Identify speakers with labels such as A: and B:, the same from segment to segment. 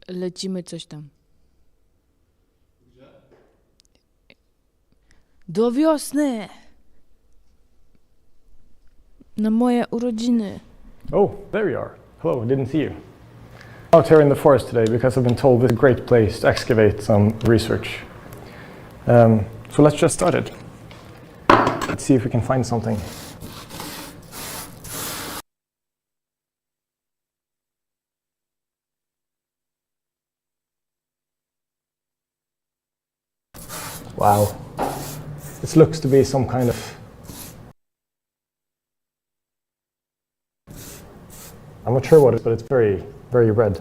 A: lecimy coś tam. Do wiosny! Na moje urodziny.
B: Oh, there you are. Hello, didn't see you. Out here in the forest today because I've been told this is a great place to excavate some research. So let's just start it. Let's see if we can find something. Wow. This looks to be some kind of... I'm not sure what it is, but it's very, very red.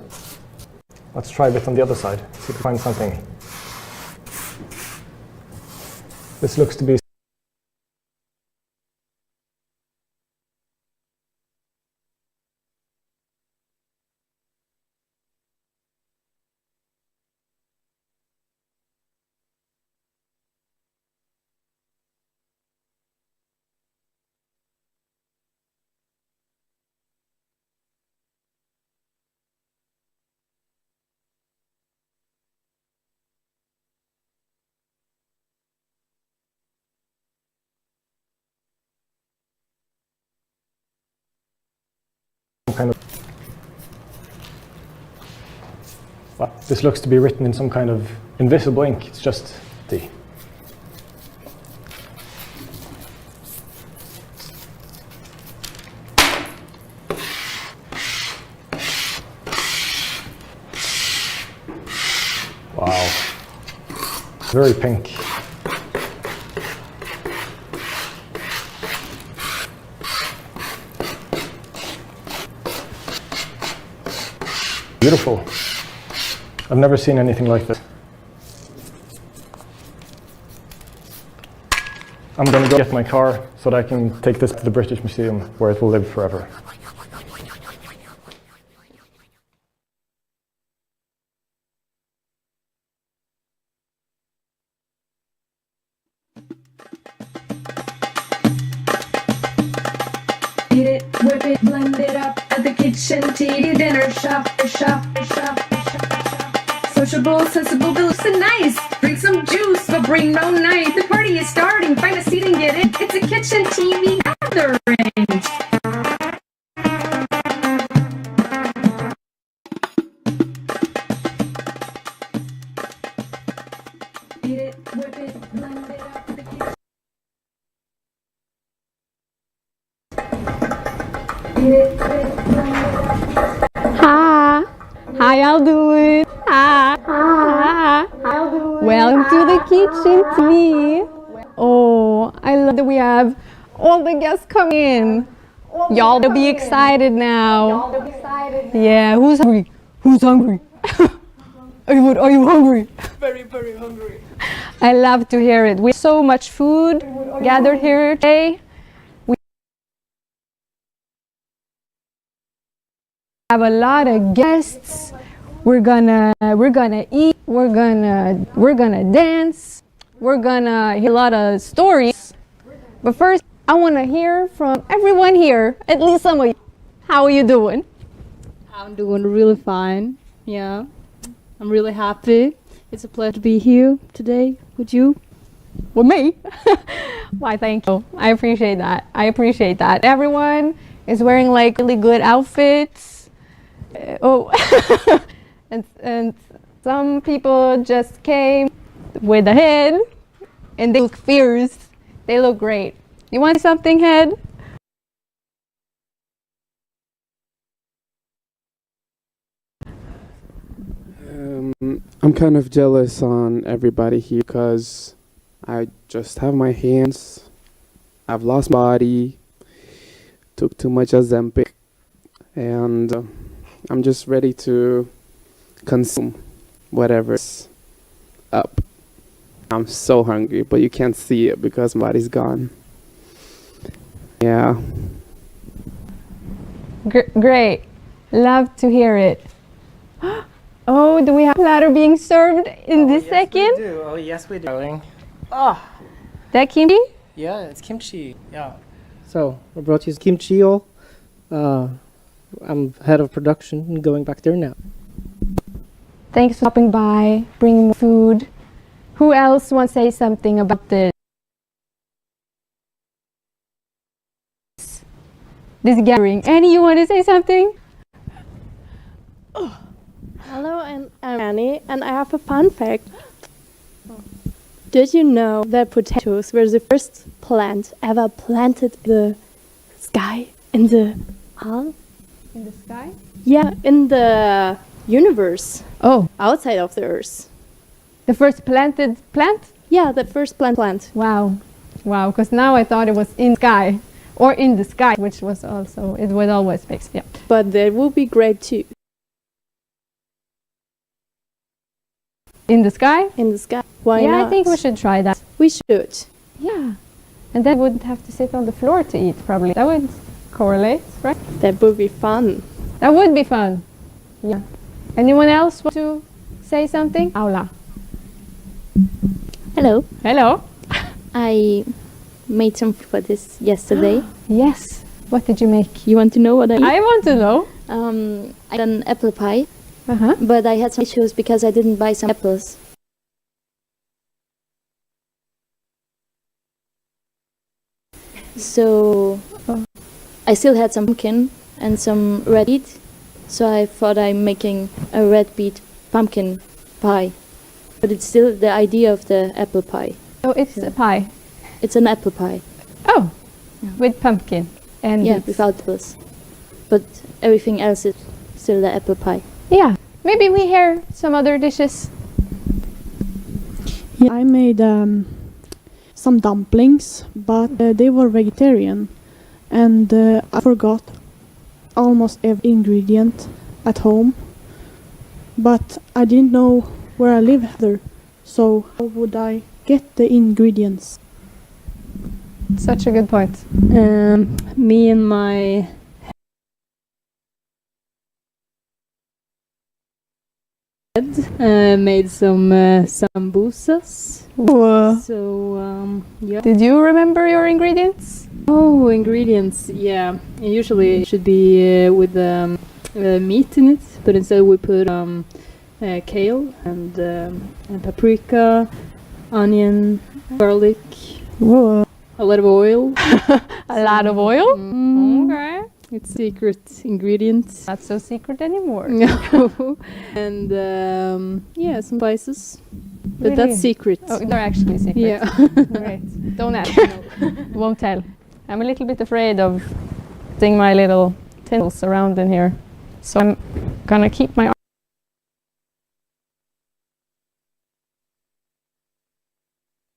B: Let's try a bit on the other side, see if we can find something. This looks to be kind of... Well, this looks to be written in some kind of invisible ink. It's just the... Wow. Very pink. Beautiful. I've never seen anything like this. I'm gonna go get my car so that I can take this to the British Museum where it will live forever.
C: Eat it, whip it, blend it up at the KitChenTv dinner shop. Sociable, sensible, delicious, and nice. Drink some juice, but bring no knife. The party is starting. Find a seat and get in. It's a KitChenTv gathering. Eat it, whip it, blend it up at the kitchen.
D: Hi, how y'all doing? Hi. Welcome to the KitChenTv. Oh, I love that we have all the guests coming in. Y'all will be excited now. Yeah, who's hungry? Who's hungry? Are you hungry?
A: Very, very hungry.
D: I love to hear it. We have so much food gathered here today. Have a lot of guests. We're gonna eat. We're gonna dance. We're gonna hear a lot of stories. But first, I want to hear from everyone here. At least some of you. How are you doing?
E: I'm doing really fine. Yeah, I'm really happy. It's a pleasure to be here today with you.
D: With me? Why, thank you. I appreciate that. Everyone is wearing like really good outfits. and some people just came with a head and they look fierce. They look great. You want something, head?
F: I'm kind of jealous on everybody here because I just have my hands. I've lost my body, took too much Ozempic, and I'm just ready to consume whatever's up. I'm so hungry, but you can't see it because my body's gone. Yeah.
D: Great. Love to hear it. Oh, do we have platter being served in this second?
G: We do. Oh, yes, we do. Darling.
D: That kimchi?
G: Yeah, it's kimchi. Yeah. So, we brought you kimchi. I'm head of production and going back there now.
D: Thanks for stopping by, bringing food. Who else wants to say something about this gathering? Annie, you want to say something?
H: Hello, and I'm Annie, and I have a fun fact. Did you know that potatoes were the first plant ever planted in the sky? In the
D: sky?
H: Yeah, in the universe.
D: Oh,
H: Outside of the Earth.
D: the first planted plant?
H: Yeah, the first plant.
D: Wow. Wow, because now I thought it was in sky. Or in the sky, which was also, it was always fixed, yeah.
H: But that would be great too.
D: In the sky?
H: In the sky. Why
D: yeah,
H: not?
D: I think we should try that.
H: We should.
D: Yeah. And then we wouldn't have to sit on the floor to eat, probably. That would correlate, right?
H: That would be fun.
D: That would be fun. Yeah. Anyone else want to say something? Aula.
I: Hello.
D: Hello.
I: I made some for this yesterday.
D: Yes. What did you make?
I: You want to know what I
D: I want to know.
I: I did an apple pie,
D: Uh-huh.
I: but I had some issues because I didn't buy some apples. So I still had some pumpkin and some red beet. So I thought I'm making a red beet pumpkin pie. But it's still the idea of the apple pie.
D: Oh, it's a pie.
I: It's an apple pie.
D: Oh, with pumpkin and
I: Yeah,
D: beets.
I: without apples. But everything else is still the apple pie.
D: Yeah. Maybe we hear some other dishes.
J: Yeah, I made some dumplings, but they were vegetarian, and I forgot almost every ingredient at home. But I didn't know where I live either, so how would I get the ingredients?
D: Such a good point.
E: Me and my made some sambusas. So yeah.
D: Did you remember your ingredients?
E: Oh, ingredients. Yeah, usually it should be with meat in it, but instead we put kale and paprika, onion, garlic,
D: Whoa.
E: a lot of oil.
D: A lot of oil? Okay.
E: It's secret ingredients.
D: Not so secret anymore.
E: No. And yeah, some spices. But
D: Really?
E: that's secret.
D: Oh, they're actually secret.
E: Yeah.
D: Great. Don't ask. Won't tell. I'm a little bit afraid of seeing my little tendrils around in here. So I'm gonna keep my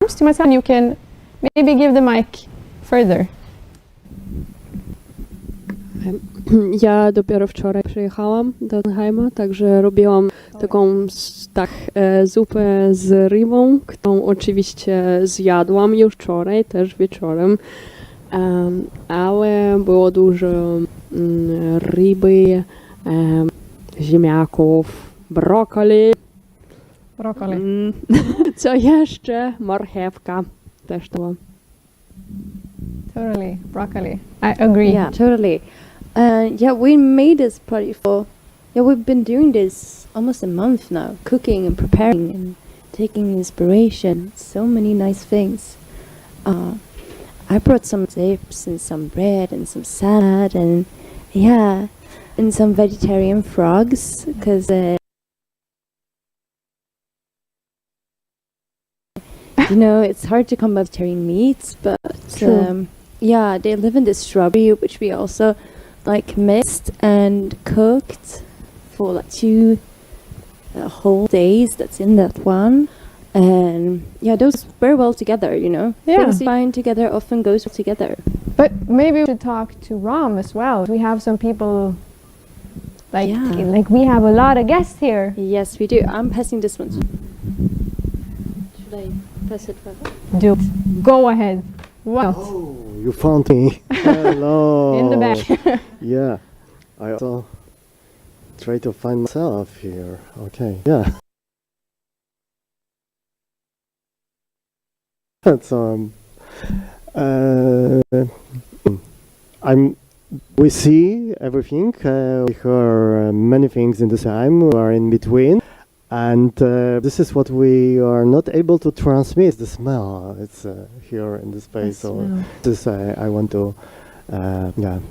D: arms to myself. You can maybe give the mic further.
K: Ja dopiero wczoraj przyjechałam do Trondheima, także robiłam taką zupę z rybą, którą oczywiście zjadłam już wczoraj, też wieczorem, ale było dużo ryby, ziemniaków, brokoli. Co jeszcze? Marchewka też to było.
D: Totally. Broccoli. I agree.
I: Yeah, totally. Yeah, we made this party for. Yeah, we've been doing this almost a month now, cooking and preparing and taking inspiration. So many nice things. I brought some dips and some bread and some salad and yeah, and some vegetarian frogs because you know it's hard to come by vegetarian meats, but yeah, they live in this shrubbery which we also like mixed and cooked for like 2 whole days. That's in that one. And yeah, those very well together, you know.
D: Yeah.
I: Things fine together often goes together.
D: But maybe we should talk to Ram as well. We have some people like we have a lot of guests here.
I: Yes, we do. I'm passing this one. Should I pass it further?
D: Do it. Go ahead. What?
L: Oh, you found me. Hello.
D: In the back.
L: Yeah. I also try to find myself here. Okay. Yeah. So we see everything. We hear many things in the time. We are in between. And this is what we are not able to transmit, the smell. It's here in the space. Or this I want to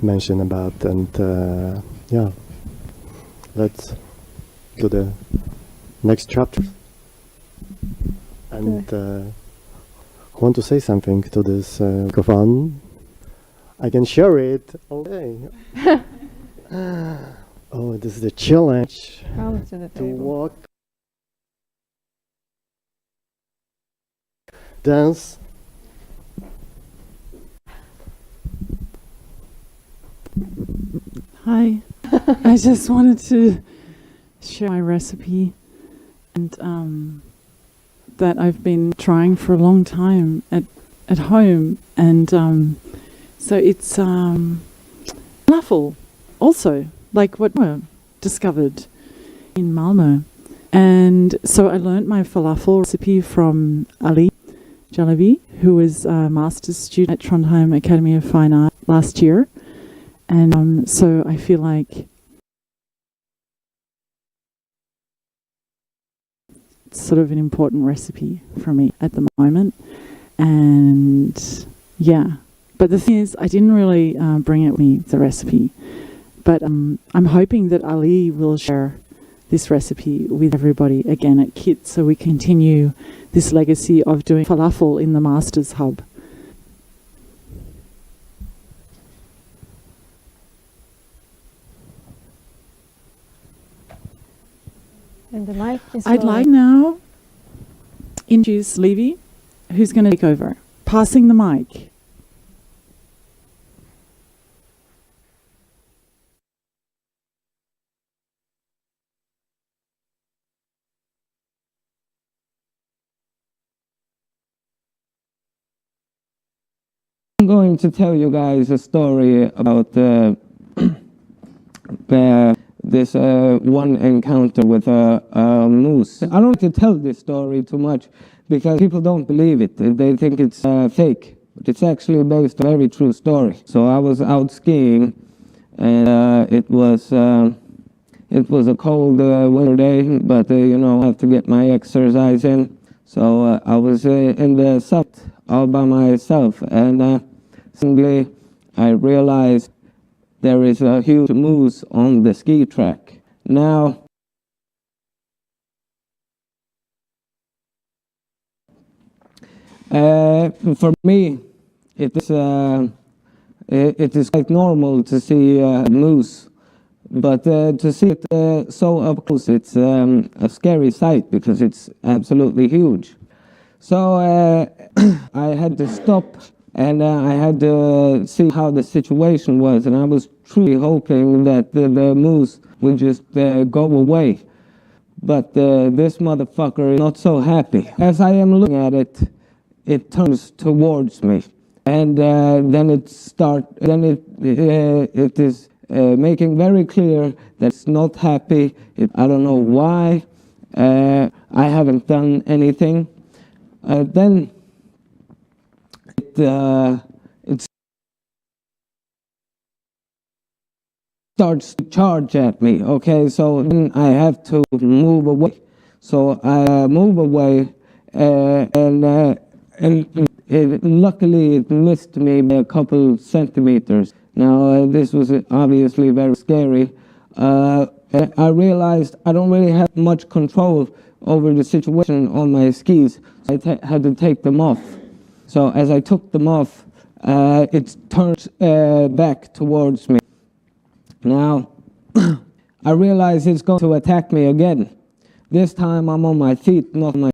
L: mention about. And let's do the next chapter. And I want to say something to this microphone. I can share it all day. Oh, this is the challenge to walk, dance.
M: Hi, I just wanted to share my recipe and that I've been trying for a long time at home, and so it's falafel also, like what I discovered in Malmö. And so I learned my falafel recipe from Ali Jalabi, who was a master's student at Trondheim Academy of Fine Art last year. And so I feel like it's sort of an important recipe for me at the moment. And yeah, but the thing is, I didn't really bring it with me, the recipe. But I'm hoping that Ali will share this recipe with everybody again at KIT, so we continue this legacy of doing falafel in the Masters Hub.
N: And the mic is
M: I'd like now introduce Levi, who's going to take over. Passing the mic.
O: I'm going to tell you guys a story about this one encounter with a moose. I don't like to tell this story too much because people don't believe it. They think it's fake, but it's actually based on a very true story. So I was out skiing, and it was a cold winter day, but you know, I have to get my exercise in. So I was in the summit all by myself, and suddenly I realized there is a huge moose on the ski track. Now, for me, it is quite normal to see a moose, but to see it so up close, it's a scary sight because it's absolutely huge. So I had to stop, and I had to see how the situation was, and I was truly hoping that the moose would just go away. But this motherfucker is not so happy. As I am looking at it, it turns towards me, and then it is making very clear that it's not happy. I don't know why. I haven't done anything. Then it starts to charge at me. Okay, so then I have to move away. So I move away, and luckily it missed me by a couple centimeters. Now this was obviously very scary. I realized I don't really have much control over the situation on my skis. So I had to take them off. So as I took them off, it turned back towards me. Now, I realize it's going to attack me again. This time I'm on my feet, not on my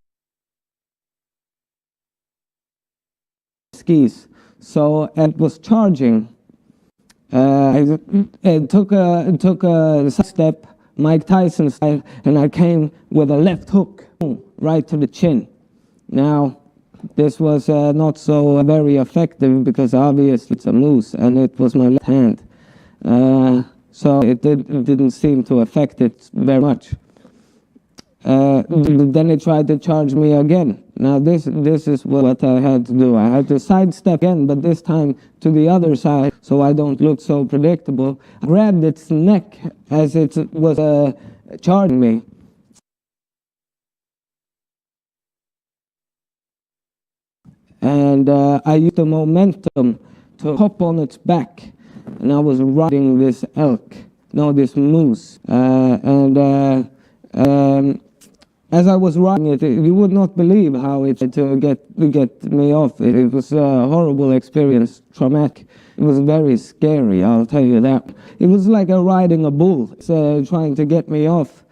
O: skis. So it was charging. It took a step, Mike Tyson style, and I came with a left hook right to the chin. Now, this was not so very effective because obviously it's a moose and it was my left hand. So it didn't seem to affect it very much. Then it tried to charge me again. Now this is what I had to do. I had to sidestep again, but this time to the other side so I don't look so predictable. I grabbed its neck as it was charging me. and I used the momentum to hop on its back, and I was riding this this moose, as I was riding it, you would not believe how it to get me off. It was a horrible experience, traumatic. It was very scary, I'll tell you that. It was like riding a bull, trying to get me off.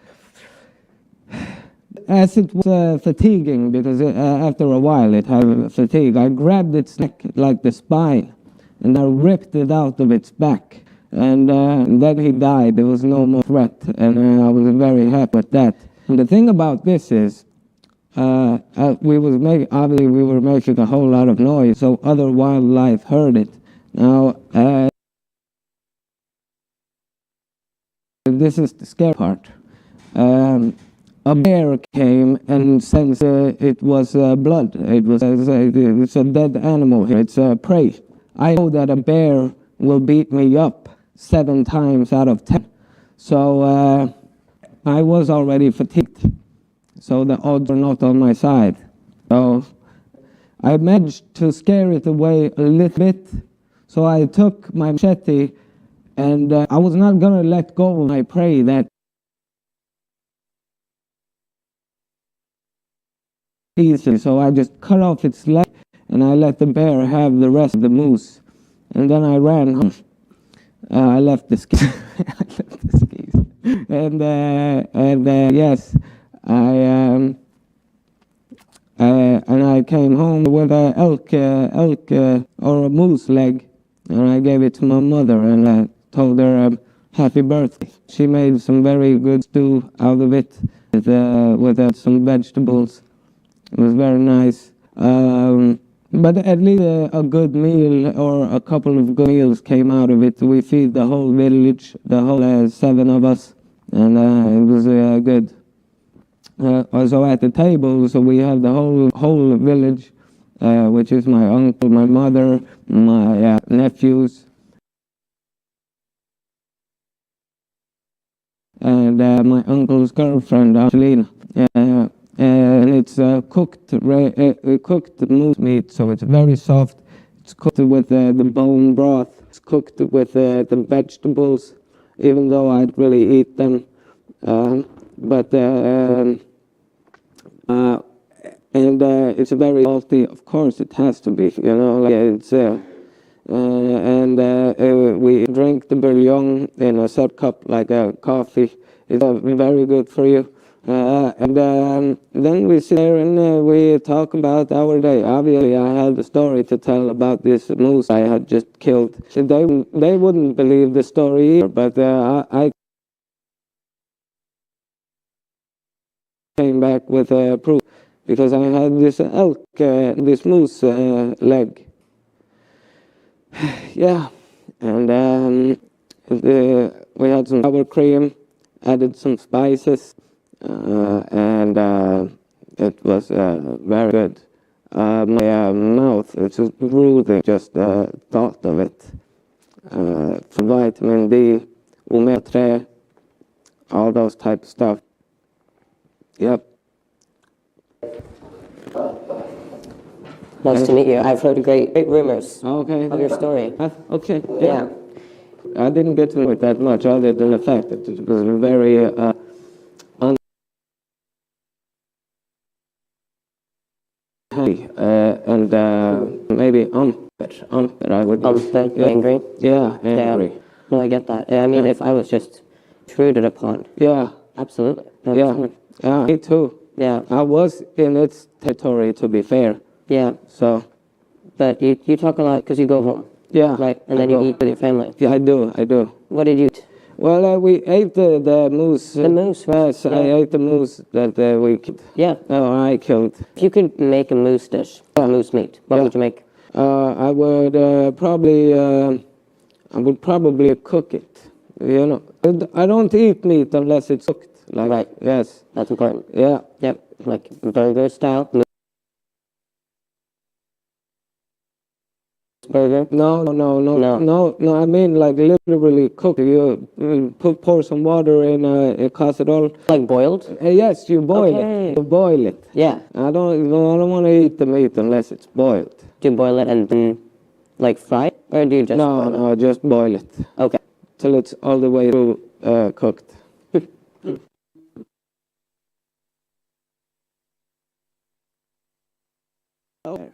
O: As it was fatiguing, because after a while it had fatigue, I grabbed its neck like the spine, and I ripped it out of its back. And then he died. There was no more threat, and I was very happy with that. And the thing about this is, we were making a whole lot of noise, so other wildlife heard it. Now, this is the scary part. A bear came, and since it was blood, it's a dead animal here, it's prey. I know that a bear will beat me up 7 times out of 10. So I was already fatigued, so the odds were not on my side. So I managed to scare it away a little bit. So I took my machete, and I was not going to let go of my prey that easily. So I just cut off its leg, and I let the bear have the rest of the moose. And then I ran home. I left the skis. And yes, and I came home with an elk or a moose leg, and I gave it to my mother, and I told her happy birthday. She made some very good stew out of it with some vegetables. It was very nice. But at least a good meal or a couple of good meals came out of it. We feed the whole village, the whole 7 of us, and it was good. Also at the table, so we have the whole village, which is my uncle, my mother, my nephews, and my uncle's girlfriend, Angelina. And it's cooked moose meat, so it's very soft. It's cooked with the bone broth. It's cooked with the vegetables, even though I'd really eat them. But it's very salty. Of course, it has to be. You know, like it's we drink the bouillon in a set cup like a coffee. It's very good for you. And then we sit there and we talk about our day. Obviously, I had a story to tell about this moose I had just killed. They wouldn't believe the story either, but I came back with proof because I had this elk, this moose leg. Yeah, and we had some sour cream, added some spices. And it was very good. My mouth is just drooling, just thought of it. For vitamin D, omega-3, all those type of stuff. Yep.
P: Nice to meet you. I've heard great rumors of your story.
O: Okay, yeah. I didn't get to know it that much, other than the fact that it was very and maybe I would
P: angry?
O: Yeah, angry.
P: Yeah. Well, I get that. I mean, if I was just intruded upon.
O: Yeah.
P: Absolutely.
O: Yeah, me too.
P: Yeah.
O: I was in its territory, to be fair.
P: Yeah.
O: So.
P: But you talk a lot because you go home.
O: Yeah.
P: Right, and then you eat with your family.
O: Yeah, I do.
P: What did you eat?
O: Well, we ate the moose.
P: The moose, right?
O: Yes, I ate the moose that we killed.
P: Yeah.
O: Oh, I killed.
P: If you could make a moose dish, moose meat, what would you make?
O: I would probably cook it. You know, I don't eat meat unless it's cooked. Like,
P: right.
O: Yes.
P: That's important.
O: Yeah.
P: Yep. Like burger style. Burger?
O: No. I mean, like literally cook. You pour some water in a casserole.
P: Like boiled?
O: Yes, you boil it. You boil it.
P: Yeah.
O: I don't want to eat the meat unless it's boiled.
P: Do you boil it and then like fry it? Or do you just boil it?
O: No, just boil it.
P: Okay.
O: Till it's all the way through cooked.
P: Okay.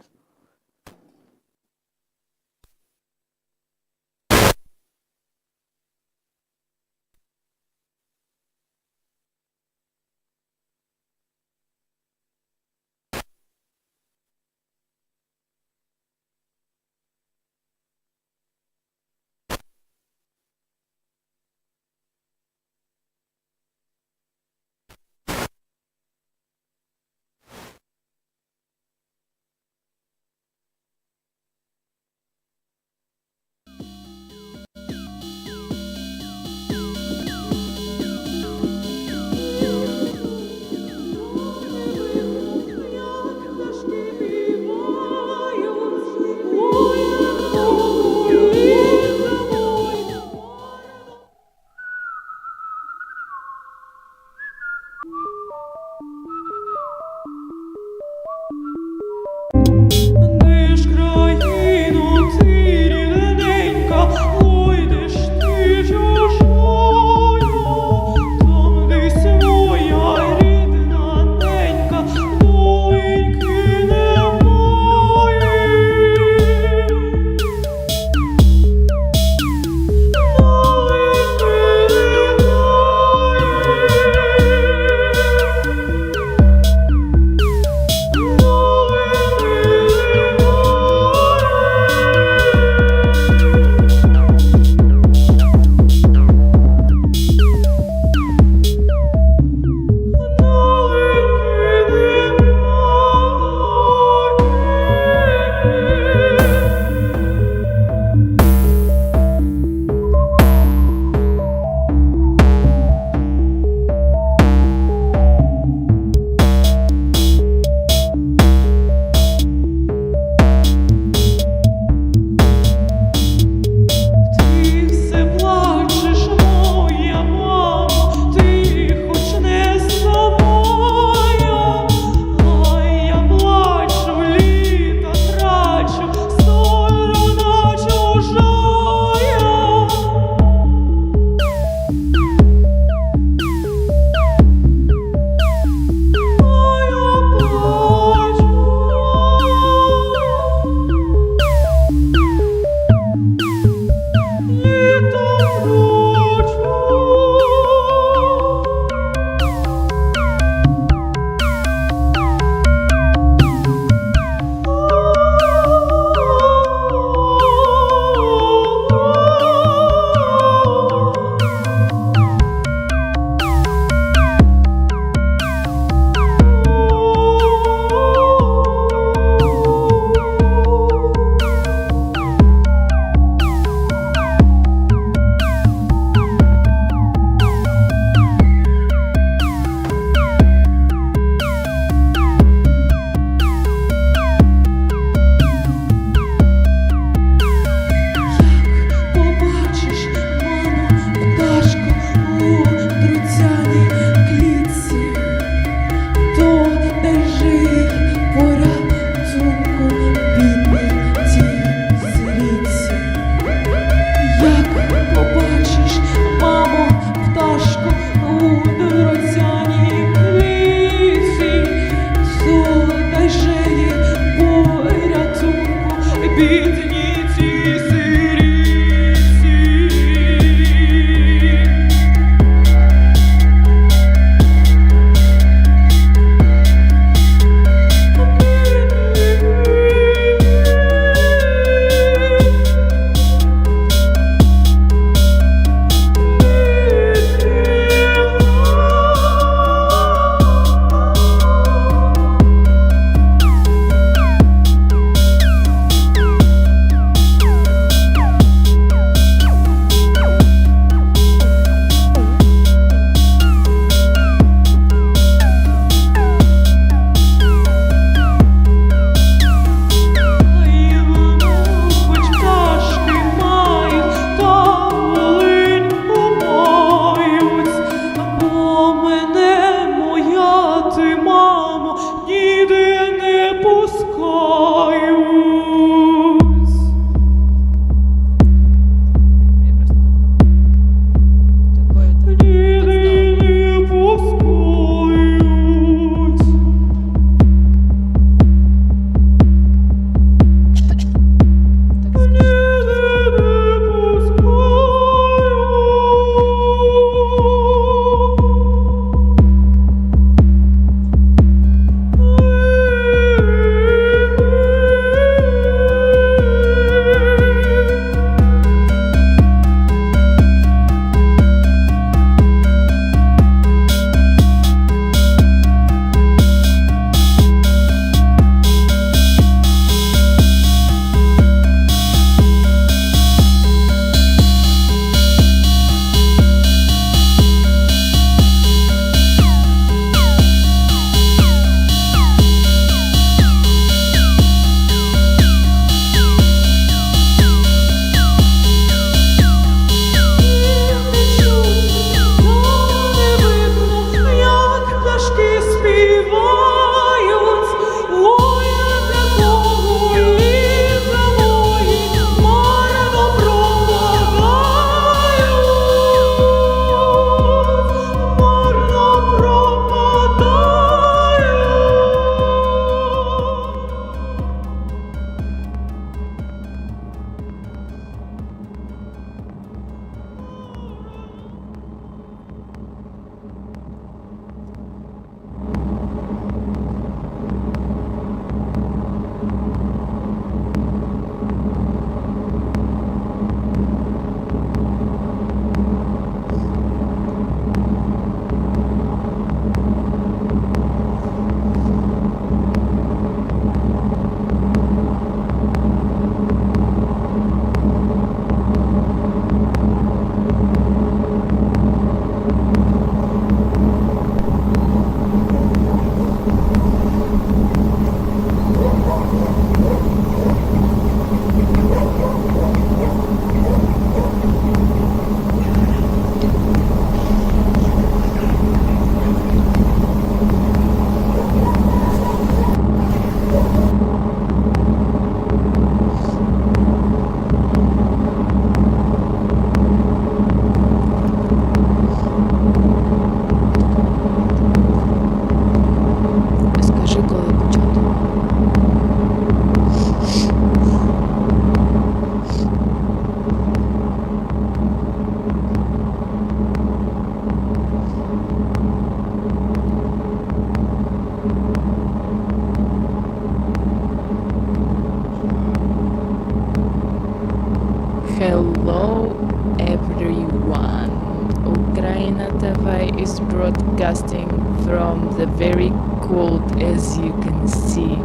A: broadcasting from the very cold, as you can see,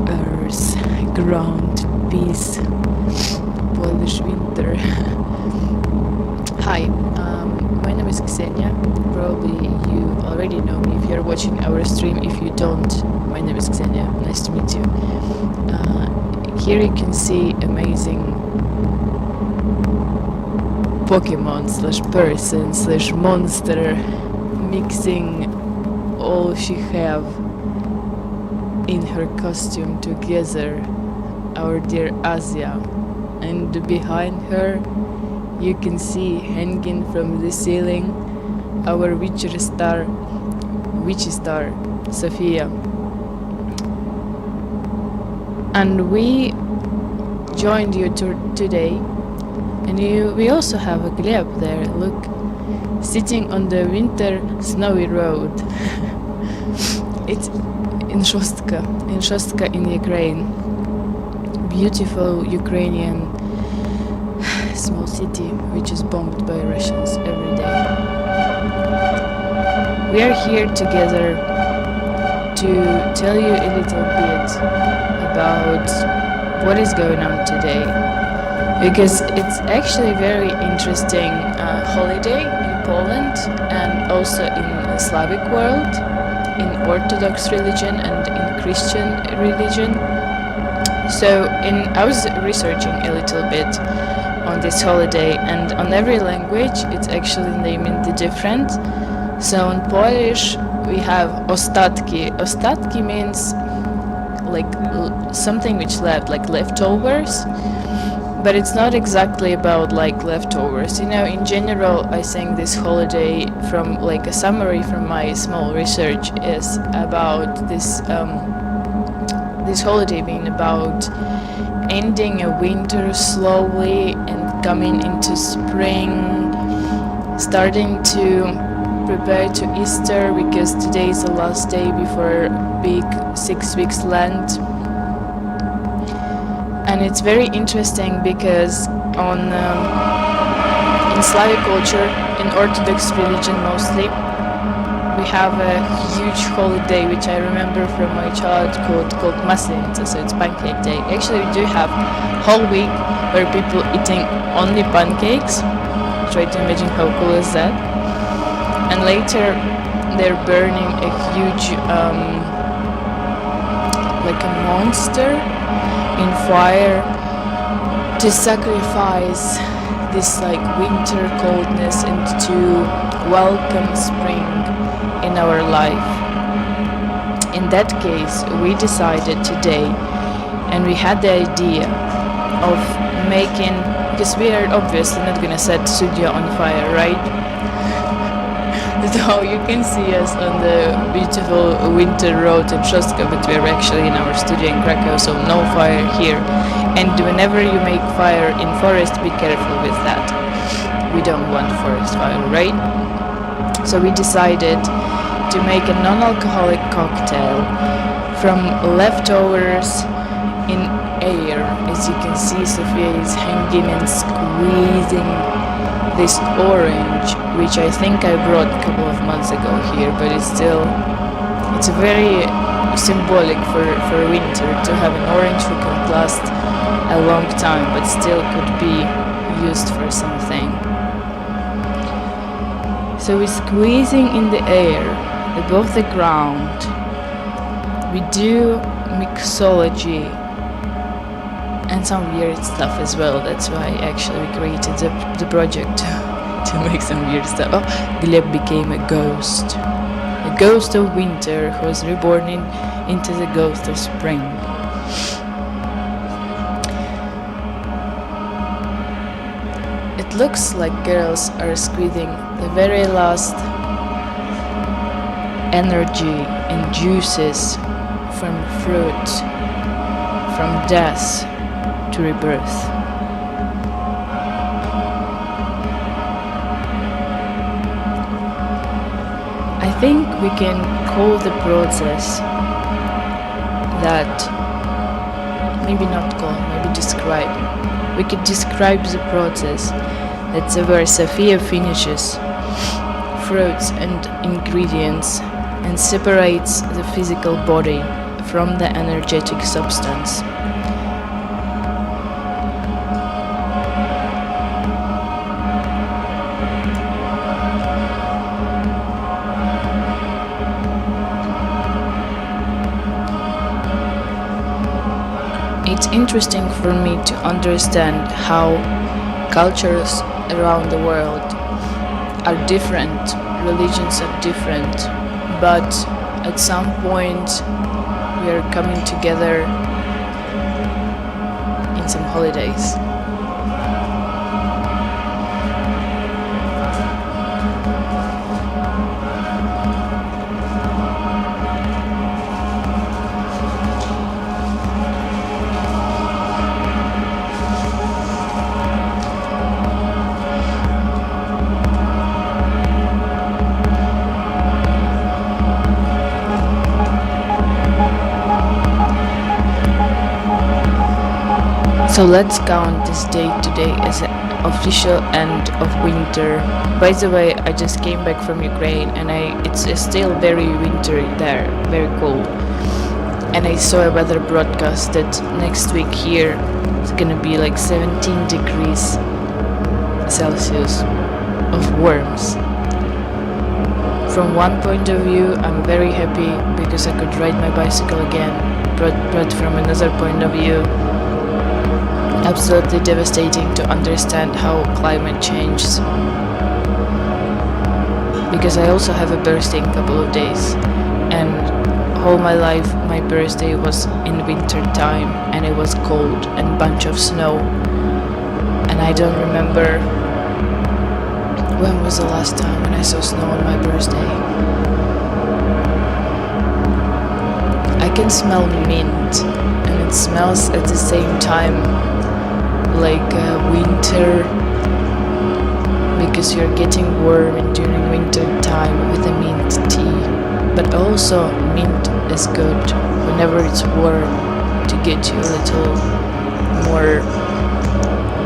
A: earth, ground, peace, Polish winter. Hi, my name is Ksenia. Probably you already know me if you're watching our stream. If you don't, my name is Ksenia. Nice to meet you. Here you can see amazing Pokemon / person / monster mixing all she have in her costume together, our dear Asia. And behind her you can see hanging from the ceiling our witchy star Sophia. And we joined you today, and we also have a Gleb there, look, sitting on the winter snowy road. It's in Shostka in Ukraine, beautiful Ukrainian small city which is bombed by Russians every day. We are here together to tell you a little bit about what is going on today, because it's actually very interesting holiday in Poland and also in the Slavic world, in Orthodox religion and in Christian religion. So I was researching a little bit on this holiday, and on every language it's actually naming the different. So in Polish we have ostatki. Ostatki means like something which left, like leftovers, but it's not exactly about like leftovers. You know, in general I think this holiday, from like a summary from my small research, is about this holiday being about ending a winter slowly and coming into spring, starting to prepare to Easter, because today is the last day before big 6 weeks Lent. And it's very interesting because in Slavic culture, in Orthodox religion mostly, we have a huge holiday which I remember from my childhood called Maslenica, so it's pancake day. Actually we do have whole week where people eating only pancakes. Try to imagine how cool is that. And later they're burning a huge like a monster in fire to sacrifice this like winter coldness and to welcome spring in our life. In that case, we decided today, and we had the idea of making, because we are obviously not gonna set studio on fire, right? So you can see us on the beautiful winter road in Shostka, but we're actually in our studio in Krakow, so no fire here. And whenever you make fire in forest, be careful with that. We don't want forest fire, right? So we decided to make a non-alcoholic cocktail from leftovers in air. As you can see, Sophia is hanging and squeezing this orange, which I think I brought a couple of months ago here, but it's very symbolic for winter to have an orange who could last a long time but still could be used for something. So we're squeezing in the air above the ground. We do mixology and some weird stuff as well. That's why actually we created the project to make some weird stuff. Oh, Gleb became a ghost of winter who was reborn into the ghost of spring. It looks like girls are squeezing the very last energy and juices from fruit, from death to rebirth. I think we can call the process that, maybe not call, maybe describe. We could describe the process that's where Sophia finishes fruits and ingredients and separates the physical body from the energetic substance. It's interesting for me to understand how cultures around the world are different, religions are different, but at some point we are coming together in some holidays. So let's count this day today as an official end of winter. By the way, I just came back from Ukraine and it's still very wintry there, very cold. And I saw a weather broadcast that next week here it's gonna be like 17 degrees Celsius of warmth. From one point of view, I'm very happy because I could ride my bicycle again, but from another point of view, absolutely devastating to understand how climate changes. Because I also have a birthday in a couple of days, and all my life my birthday was in winter time and it was cold and bunch of snow, and I don't remember when was the last time when I saw snow on my birthday. I can smell mint, and it smells at the same time like winter, because you're getting warm and during winter time with the mint tea. But also mint is good whenever it's warm to get you a little more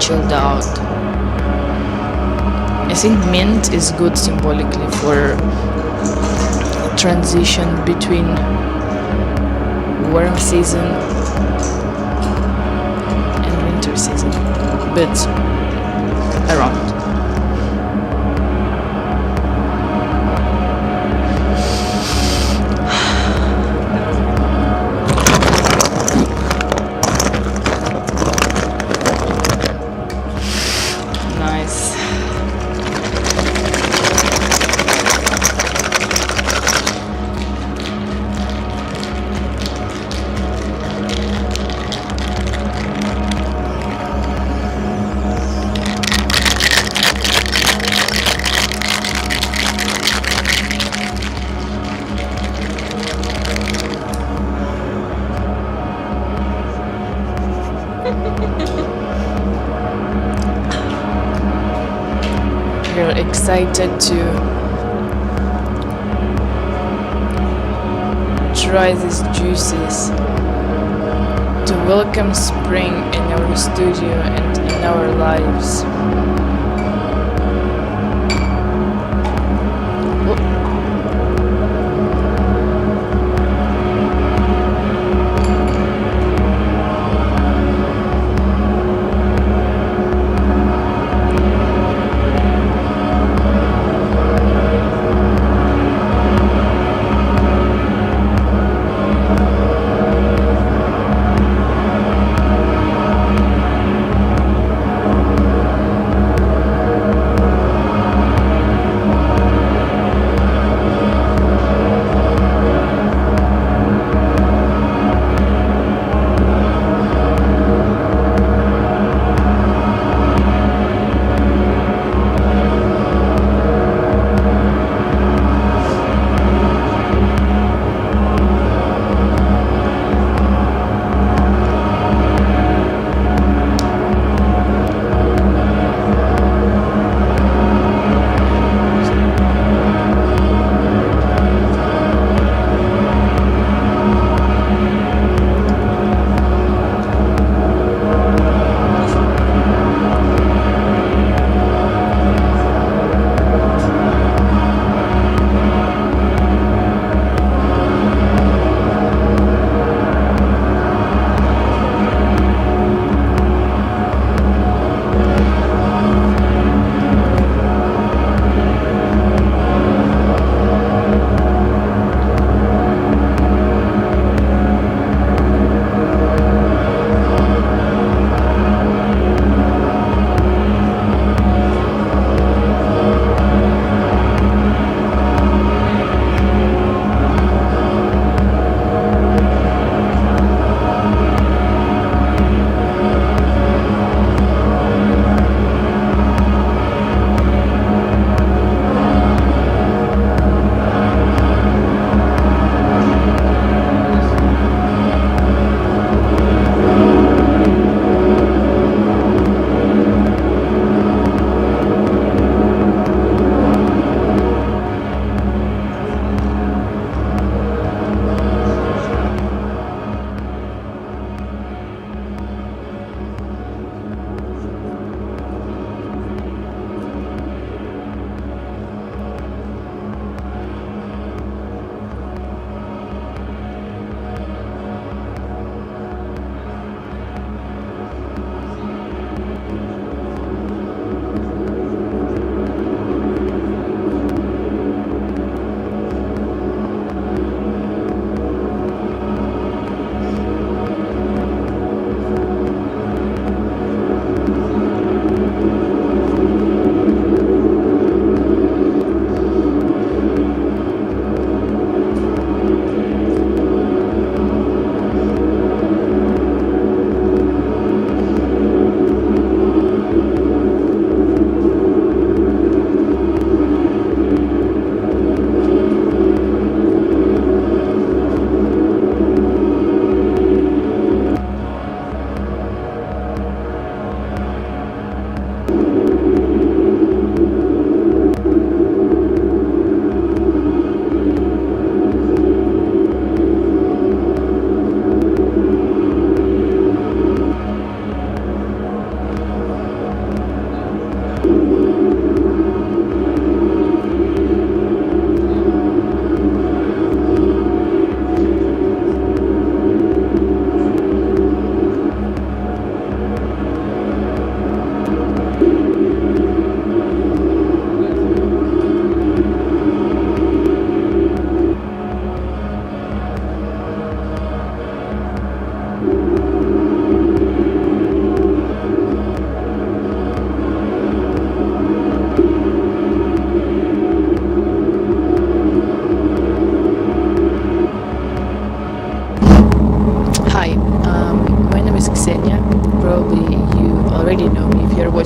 A: chilled out. I think mint is good symbolically for transition between warm season season, but around. Nice. We're excited to try these juices, to welcome spring in our studio and in our lives.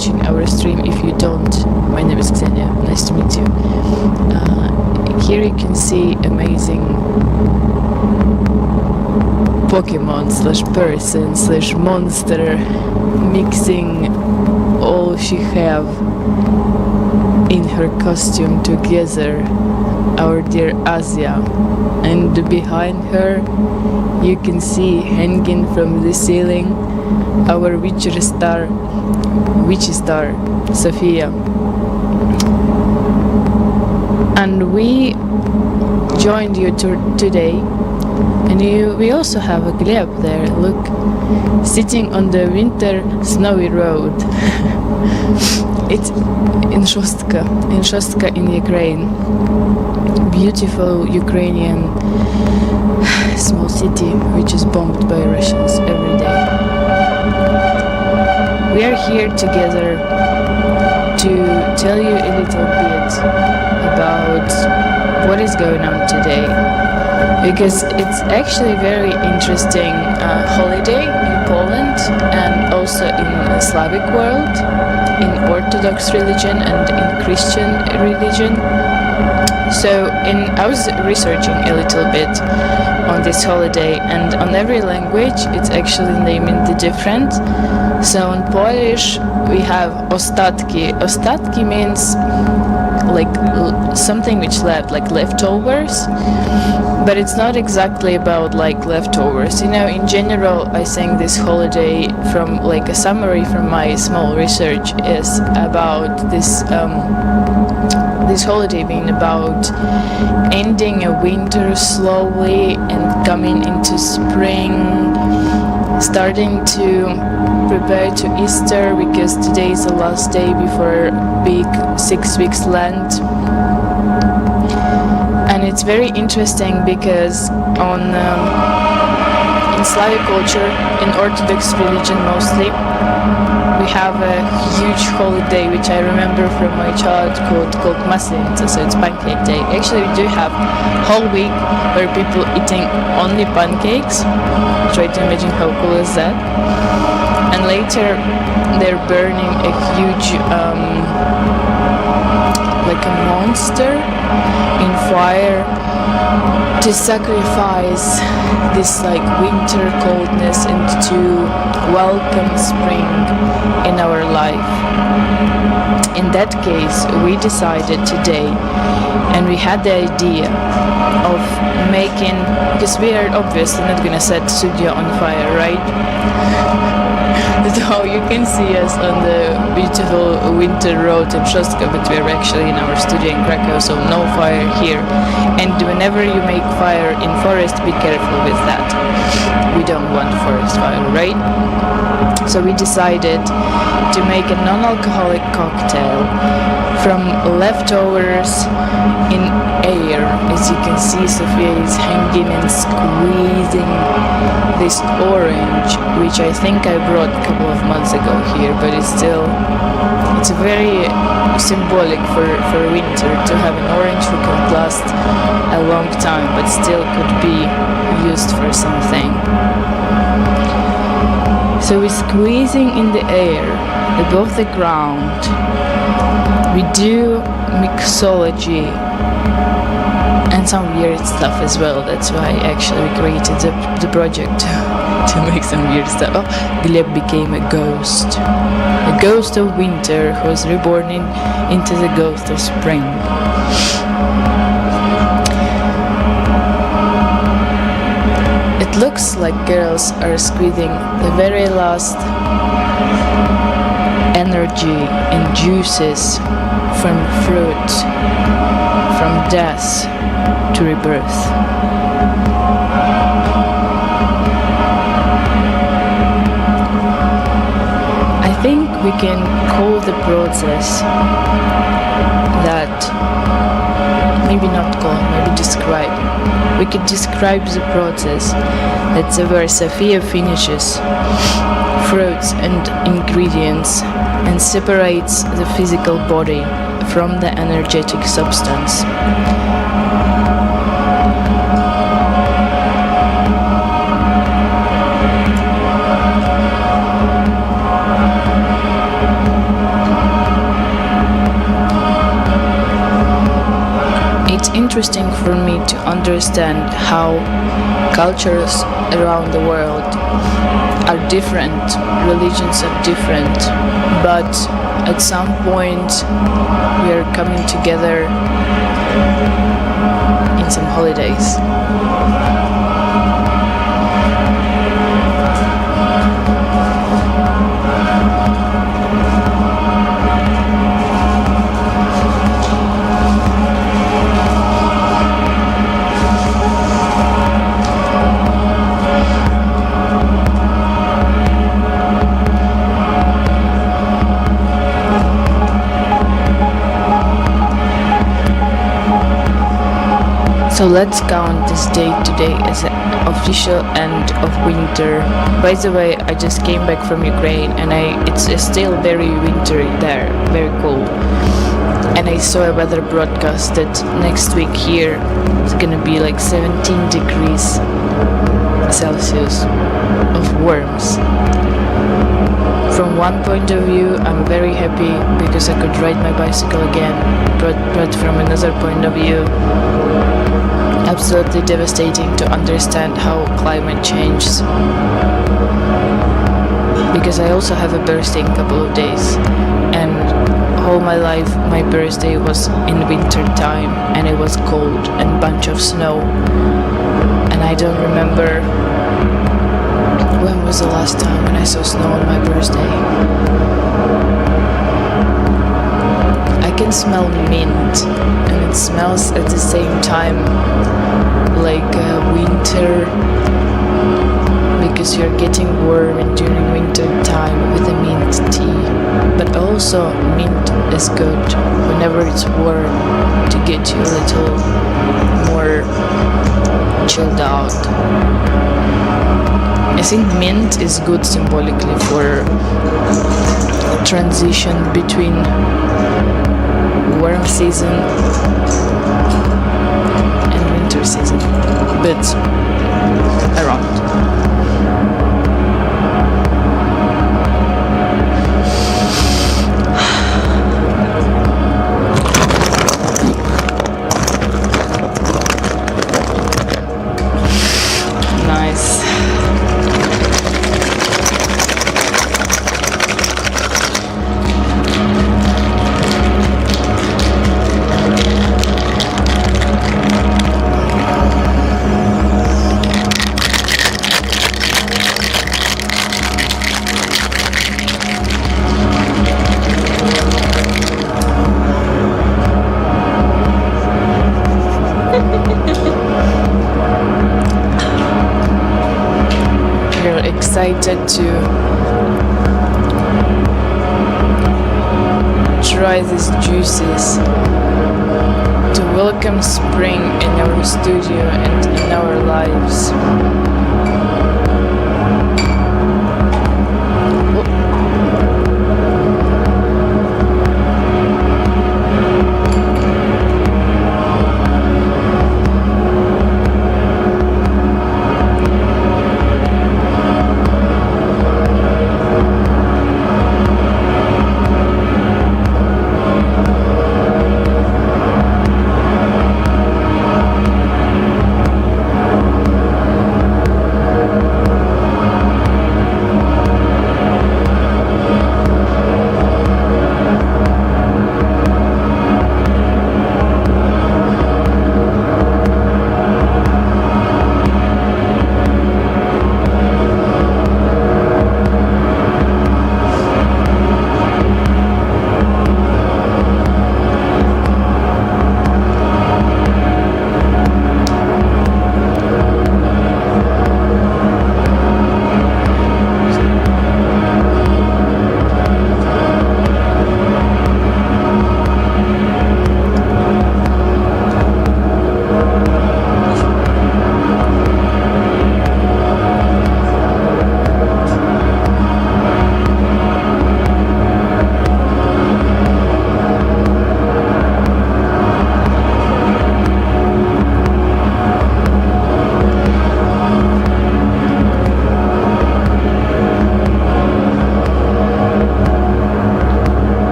A: watching our stream. If you don't, my name is Ksenia. Nice to meet you. Here you can see amazing Pokemon slash person slash monster mixing all she have in her costume together, our dear Asia. And behind her you can see hanging from the ceiling our witchy star Sophia. And we joined you today, and we also have a Gleb there, look, sitting on the winter snowy road. It's in Shostka in Ukraine. Beautiful Ukrainian small city which is bombed by Russians every day. We are here together to tell you a little bit about what is going on today, because it's actually a very interesting holiday in Poland and also in the Slavic world, in Orthodox religion and in Christian religion. So I was researching a little bit on this holiday, and on every language it's actually naming different. So in Polish we have ostatki. Ostatki means like something which left, like leftovers, but it's not exactly about like leftovers. You know, in general, I think this holiday, from like a summary from my small research, is about this this holiday being about ending a winter slowly and coming into spring, starting to prepare to Easter, because today is the last day before big 6 weeks Lent. And it's very interesting because in Slavic culture, in Orthodox religion mostly, we have a huge holiday which I remember from my childhood called Maslenitsa, so it's pancake day. Actually, we do have whole week where people eating only pancakes. Try to imagine how cool is that. And later they're burning a huge like a monster in fire to sacrifice this like winter coldness and to welcome spring in our life. In that case, we decided today, and we had the idea of making, because we are obviously not gonna set studio on fire, right? So you can see us on the beautiful winter road in Shostka, but we're actually in our studio in Krakow, so no fire here. And whenever you make fire in forest, be careful with that. We don't want forest fire, right? So we decided to make a non-alcoholic cocktail from leftovers in air. As you can see, Sophia is hanging and squeezing this orange, which I think I brought a couple of months ago here, but it's very symbolic for winter to have an orange who can last a long time, but still could be used for something. So we're squeezing in the air above the ground. We do mixology and some weird stuff as well. That's why actually we created the project to make some weird stuff. Oh, Gleb became a ghost of winter who was reborn into the ghost of spring. It looks like girls are squeezing the very last energy and juices from fruit, from death to rebirth. I think we can call the process that, maybe not call, maybe describe. We could describe the process that's where Sophia finishes fruits and ingredients and separates the physical body from the energetic substance. interesting for me to understand how cultures around the world are different, religions are different, but at some point we are coming together in some holidays. So let's count this day today as an official end of winter. By the way, I just came back from Ukraine and it's still very wintry there, very cold. And I saw a weather broadcast that next week here it's gonna be like 17 degrees Celsius of worms. From one point of view, I'm very happy because I could ride my bicycle again, but from another point of view, absolutely devastating to understand how climate changes. Because I also have a birthday in a couple of days, and all my life my birthday was in winter time and it was cold and bunch of snow, and I don't remember when was the last time when I saw snow on my birthday. I can smell mint and it smells at the same time like winter, because you're getting warm during winter time with the mint tea, but also mint is good whenever it's warm to get you a little more chilled out. I think mint is good symbolically for transition between warm season and winter season, but around. Nice. Excited to try these juices, to welcome spring in our studio and in our lives.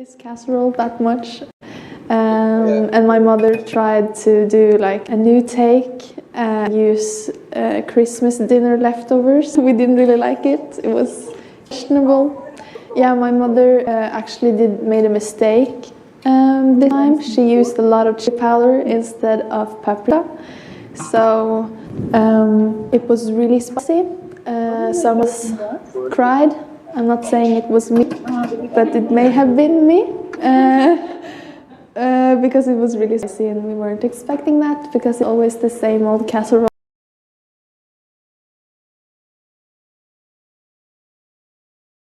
H: this casserole that much. And my mother tried to do like a new take and use Christmas dinner leftovers. We didn't really like it. It was questionable. Yeah, my mother actually made a mistake this time. She used a lot of chili powder instead of paprika. So it was really spicy. Some of us cried. I'm not saying it was me, but it may have been me. Because it was really spicy and we weren't expecting that, because it's always the same old casserole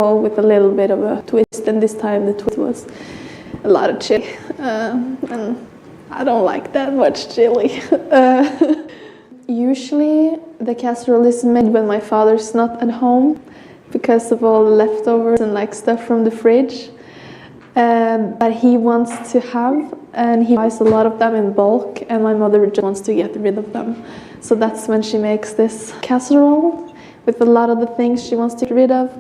H: with a little bit of a twist, and this time the twist was a lot of chili, and I don't like that much chili. Usually the casserole is made when my father's not at home because of all the leftovers and like stuff from the fridge. That he wants to have, and he buys a lot of them in bulk, and my mother just wants to get rid of them. So that's when she makes this casserole with a lot of the things she wants to get rid of,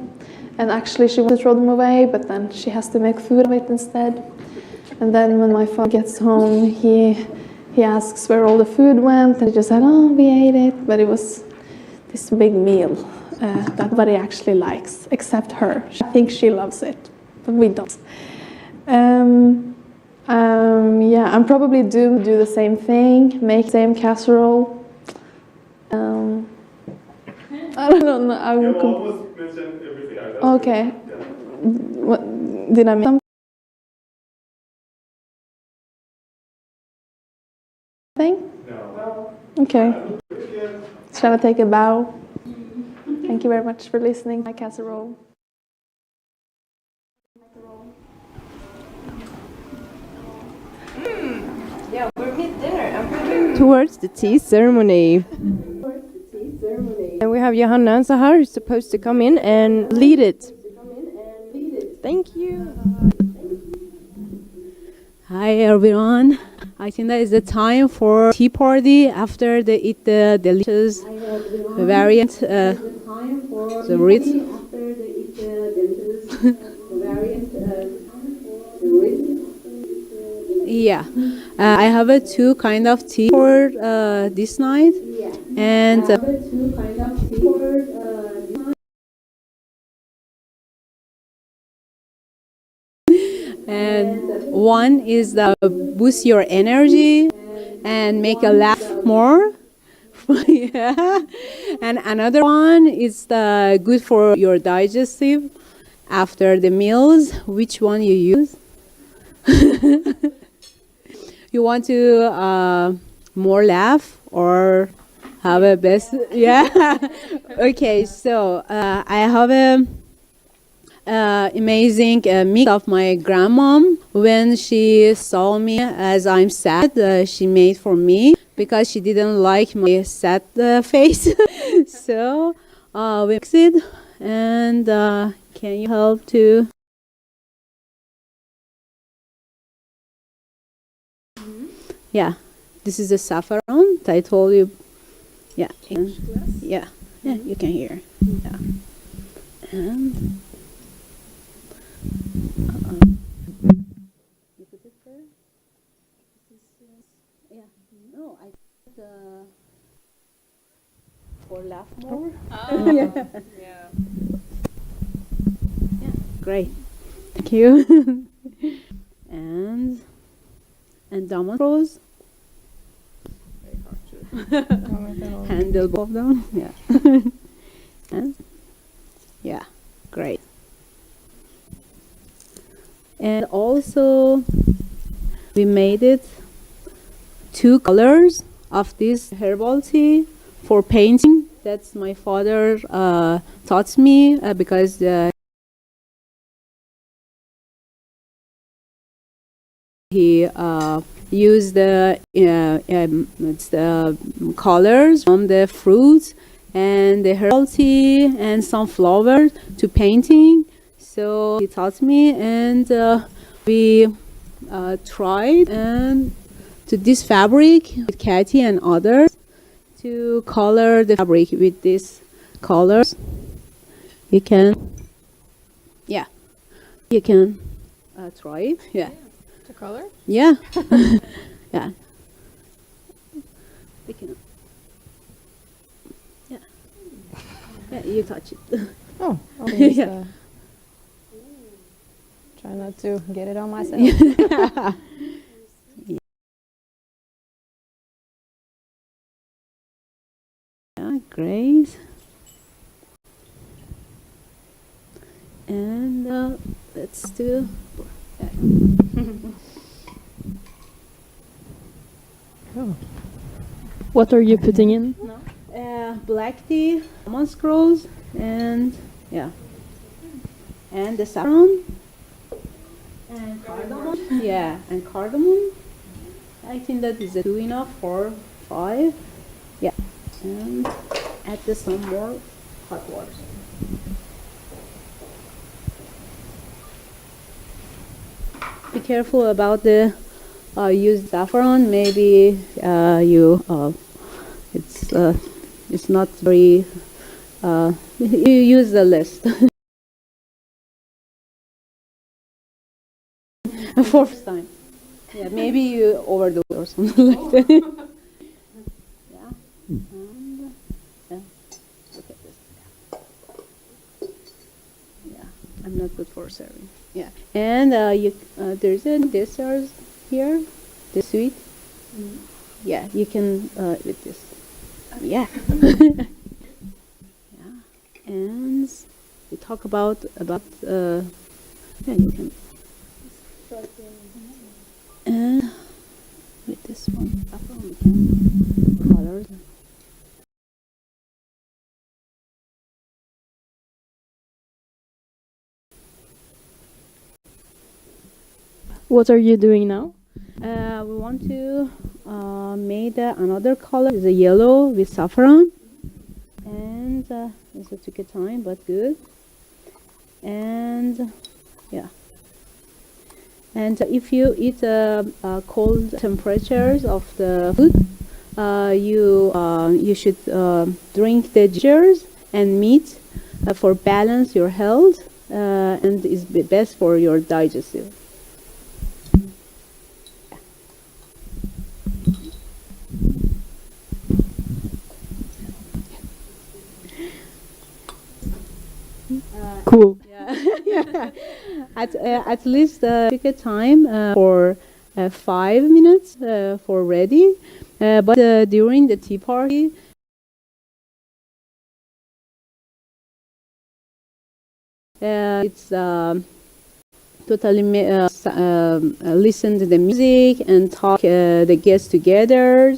H: and actually she wants to throw them away, but then she has to make food of it instead. And then when my father gets home, he asks where all the food went, and he just said, oh, we ate it, but it was this big meal that nobody actually likes, except her. I think she loves it, but we don't. Yeah, I'm probably doomed to do the same thing, make the same casserole. I don't know.
B: You almost mentioned everything.
H: Okay. What, did I miss something? No. Okay. Shall I take a bow? Thank you very much for listening to my casserole.
I: Yeah, we're mid-dinner. Towards the tea ceremony. And we have Johanna and Sahar who's supposed to come in and lead it. Thank you.
Q: Hi everyone. I think that is the time for tea party after they eat the delicious variant. The rhythm. Yeah, I have two kind of tea for this night, and one is the boost your energy and make you laugh more. Yeah, and another one is the good for your digestive after the meals. Which one you use? You want to more laugh or have a best? Yeah. Okay, so I have a amazing mix of my grandmom. When she saw me as I'm sad, she made for me because she didn't like my sad face. So we mix it, and can you help to? Yeah, this is the saffron. I told you. Yeah, yeah, you can hear. Yeah, and you put it there. Yeah, no, I put for laugh more.
E: Oh.
Q: Yeah. Yeah, great. Thank you. and dominoes. Handle both of them. Yeah. And yeah, great. And also we made it 2 colors of this herbal tea for painting. That's my father taught me because he used the colors from the fruits and the herbal tea and some flowers to painting. So he taught me, and we tried and to this fabric with Katie and others to color the fabric with these colors. You can, yeah, you can try it. Yeah.
D: To color?
Q: Yeah. Yeah. We can. Yeah. Yeah, you touch it.
D: Oh, I'll
Q: Yeah.
D: just, try not to get it on myself.
Q: Yeah, great. And let's do.
D: Oh.
E: What are you putting in?
Q: Black tea, lemon scrolls, and yeah, and the saffron, and cardamom. Yeah, and cardamom. I think that is 2 enough for 5. Yeah, and add some more hot water. Be careful about the use saffron. Maybe it's not very. You use the less. Fourth time. Yeah, maybe you overdo it or something like that. Yeah. And, yeah. Look at this. Yeah, I'm not good for serving. Yeah, and there's a dessert here, the sweet. Yeah, you can with this. Yeah. Yeah, and we talk about yeah, you can. And with this one, we can color.
E: What are you doing now?
Q: We want to make another color, is a yellow with saffron, and it took a time, but good. And yeah, and if you eat cold temperatures of the food, you should drink the gingers and meat for balance your health, and is best for your digestive.
E: Cool.
Q: Yeah. Yeah. At least take a time for 5 minutes for ready, but during the tea party, it's totally listen to the music and talk the guests together,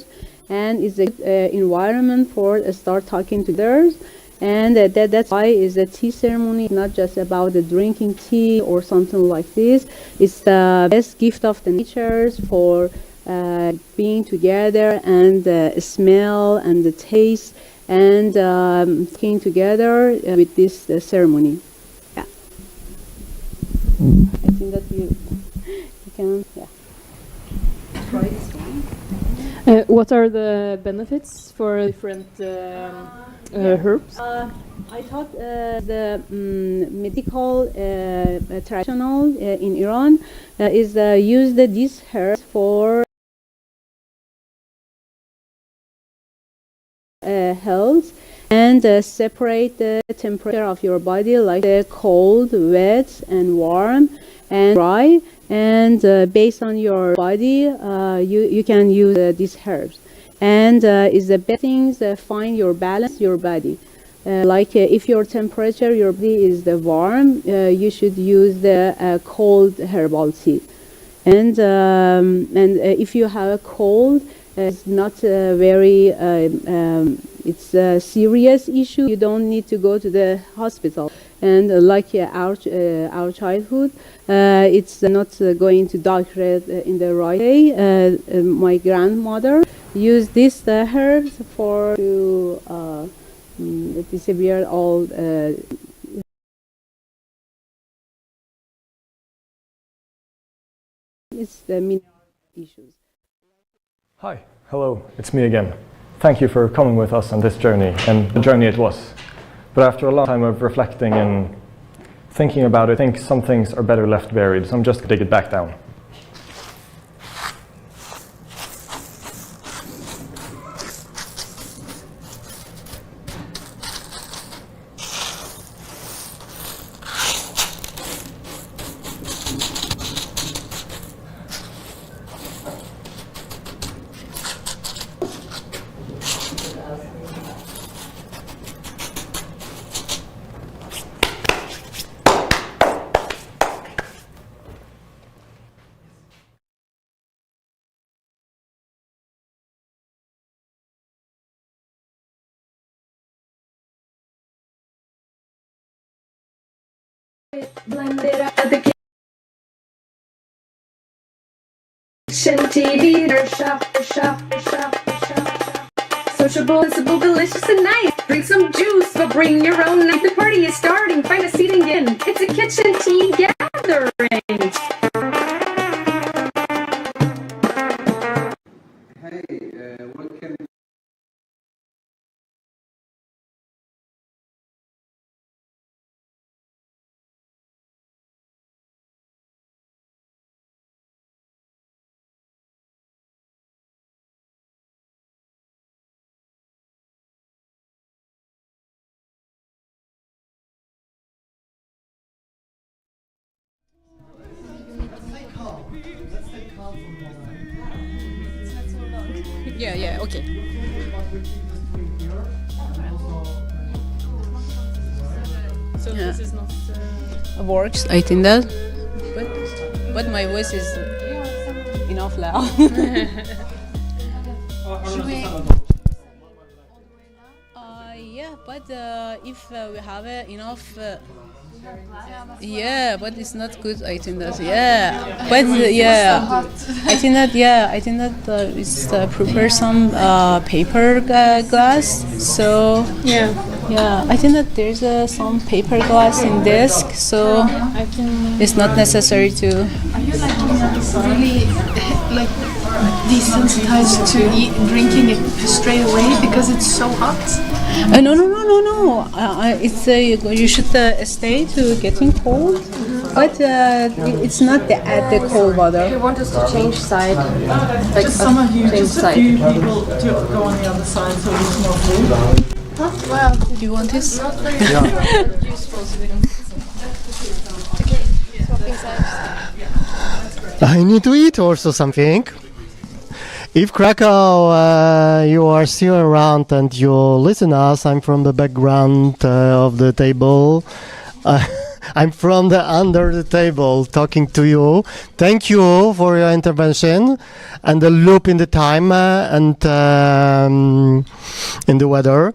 Q: and it's an environment for start talking to others. And that's why is the tea ceremony not just about the drinking tea or something like this. It's the best gift of the natures for being together, and the smell and the taste, and being together with this ceremony. Yeah, I think that you can try this one.
E: What are the benefits for different herbs?
Q: I thought the medical traditional in Iran is use these herbs for health, and separate the temperature of your body, like the cold, wet, and warm, and dry. And based on your body, you can use these herbs. And is the best things find your balance, your body. Like if your temperature, your body is the warm, you should use the cold herbal tea. And if you have a cold, it's not very, it's a serious issue. You don't need to go to the hospital. And like our childhood, it's not going to doctor in the right way. My grandmother used these herbs for to disappear all it's the mineral issues.
B: Hi, hello, it's me again. Thank you for coming with us on this journey, and the journey it was. But after a long time of reflecting and thinking about it, I think some things are better left buried, so I'm just going to dig it back down.
C: Blend it up at the KitChenTv. Shop. Sociable, sensible, delicious, and nice. Drink some juice, but bring your own night. The party is starting. Find a seat and get in. It's a KitChenTv gathering.
R: Yeah, okay. So this is not
Q: works, I think that, but my voice is enough loud. Yeah, but if we have enough. Yeah, but it's not good. I think that. Yeah, but yeah, I think that it's prepare some paper glass. So yeah, I think that there's some paper glass in desk. So it's not necessary to.
R: Are you really like desensitized to drinking it straight away because it's so hot?
Q: No. It's you should stay to getting cold, but it's not the cold water.
R: You want us to change side, like some of you, just a few people to go on the other side so there's more food.
Q: Well, do you want this?
R: Not very useful to be.
H: Okay, swapping sides.
L: I need to eat also something. If Krakow, you are still around and you listen us, I'm from the background of the table. I'm from the under the table talking to you. Thank you for your intervention and the loop in the time and in the weather.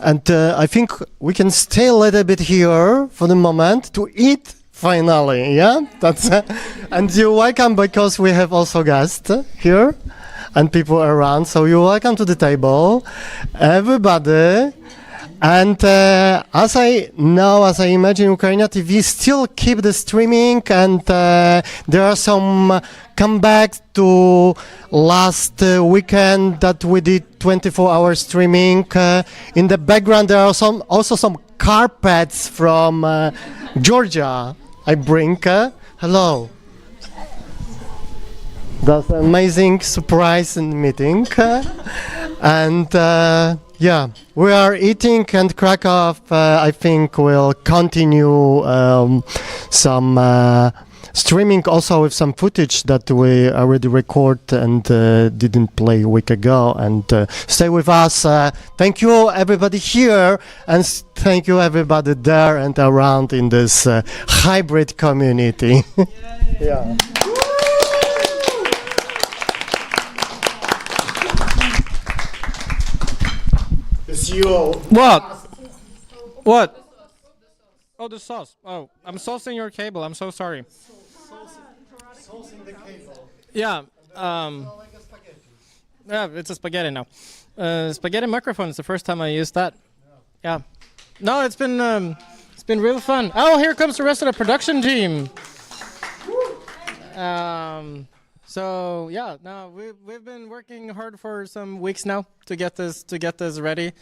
L: And I think we can stay a little bit here for the moment to eat. Finally, yeah, that's and you're welcome because we have also guests here and people around. So you're welcome to the table, everybody. And as I imagine, UKRAiNATV still keep the streaming, and there are some comebacks to last weekend that we did 24-hour streaming. In the background, there are also some carpets from Georgia. I bring. Hello. That's an amazing surprise in the meeting. And yeah, we are eating, and Krakow, I think, will continue some streaming also with some footage that we already recorded and didn't play a week ago. And stay with us. Thank you, everybody here, and thank you, everybody there and around in this hybrid community. Yeah. It's you.
G: What? What? Oh, the sauce. Oh, I'm saucing your cable. I'm so sorry.
L: Saucing the cable.
G: Yeah. Yeah, it's a spaghetti now. Spaghetti microphone is the first time I used that. Yeah. No, it's been real fun. Oh, here comes the rest of the production team. So yeah, no, we've been working hard for some weeks now to get this ready.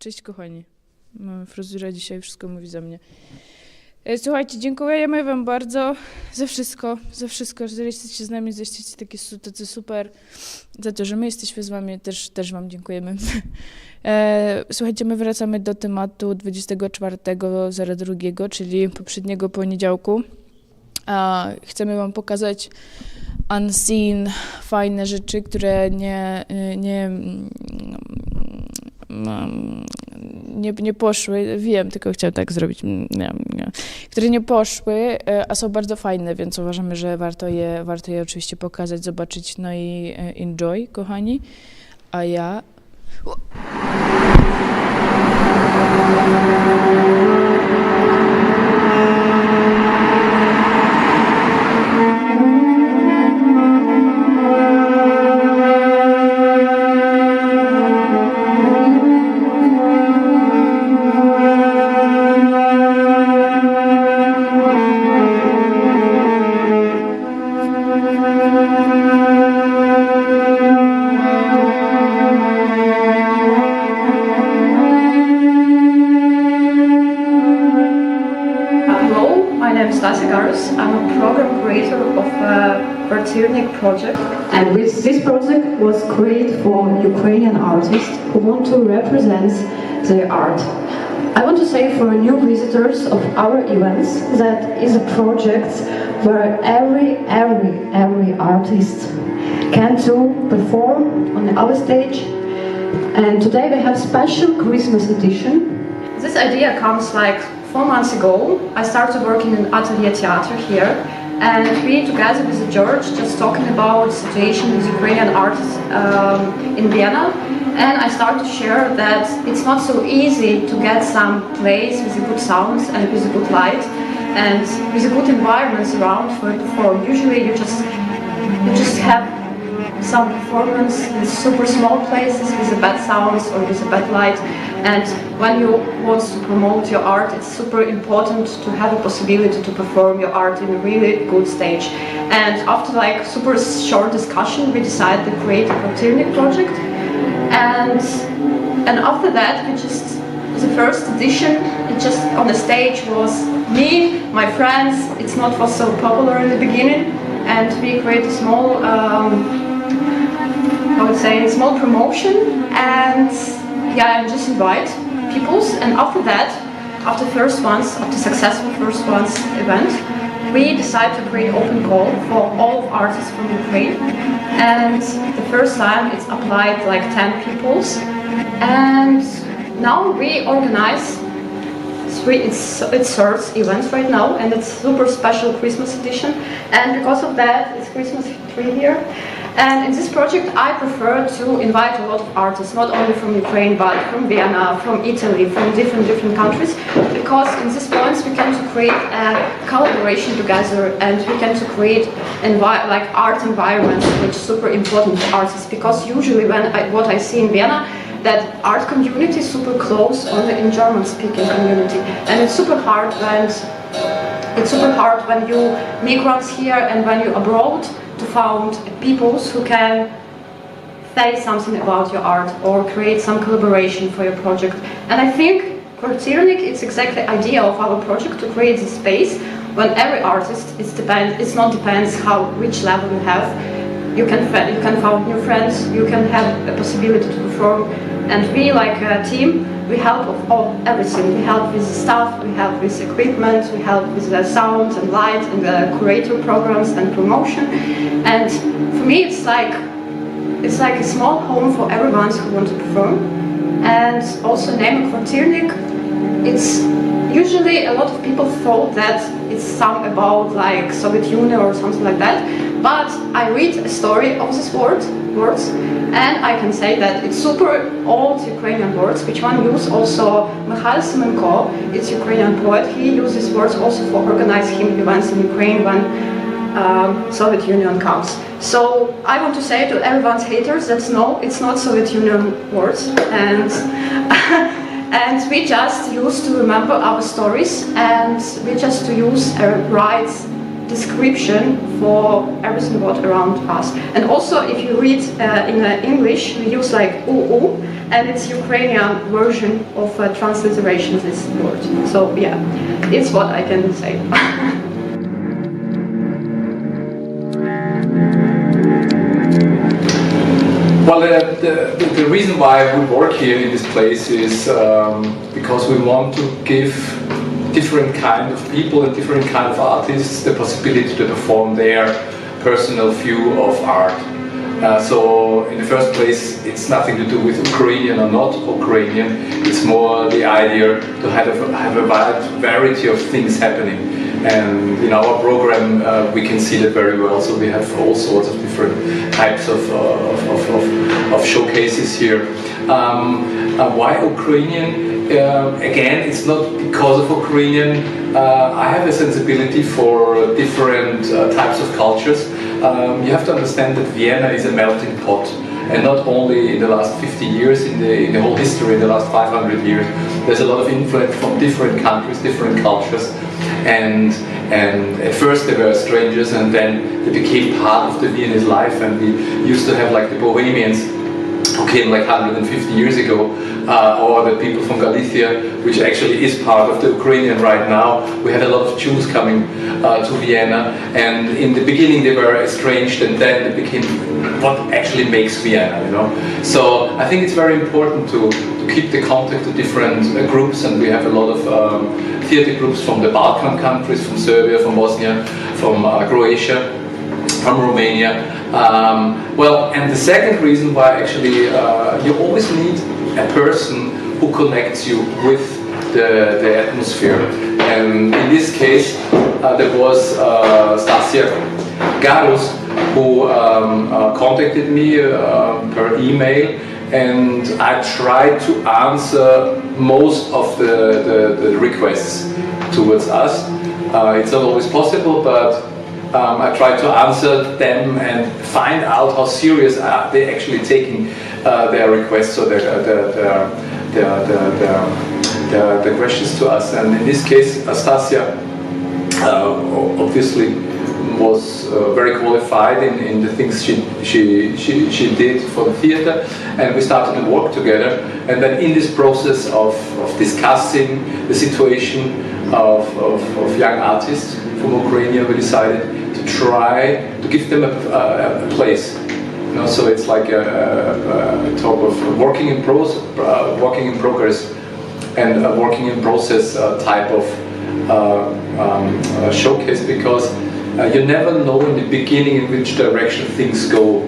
A: Cześć kochani. Fryzura dzisiaj wszystko mówi za mnie. Słuchajcie, dziękujemy wam bardzo za wszystko, że jesteście z nami, że jesteście tacy super, za to, że my jesteśmy z wami, też wam dziękujemy. Słuchajcie, my wracamy do tematu 24.02, czyli poprzedniego poniedziałku. Chcemy wam pokazać unseen, fajne rzeczy, które nie poszły, wiem, tylko chciałam tak zrobić, które nie poszły, a są bardzo fajne, więc uważamy, że warto je oczywiście pokazać, zobaczyć, no i enjoy, kochani, a ja...
S: I'm a program creator of a Kwartiernik project, and this project was created for Ukrainian artists who want to represent their art. I want to say for new visitors of our events that is a project where every artist can to perform on our stage, and today we have special Christmas edition. This idea comes like 4 months ago. I started working in Atelier Theater here, and we together with George just talking about the situation with Ukrainian artists in Vienna, and I started to share that it's not so easy to get some place with good sounds and with a good light and with a good environments around for it to perform. Usually you just have some performance in super small places with a bad sounds or with a bad light, and when you want to promote your art, it's super important to have a possibility to perform your art in a really good stage. And after like super short discussion, we decided to create a Kwartiernik project, and after that we just, the first edition, it just on the stage was me, my friends. It's not was so popular in the beginning, and we created a small I would say small promotion, and yeah, and just invite peoples. And after that, after successful first ones event, we decided to create open call for all artists from Ukraine. And the first time it's applied like 10 peoples, and now we organize it's third event right now, and it's super special Christmas edition, and because of that it's Christmas tree here. And in this project I prefer to invite a lot of artists, not only from Ukraine but from Vienna, from Italy, from different countries, because in this points we can to create a collaboration together, and we can to create like art environments, which is super important for artists, because usually what I see in Vienna, that art community is super close only in German-speaking community, and it's super hard when you migrants here and when you abroad to find peoples who can say something about your art or create some collaboration for your project. And I think Kwartiernik is exactly the idea of our project, to create this space when every artist it's not depends which level you have. You can find new friends, you can have a possibility to perform, and we like a team, we help of everything. We help with the stuff, we help with equipment, we help with the sound and light and the curator programs and promotion. And for me it's like a small home for everyone who wants to perform. And also name Kwartiernik, it's usually a lot of people thought that it's some about like Soviet Union or something like that, but I read a story of this words, and I can say that it's super old Ukrainian words, which one use also Mikhail Semenko, it's Ukrainian poet. He uses words also for organizing events in Ukraine when Soviet Union comes. So I want to say to everyone's haters that no, it's not Soviet Union words, and and we just used to remember our stories, and we just to use right description for everything what around us. And also, if you read in English, we use like "oo," and it's Ukrainian version of transliteration this word. So yeah, it's what I can say.
T: Well, the reason why we work here in this place is because we want to give different kind of people and different kind of artists the possibility to perform their personal view of art. So in the first place, it's nothing to do with Ukrainian or not Ukrainian. It's more the idea to have a wide variety of things happening. And in our program, we can see that very well. So we have all sorts of different types of showcases here. Why Ukrainian? Again, it's not because of Ukrainian. I have a sensibility for different types of cultures. You have to understand that Vienna is a melting pot, and not only in the last 50 years, in the whole history, in the last 500 years, there's a lot of influence from different countries, different cultures, and at first they were strangers, and then they became part of the Viennese life, and we used to have like the Bohemians who came like 150 years ago, or the people from Galicia, which actually is part of the Ukrainian right now. We had a lot of Jews coming to Vienna, and in the beginning they were estranged, and then they became what actually makes Vienna, you know. So I think it's very important to keep the contact to different groups, and we have a lot of theater groups from the Balkan countries, from Serbia, from Bosnia, from Croatia, from Romania. Well, and the second reason why actually you always need a person who connects you with the atmosphere. And in this case, there was Stasia Garus, who contacted me per email, and I tried to answer most of the requests towards us. It's not always possible, but I tried to answer them and find out how serious are they actually taking their requests or the questions to us. And in this case, Stasia obviously was very qualified in the things she did for the theater, and we started to work together. And then in this process of discussing the situation of young artists from Ukraine, we decided to try to give them a place. You know, so it's like a talk of working in progress and a working in process type of showcase, because you never know in the beginning in which direction things go,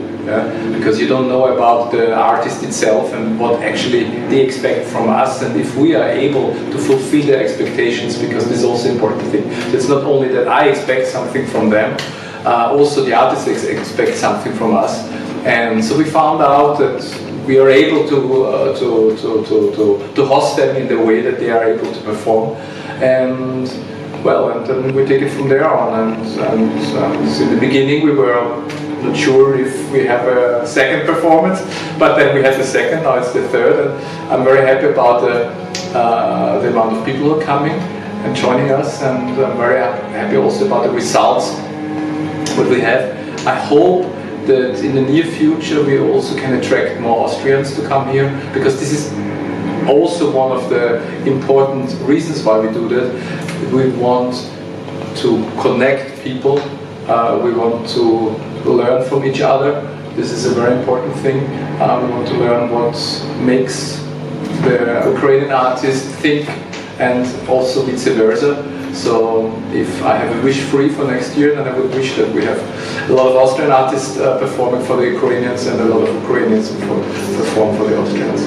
T: because you don't know about the artist itself and what actually they expect from us, and if we are able to fulfill their expectations, because this is also an important thing. So it's not only that I expect something from them, also the artists expect something from us. And so we found out that we are able to host them in the way that they are able to perform, and well, and then we take it from there on. And in the beginning we were not sure if we have a second performance, but then we had the second, now it's the third, and I'm very happy about the amount of people who are coming and joining us, and I'm very happy also about the results what we have. I hope that in the near future we also can attract more Austrians to come here, because this is also one of the important reasons why we do that. We want to connect people, we want to learn from each other. This is a very important thing. We want to learn what makes the Ukrainian artist think, and also vice versa. So if I have a wish free for next year, then I would wish that we have a lot of Austrian artists performing for the Ukrainians, and a lot of Ukrainians perform for the Austrians.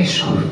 S: прийшов.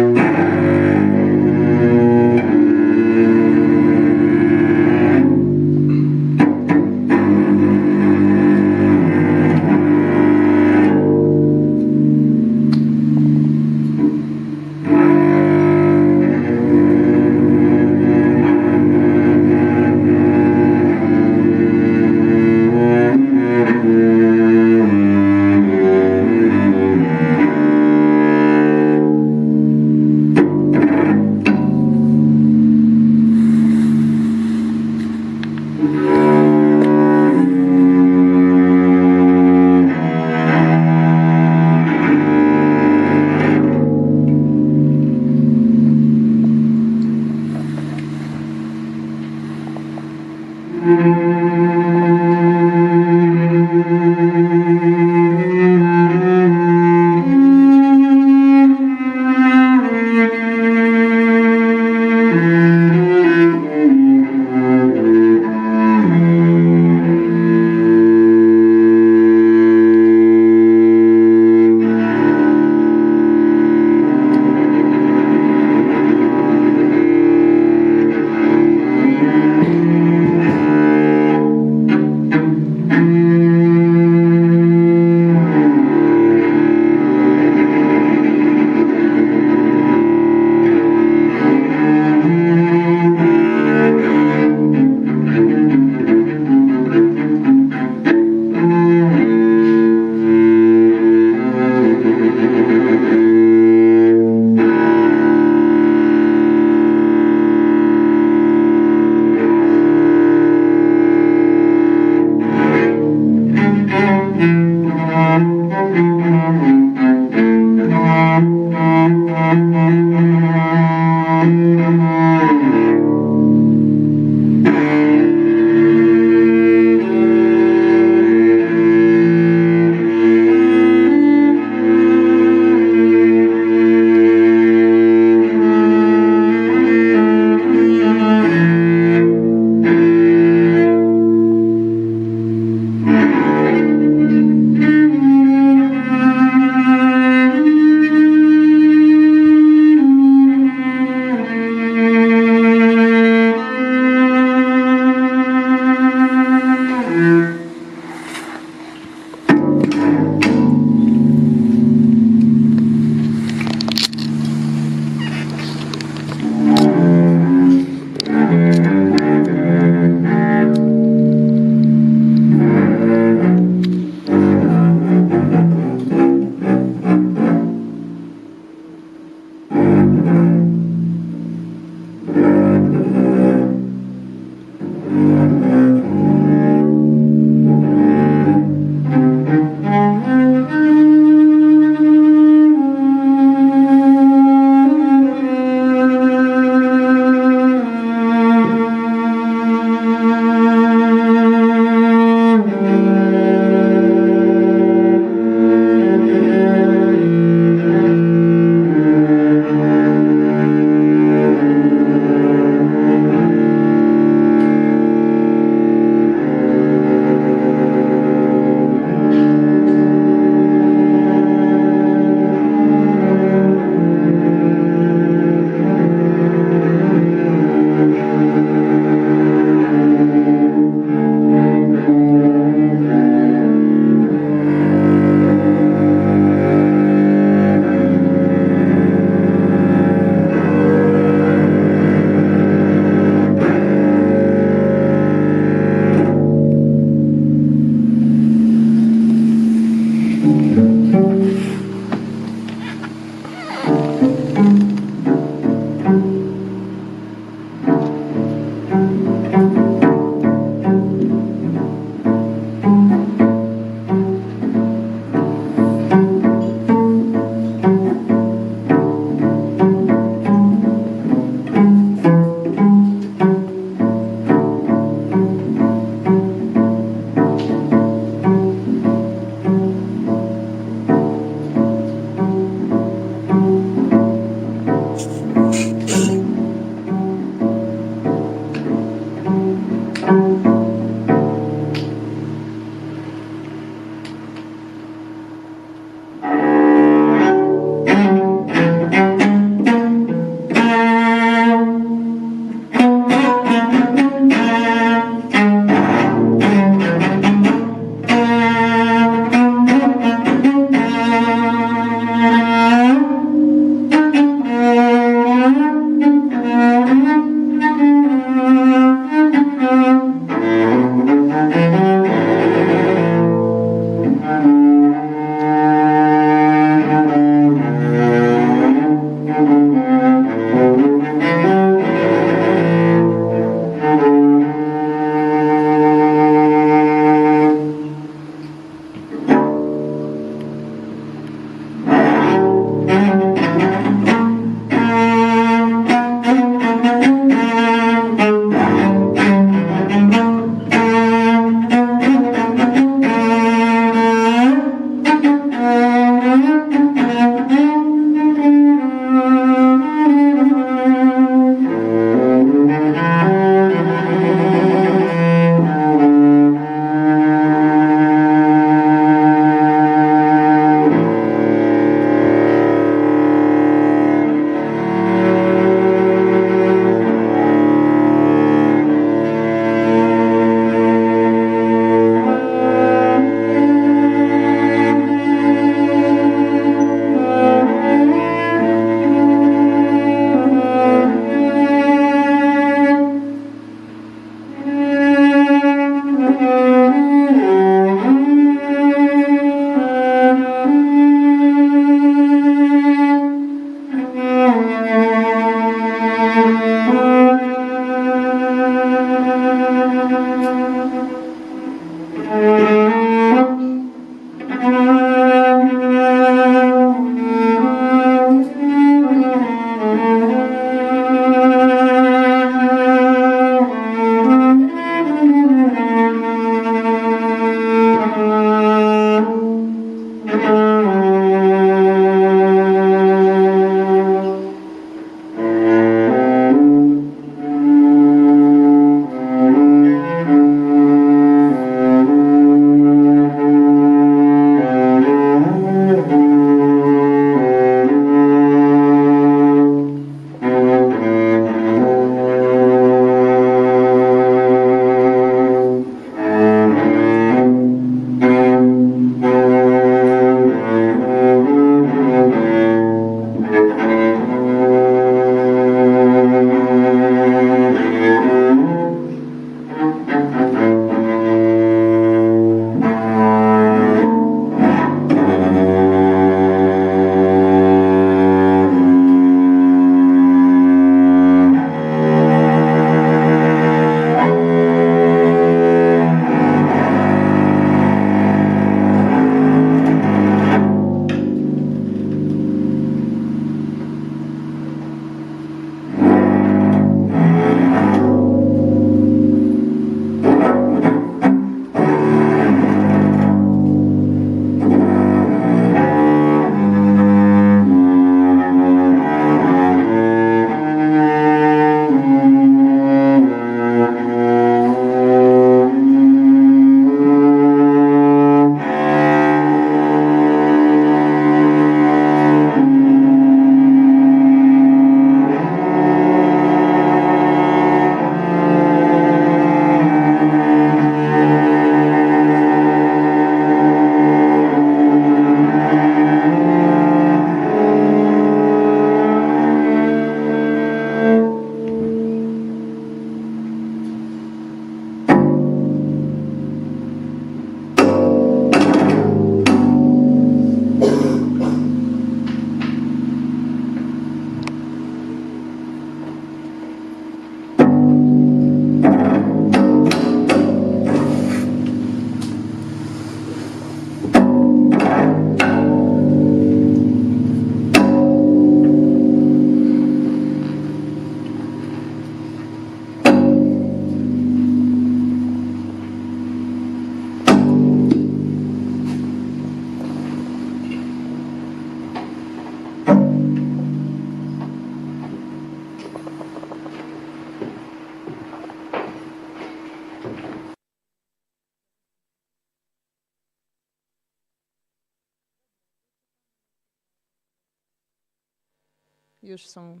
U: już są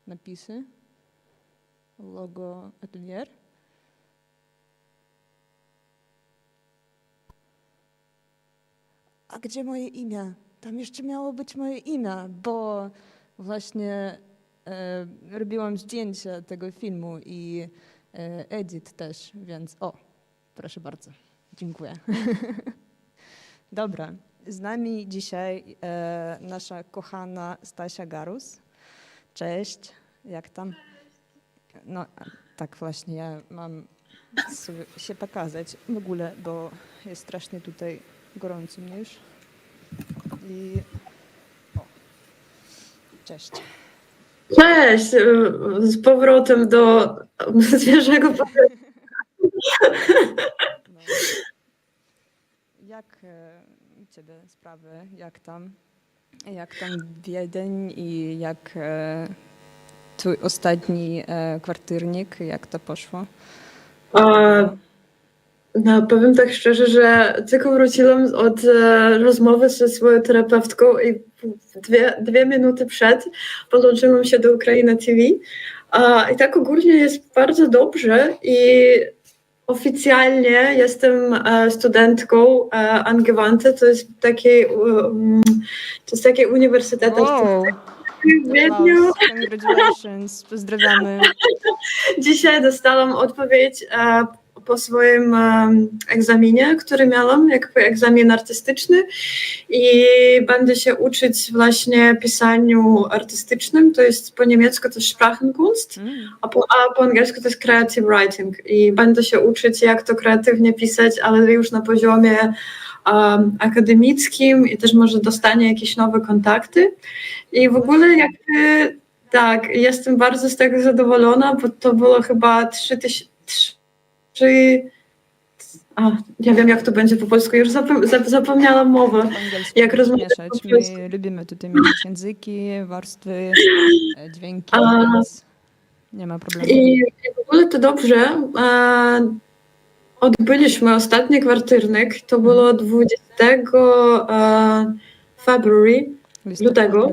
U: napisy, logo atelier. A gdzie moje imię? Tam jeszcze miało być moje imię, bo właśnie robiłam zdjęcia tego filmu i edit też, więc proszę bardzo, dziękuję. Dobra, z nami dzisiaj nasza kochana Stasia Garus. Cześć, jak tam? No tak właśnie, ja mam sobie się pokazać w ogóle, bo jest strasznie tutaj gorąco mnie już. I cześć.
V: Cześć, z powrotem do świeżego powrotu.
U: Jak u Ciebie sprawy? Jak tam Wiedeń i jak Twój ostatni kwartyrnik, jak to poszło?
V: No, powiem tak szczerze, że tylko wróciłam od rozmowy ze swoją terapeutką i dwie minuty przed podłączyłam się do UKRAiNATV. I tak ogólnie jest bardzo dobrze i oficjalnie jestem studentką Angewandte, to jest taki uniwersytet w Wiedniu.
U: Congratulations, pozdrawiamy.
V: Dzisiaj dostałam odpowiedź po swoim egzaminie, który miałam, jakby egzamin artystyczny i będę się uczyć właśnie pisaniu artystycznym, to jest po niemiecku to jest Sprachenkunst, a po angielsku to jest Creative Writing i będę się uczyć jak to kreatywnie pisać, ale już na poziomie akademickim i też może dostanie jakieś nowe kontakty i w ogóle jakby tak, jestem bardzo z tego zadowolona, bo to było chyba nie wiem jak to będzie po polsku, już zapomniałam mowę, jak rozmawiać po polsku.
U: My lubimy tutaj mieć języki, warstwy, dźwięki, więc nie ma problemu.
V: I w ogóle to dobrze. Odbyliśmy ostatni kwartyrnik, to było 20 lutego.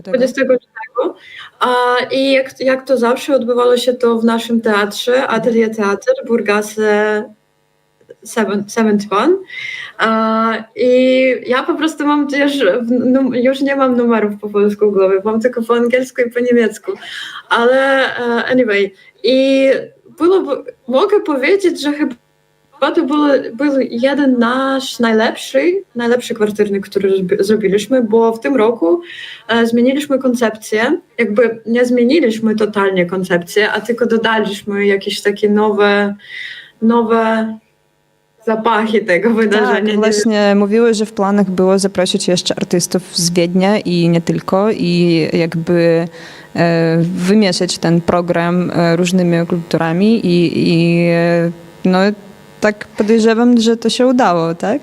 V: I jak to zawsze odbywało się to w naszym teatrze, Atelier Teatr, Burgasse 71. I ja po prostu mam już nie mam numerów po polsku w głowie, mam tylko po angielsku i po niemiecku. Ale anyway, i mogę powiedzieć, że chyba to był jeden nasz najlepszy kwartyrnik, który zrobiliśmy, bo w tym roku zmieniliśmy koncepcję. Jakby nie zmieniliśmy totalnie koncepcję, a tylko dodaliśmy jakieś takie nowe zapachy tego wydarzenia.
U: Tak, właśnie mówiły, że w planach było zaprosić jeszcze artystów z Wiednia i nie tylko i jakby wymieszać ten program różnymi kulturami i no tak podejrzewam, że to się udało, tak?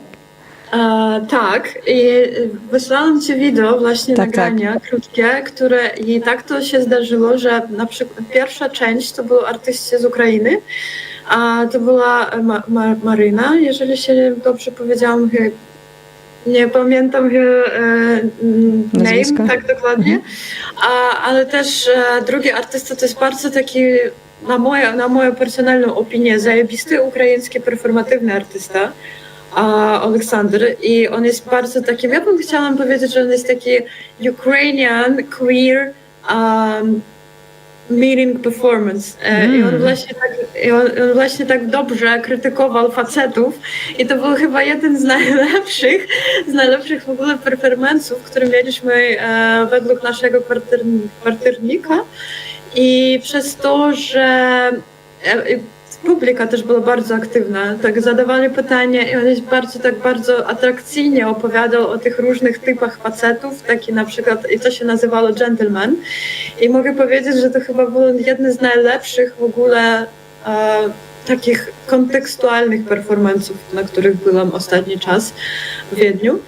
V: Tak, i wysłałam Ci wideo, właśnie nagrania krótkie, które i tak to się zdarzyło, że na przykład pierwsza część to były artyści z Ukrainy, a to była Maryna, jeżeli się dobrze powiedziałam, nie pamiętam name tak dokładnie, ale też drugi artysta to jest bardzo taki na moją personalną opinię, zajebisty ukraiński performatywny artysta, Aleksander. I on jest bardzo takim, ja bym chciała powiedzieć, że on jest taki Ukrainian queer meeting performance. I on właśnie tak dobrze krytykował facetów i to był chyba jeden z najlepszych w ogóle performance'ów, które mieliśmy według naszego kwartyrnika. I przez to, że publika też była bardzo aktywna, tak zadawali pytania i on jest bardzo atrakcyjnie opowiadał o tych różnych typach facetów, taki na przykład, i to się nazywało gentleman. I mogę powiedzieć, że to chyba było jedne z najlepszych w ogóle takich kontekstualnych performance'ów, na których byłam ostatni czas w Wiedniu.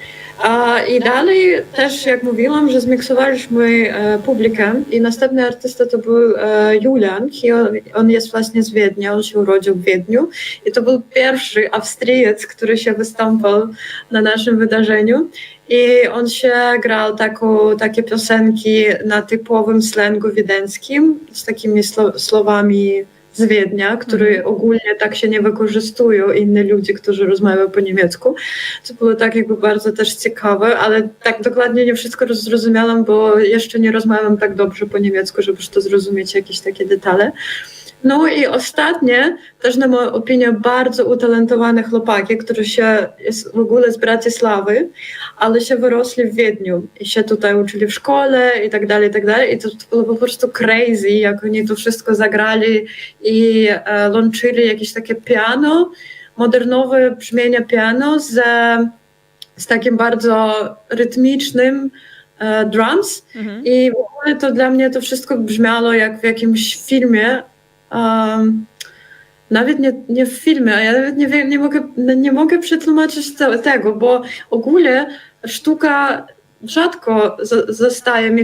V: I dalej też, jak mówiłam, że zmiksowaliśmy publikę i następny artysta to był Julian i on jest właśnie z Wiednia, on się urodził w Wiedniu i to był pierwszy Austriec, który się wystąpił na naszym wydarzeniu i on się grał takie piosenki na typowym slangu wiedeńskim z takimi słowami z Wiednia, które ogólnie tak się nie wykorzystują inni ludzie, którzy rozmawiają po niemiecku. To było tak jakby bardzo też ciekawe, ale tak dokładnie nie wszystko zrozumiałam, bo jeszcze nie rozmawiam tak dobrze po niemiecku, żeby to zrozumieć jakieś takie detale. No i ostatnie, też na moją opinię, bardzo utalentowane chłopaki, które się jest w ogóle z Bratysławy, ale się wyrosli w Wiedniu i się tutaj uczyli w szkole i tak dalej, i tak dalej. I to było po prostu crazy, jak oni to wszystko zagrali i łączyli jakieś takie piano, modernowe brzmienie piano z takim bardzo rytmicznym drums. I w ogóle to dla mnie to wszystko brzmiało jak w jakimś filmie, nawet nie w filmie, a ja nawet nie mogę przetłumaczyć tego, bo ogólnie sztuka rzadko zostaje mi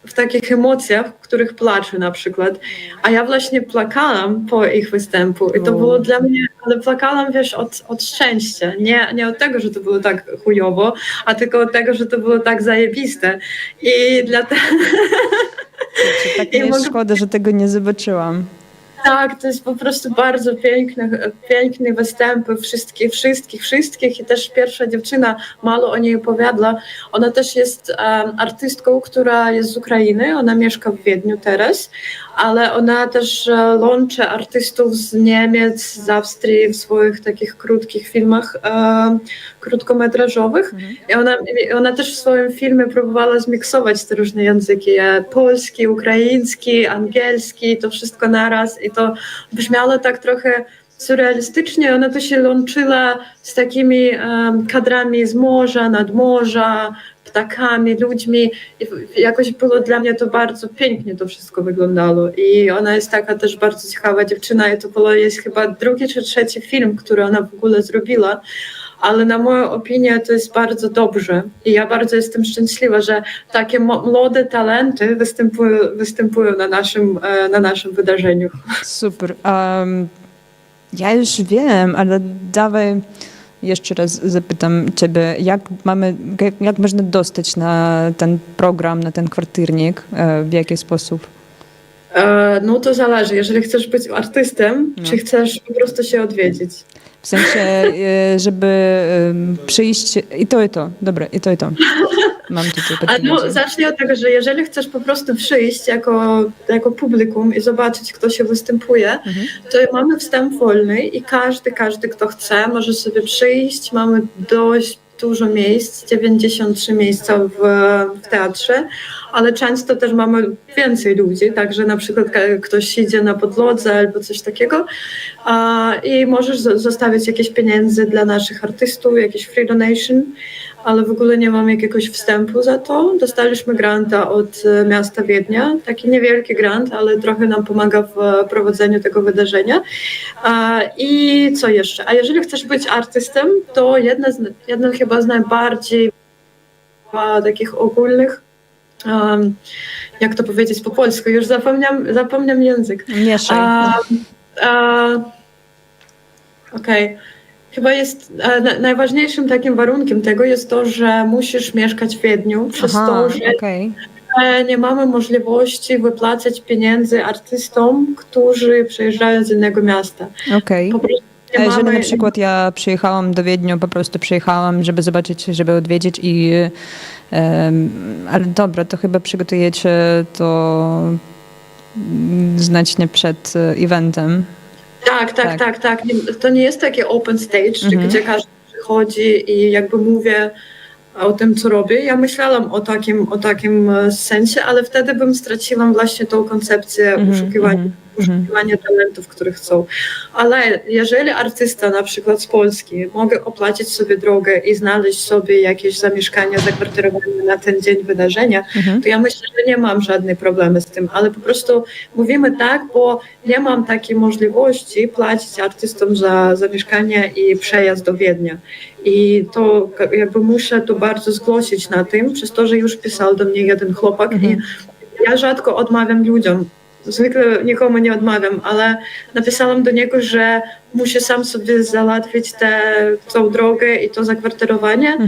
V: w takich emocjach, w których płaczę na przykład. A ja właśnie płakałam po ich występu i to było dla mnie, ale płakałam, wiesz, od szczęścia. Nie od tego, że to było tak chujowo, a tylko od tego, że to było tak zajebiste. I dlatego...
F: Tak mi jest szkoda, że tego nie zobaczyłam.
V: Tak, to jest po prostu bardzo piękne występy wszystkich i też pierwsza dziewczyna mało o niej opowiadała. Ona też jest artystką, która jest z Ukrainy, ona mieszka w Wiedniu teraz, ale ona też łączy artystów z Niemiec, z Austrii w swoich takich krótkich filmach krótkometrażowych. I ona też w swoim filmie próbowała zmiksować te różne języki, polski, ukraiński, angielski, to wszystko naraz i to brzmiało tak trochę surrealistycznie. Ona to się łączyła z takimi kadrami z morza, nadmorza, ptakami, ludźmi. I jakoś było dla mnie to bardzo pięknie to wszystko wyglądało. I ona jest taka też bardzo ciekawa dziewczyna i to jest chyba drugi czy trzeci film, który ona w ogóle zrobiła. Ale na moją opinię to jest bardzo dobrze i ja bardzo jestem szczęśliwa, że takie młode talenty występują na naszym wydarzeniu.
F: Super. Ja już wiem, ale dawaj jeszcze raz zapytam Ciebie, jak można dostać na ten program, na ten kwartiernik, w jaki sposób?
V: No to zależy, jeżeli chcesz być artystem, czy chcesz po prostu się odwiedzić.
F: W sensie, żeby przyjść i to. Dobra, i to. Mam tutaj pytanie.
V: Zacznij od tego, że jeżeli chcesz po prostu przyjść jako publikum i zobaczyć, kto się występuje, to mamy wstęp wolny i każdy, kto chce, może sobie przyjść. Mamy dość dużo miejsc, 93 miejsca w teatrze, ale często też mamy więcej ludzi, także na przykład ktoś idzie na podłodze albo coś takiego i możesz zostawić jakieś pieniądze dla naszych artystów, jakieś free donation, ale w ogóle nie mam jakiegoś wstępu za to. Dostaliśmy granta od miasta Wiednia, taki niewielki grant, ale trochę nam pomaga w prowadzeniu tego wydarzenia. I co jeszcze? A jeżeli chcesz być artystem, to jedna chyba z najbardziej takich ogólnych, jak to powiedzieć po polsku, już zapomniam język.
F: Mieszaj.
V: Okej. Chyba jest najważniejszym takim warunkiem tego jest to, że musisz mieszkać w Wiedniu, przez to, że nie mamy możliwości wypłacać pieniędzy artystom, którzy przyjeżdżają z innego miasta.
F: A jeżeli na przykład ja przyjechałam do Wiednia, po prostu przyjechałam, żeby zobaczyć, żeby odwiedzić ale dobra, to chyba przygotujecie to znacznie przed eventem.
V: Tak. To nie jest takie open stage, gdzie każdy przychodzi i jakby mówię o tym, co robię. Ja myślałam o takim sensie, ale wtedy bym straciła właśnie tą koncepcję poszukiwania poszukiwania talentów, które chcą. Ale jeżeli artysta na przykład z Polski mogę opłacić sobie drogę i znaleźć sobie jakieś zamieszkanie, zakwaterowanie na ten dzień wydarzenia, to ja myślę, że nie mam żadnych problemów z tym, ale po prostu mówimy tak, bo nie mam takiej możliwości płacić artystom za zamieszkanie i przejazd do Wiednia. I to jakby muszę to bardzo zgłosić na tym, przez to, że już pisał do mnie jeden chłopak i ja rzadko odmawiam ludziom. Zwykle nikomu nie odmawiam, ale napisałam do niego, że muszę sam sobie załatwić tą drogę i to zakwaterowanie.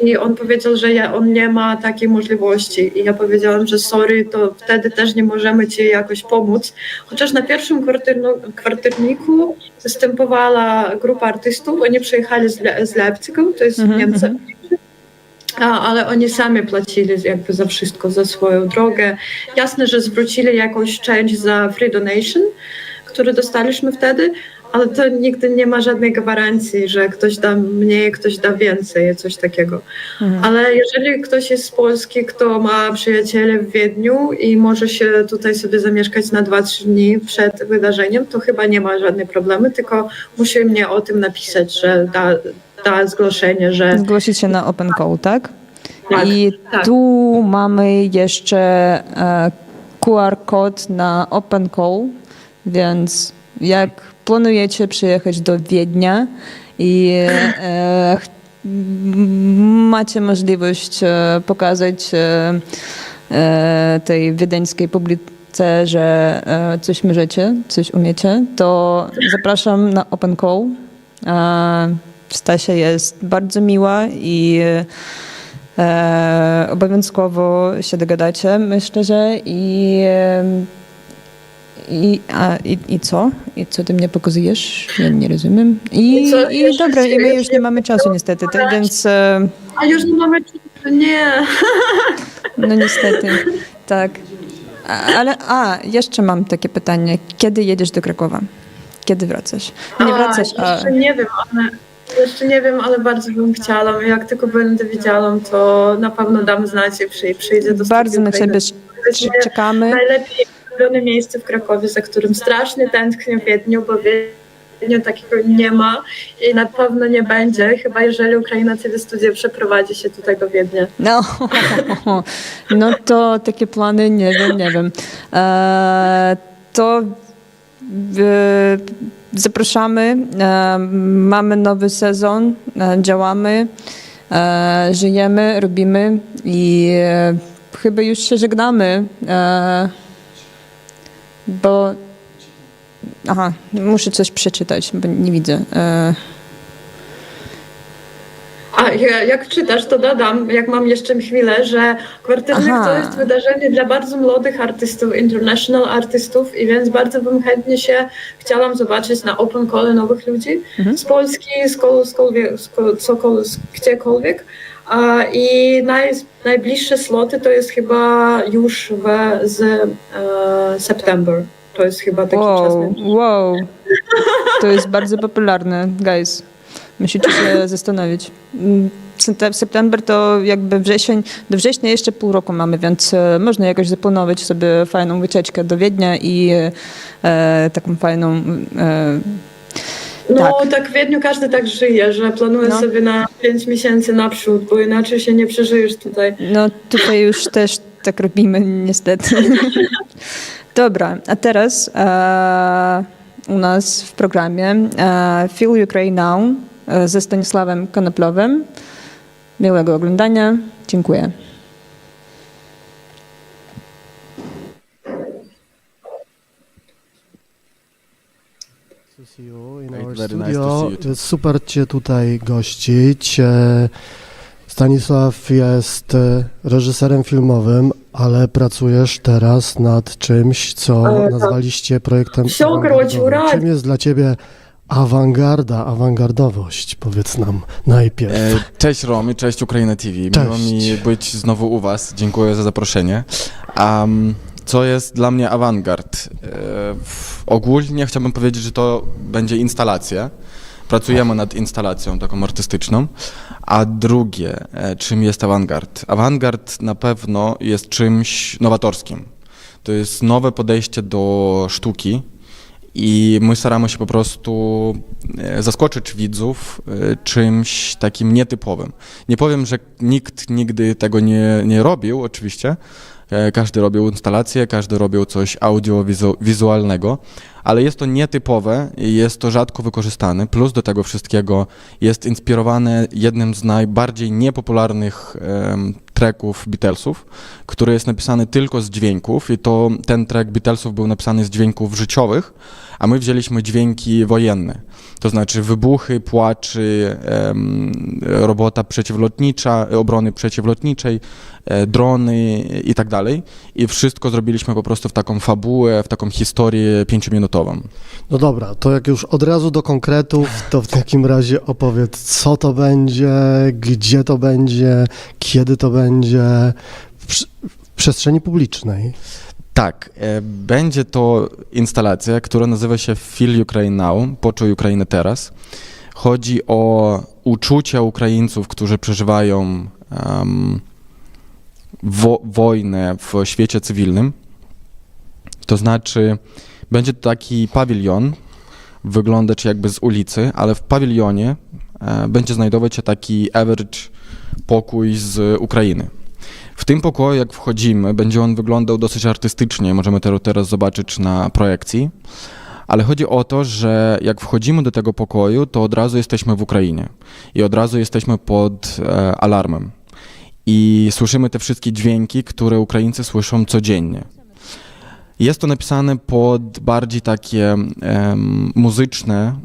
V: I on powiedział, że on nie ma takiej możliwości. I ja powiedziałam, że sorry, to wtedy też nie możemy ci jakoś pomóc. Chociaż na pierwszym kwartierniku występowała grupa artystów. Oni przyjechali z Leipzigu, to jest Niemcy. Ale oni sami płacili jakby za wszystko, za swoją drogę. Jasne, że zwrócili jakąś część za free donation, który dostaliśmy wtedy, ale to nigdy nie ma żadnej gwarancji, że ktoś da mniej, ktoś da więcej, coś takiego. Ale jeżeli ktoś jest z Polski, kto ma przyjacieli w Wiedniu i może się tutaj sobie zamieszkać na 2-3 dni przed wydarzeniem, to chyba nie ma żadnych problemów, tylko musi mnie o tym napisać, że da zgłoszenie, że...
F: Zgłosić się na Open Call, tak?
V: Tak,
F: I
V: tak.
F: tu mamy jeszcze QR kod na Open Call, więc jak planujecie przyjechać do Wiednia i macie możliwość pokazać tej wiedeńskiej publice, że coś możecie, coś umiecie, to zapraszam na Open Call. Stasia jest bardzo miła i obowiązkowo się dogadacie, myślę, że i co? I co ty mnie pokazujesz? Ja nie rozumiem. I dobra, i my już nie mamy czasu niestety, tak więc...
V: A już nie mamy czasu, nie.
F: No niestety, tak. Ale jeszcze mam takie pytanie. Kiedy jedziesz do Krakowa? Kiedy wracasz? Nie wracasz,
V: Jeszcze nie wiem, ale bardzo bym chciała. Jak tylko będę wiedziała, to na pewno dam znać i przyjdzie do
F: Bardzo na ciebie czekamy.
V: Najlepiej ulubione miejsce w Krakowie, za którym strasznie tęsknię w Wiedniu, bo w Wiedniu takiego nie ma i na pewno nie będzie, chyba jeżeli UKRAiNATV studia przeprowadzi się tutaj do Wiednia.
F: No to takie plany, nie wiem. To zapraszamy, mamy nowy sezon, działamy, żyjemy, robimy i chyba już się żegnamy, bo muszę coś przeczytać, bo nie widzę.
V: Jak czytasz, to dodam, jak mam jeszcze chwilę, że kwartiernik to jest wydarzenie dla bardzo młodych artystów, international artystów i więc bardzo bym chętnie się chciałam zobaczyć na Open Call nowych ludzi z Polski, gdziekolwiek. I najbliższe sloty to jest chyba już z september. To jest chyba taki czas.
F: Wow, to jest bardzo popularne, guys. Musicie się zastanowić. September to jakby wrzesień, do września jeszcze pół roku mamy, więc można jakoś zaplanować sobie fajną wycieczkę do Wiednia i taką fajną...
V: tak w Wiedniu każdy tak żyje, że planuje sobie na 5 miesięcy naprzód, bo inaczej się nie przeżyjesz tutaj.
F: No tutaj już też tak robimy niestety. Dobra, a teraz u nas w programie Feel Ukraine Now ze Stanisławem Konoplowym. Miłego oglądania. Dziękuję.
L: Studio. Jest super Cię tutaj gościć. Stanisław jest reżyserem filmowym, ale pracujesz teraz nad czymś, co nazwaliście projektem awangardowym. Czym jest dla Ciebie awangardowość? Powiedz nam najpierw.
J: Cześć Romy, cześć UKRAiNATV. Miło mi być znowu u Was. Dziękuję za zaproszenie. Co jest dla mnie awangard? Ogólnie chciałbym powiedzieć, że to będzie instalacja. Pracujemy nad instalacją taką artystyczną. A drugie, czym jest awangard? Awangard na pewno jest czymś nowatorskim. To jest nowe podejście do sztuki i my staramy się po prostu zaskoczyć widzów czymś takim nietypowym. Nie powiem, że nikt nigdy tego nie robił, oczywiście. Każdy robił instalację, każdy robił coś audiowizualnego, ale jest to nietypowe i jest to rzadko wykorzystane. Plus do tego wszystkiego jest inspirowane jednym z najbardziej niepopularnych tracków Beatlesów, który jest napisany tylko z dźwięków i to ten track Beatlesów był napisany z dźwięków życiowych, a my wzięliśmy dźwięki wojenne. To znaczy wybuchy, płaczy, robota przeciwlotnicza, obrony przeciwlotniczej, drony i tak dalej. I wszystko zrobiliśmy po prostu w taką fabułę, w taką historię 5-minutową.
L: No dobra, to jak już od razu do konkretów, to w takim razie opowiedz, co to będzie, gdzie to będzie, kiedy to będzie w przestrzeni publicznej.
J: Tak, będzie to instalacja, która nazywa się Feel Ukraine Now, Poczuj Ukrainę teraz. Chodzi o uczucia Ukraińców, którzy przeżywają wojnę w świecie cywilnym. To znaczy, będzie to taki pawilion, wyglądać jakby z ulicy, ale w pawilionie będzie znajdować się taki average pokój z Ukrainy. W tym pokoju, jak wchodzimy, będzie on wyglądał dosyć artystycznie, możemy to teraz zobaczyć na projekcji, ale chodzi o to, że jak wchodzimy do tego pokoju, to od razu jesteśmy w Ukrainie i od razu jesteśmy pod alarmem i słyszymy te wszystkie dźwięki, które Ukraińcy słyszą codziennie. Jest to napisane pod bardziej takie muzyczne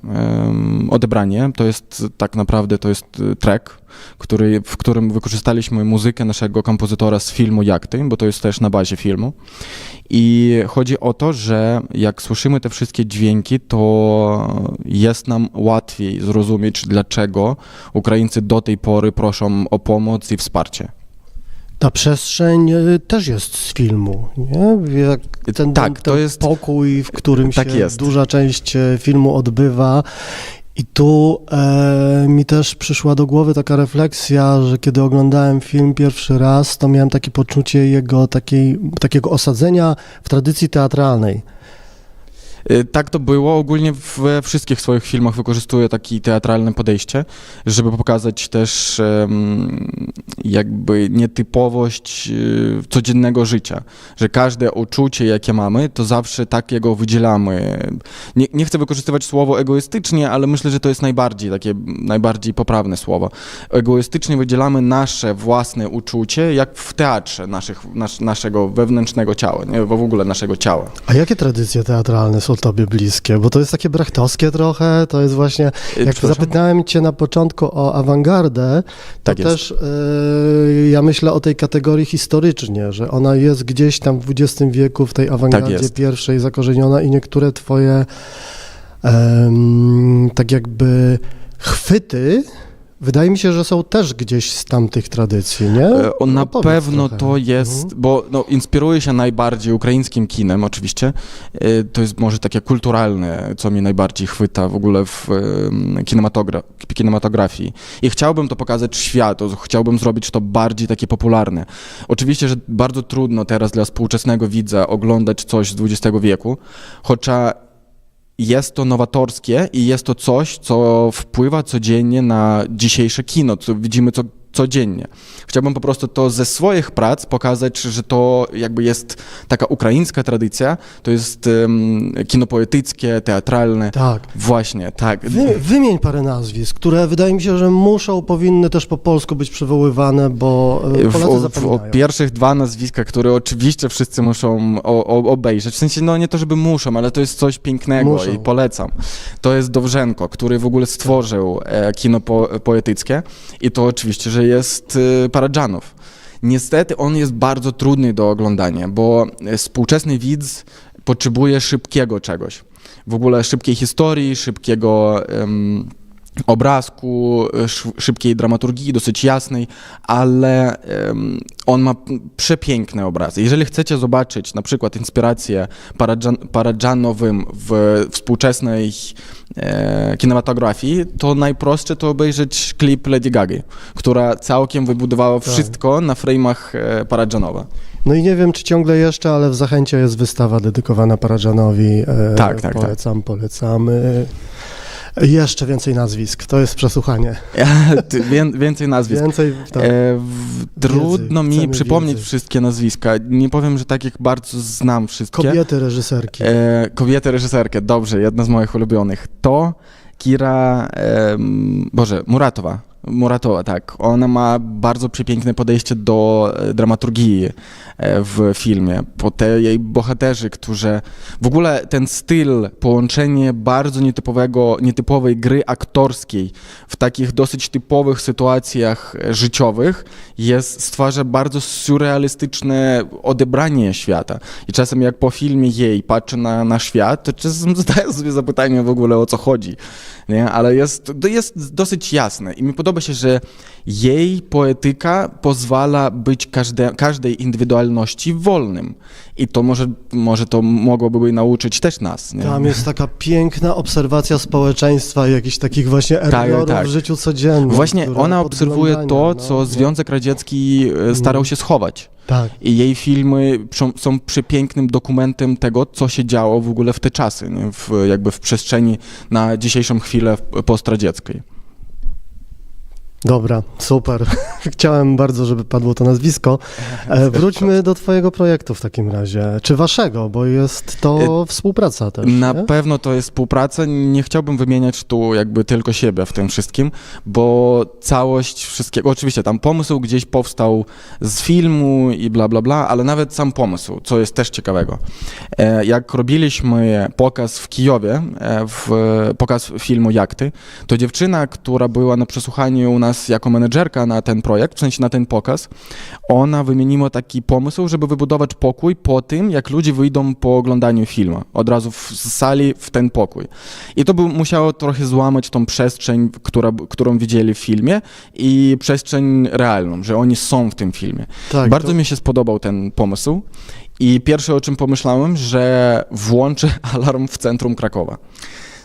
J: odebranie. To jest tak naprawdę track, w którym wykorzystaliśmy muzykę naszego kompozytora z filmu Jak Ty, bo to jest też na bazie filmu. I chodzi o to, że jak słyszymy te wszystkie dźwięki, to jest nam łatwiej zrozumieć, dlaczego Ukraińcy do tej pory proszą o pomoc i wsparcie.
L: Ta przestrzeń też jest z filmu, nie? Jak ten
J: to jest
L: pokój, w którym
J: tak
L: się
J: jest.
L: duża część filmu odbywa. I tu mi też przyszła do głowy taka refleksja, że kiedy oglądałem film pierwszy raz, to miałem takie poczucie jego takiego osadzenia w tradycji teatralnej.
J: Tak to było. Ogólnie we wszystkich swoich filmach wykorzystuję takie teatralne podejście, żeby pokazać też jakby nietypowość codziennego życia, że każde uczucie, jakie mamy, to zawsze takiego wydzielamy. Nie chcę wykorzystywać słowo egoistycznie, ale myślę, że to jest najbardziej poprawne słowo. Egoistycznie wydzielamy nasze własne uczucie, jak w teatrze naszego wewnętrznego ciała, nie? W ogóle naszego ciała.
L: A jakie tradycje teatralne są tobie bliskie? Bo to jest takie brechtowskie trochę, to jest właśnie, jak zapytałem cię na początku o awangardę, to
J: tak
L: też ja myślę o tej kategorii historycznie, że ona jest gdzieś tam w XX wieku w tej awangardzie pierwszej zakorzeniona i niektóre twoje tak jakby chwyty, wydaje mi się, że są też gdzieś z tamtych tradycji, nie?
J: Na pewno trochę. To jest, bo inspiruje się najbardziej ukraińskim kinem oczywiście. To jest może takie kulturalne, co mnie najbardziej chwyta w ogóle w kinematografii. I chciałbym to pokazać światu, chciałbym zrobić to bardziej takie popularne. Oczywiście, że bardzo trudno teraz dla współczesnego widza oglądać coś z XX wieku, chociaż jest to nowatorskie i jest to coś, co wpływa codziennie na dzisiejsze kino, co widzimy codziennie. Chciałbym po prostu to ze swoich prac pokazać, że to jakby jest taka ukraińska tradycja, to jest kino poetyckie, teatralne.
L: Tak.
J: Właśnie, tak.
L: Wymień parę nazwisk, które wydaje mi się, że powinny też po polsku być przywoływane, bo Polacy zapominają.
J: Pierwszych dwa nazwiska, które oczywiście wszyscy muszą obejrzeć, w sensie nie to, żeby muszą, ale to jest coś pięknego i polecam. To jest Dowrzenko, który w ogóle stworzył kino poetyckie i to oczywiście, że jest Paradżanow. Niestety on jest bardzo trudny do oglądania, bo współczesny widz potrzebuje szybkiego czegoś. W ogóle szybkiej historii, szybkiego obrazku, szybkiej dramaturgii, dosyć jasnej, ale on ma przepiękne obrazy. Jeżeli chcecie zobaczyć na przykład inspirację Paradżanowym w współczesnej kinematografii, to najprostsze to obejrzeć klip Lady Gagi, która całkiem wybudowała wszystko na frame'ach Paradżanowa.
L: No i nie wiem, czy ciągle jeszcze, ale w Zachęcie jest wystawa dedykowana Paradżanowi.
J: Tak.
L: Polecamy. Jeszcze więcej nazwisk, to jest przesłuchanie.
J: Więcej nazwisk. Trudno mi przypomnieć wszystkie nazwiska. Nie powiem, że takich bardzo znam wszystkie.
L: Kobiety reżyserki.
J: Kobiety reżyserki, dobrze, jedna z moich ulubionych. To Kira, Muratowa, tak. Ona ma bardzo przepiękne podejście do dramaturgii w filmie. Po te jej bohaterzy, którzy... W ogóle ten styl, połączenie bardzo nietypowej gry aktorskiej w takich dosyć typowych sytuacjach życiowych stwarza bardzo surrealistyczne odebranie świata. I czasem jak po filmie jej patrzę na świat, to czasem zadaję sobie zapytanie w ogóle o co chodzi. Nie? Ale to jest dosyć jasne i mi podoba się, że jej poetyka pozwala być każdej indywidualności wolnym. I to może to mogłoby nauczyć też nas. Nie?
L: Tam jest taka piękna obserwacja społeczeństwa i jakichś takich właśnie errorów w życiu codziennym.
J: Właśnie ona obserwuje to, co Związek Radziecki starał się schować.
L: Tak.
J: I jej filmy są przepięknym dokumentem tego, co się działo w ogóle w te czasy, nie? W przestrzeni na dzisiejszą chwilę postradzieckiej.
L: Dobra, super. Chciałem bardzo, żeby padło to nazwisko. Wróćmy do twojego projektu w takim razie. Czy waszego, bo jest to współpraca też.
J: Na pewno to jest współpraca. Nie chciałbym wymieniać tu jakby tylko siebie w tym wszystkim, bo całość wszystkiego, oczywiście tam pomysł gdzieś powstał z filmu i bla, bla, bla, ale nawet sam pomysł, co jest też ciekawego. Jak robiliśmy pokaz w Kijowie, pokaz filmu Jachty, to dziewczyna, która była na przesłuchaniu u nas jako menedżerka na ten projekt, w sensie na ten pokaz, ona wymieniła taki pomysł, żeby wybudować pokój po tym, jak ludzie wyjdą po oglądaniu filmu. Od razu z sali w ten pokój. I to musiało trochę złamać tą przestrzeń, którą widzieli w filmie i przestrzeń realną, że oni są w tym filmie.
L: Tak,
J: Bardzo mi się spodobał ten pomysł i pierwsze, o czym pomyślałem, że włączę alarm w centrum Krakowa.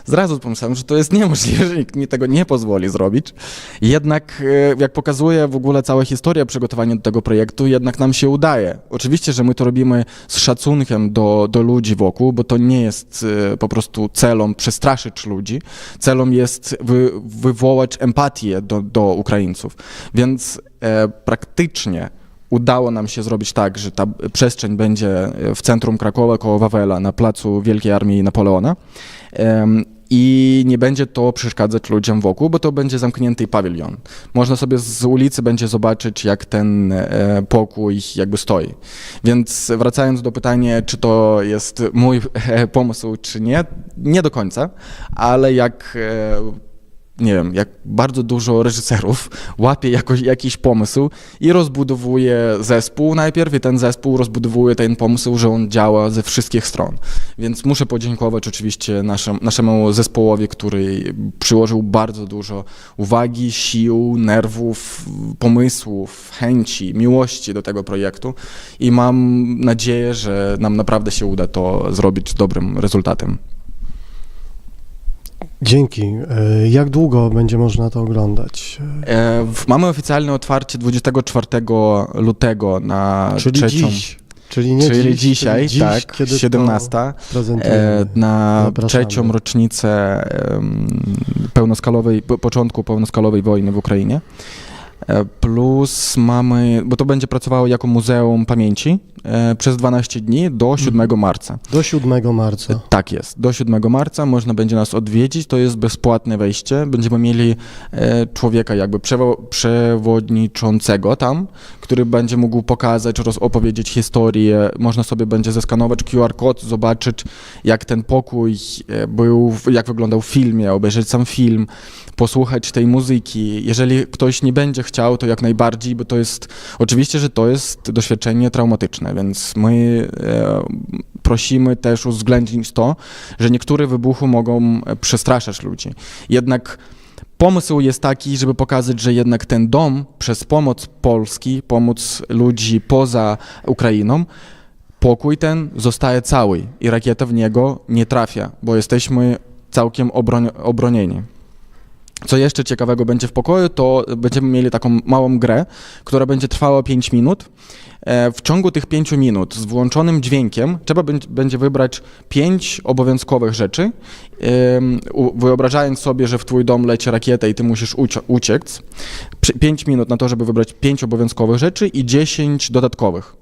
J: Zrazu pomyślałem, że to jest niemożliwe, że nikt mi tego nie pozwoli zrobić. Jednak jak pokazuje w ogóle cała historia przygotowania do tego projektu, jednak nam się udaje. Oczywiście, że my to robimy z szacunkiem do ludzi wokół, bo to nie jest po prostu celem przestraszyć ludzi. Celem jest wywołać empatię do Ukraińców. Więc praktycznie udało nam się zrobić tak, że ta przestrzeń będzie w centrum Krakowa, koło Wawela, na placu Wielkiej Armii Napoleona. I nie będzie to przeszkadzać ludziom wokół, bo to będzie zamknięty pawilion. Można sobie z ulicy będzie zobaczyć, jak ten pokój jakby stoi. Więc wracając do pytania, czy to jest mój pomysł, czy nie, nie do końca, ale jak nie wiem, jak bardzo dużo reżyserów łapie jakiś pomysł i rozbudowuje zespół najpierw i ten zespół rozbudowuje ten pomysł, że on działa ze wszystkich stron. Więc muszę podziękować oczywiście naszemu zespołowi, który przyłożył bardzo dużo uwagi, sił, nerwów, pomysłów, chęci, miłości do tego projektu i mam nadzieję, że nam naprawdę się uda to zrobić z dobrym rezultatem.
L: Dzięki. Jak długo będzie można to oglądać?
J: Mamy oficjalne otwarcie 24 lutego na trzecią. Czyli dzisiaj, tak, 17, na trzecią rocznicę początku pełnoskalowej wojny w Ukrainie. Plus mamy, bo to będzie pracowało jako Muzeum Pamięci przez 12 dni do 7 marca.
L: Do 7 marca.
J: Tak jest, do 7 marca można będzie nas odwiedzić, to jest bezpłatne wejście. Będziemy mieli człowieka jakby przewodniczącego tam, który będzie mógł pokazać, opowiedzieć historię. Można sobie będzie zeskanować QR-kod, zobaczyć jak ten pokój był, jak wyglądał w filmie, obejrzeć sam film, posłuchać tej muzyki. Jeżeli ktoś nie będzie chciał, to jak najbardziej, bo to jest, oczywiście, że to jest doświadczenie traumatyczne, więc my prosimy też uwzględnić to, że niektóre wybuchy mogą przestraszać ludzi. Jednak Pomysł jest taki, żeby pokazać, że jednak ten dom przez pomoc Polski, pomoc ludzi poza Ukrainą, pokój ten zostaje cały i rakieta w niego nie trafia, bo jesteśmy całkiem obronieni. Co jeszcze ciekawego będzie w pokoju, to będziemy mieli taką małą grę, która będzie trwała 5 minut. W ciągu tych 5 minut z włączonym dźwiękiem trzeba będzie wybrać 5 obowiązkowych rzeczy, wyobrażając sobie, że w twój dom leci rakieta i ty musisz uciec. 5 minut na to, żeby wybrać 5 obowiązkowych rzeczy i 10 dodatkowych.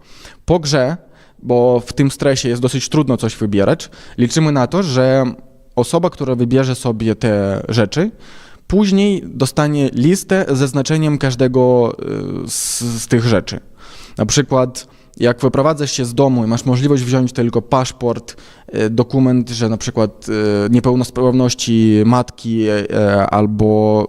J: Po grze, bo w tym stresie jest dosyć trudno coś wybierać, liczymy na to, że osoba, która wybierze sobie te rzeczy, później dostanie listę ze znaczeniem każdego z tych rzeczy. Na przykład jak wyprowadzasz się z domu i masz możliwość wziąć tylko paszport, dokument, że na przykład niepełnosprawności matki albo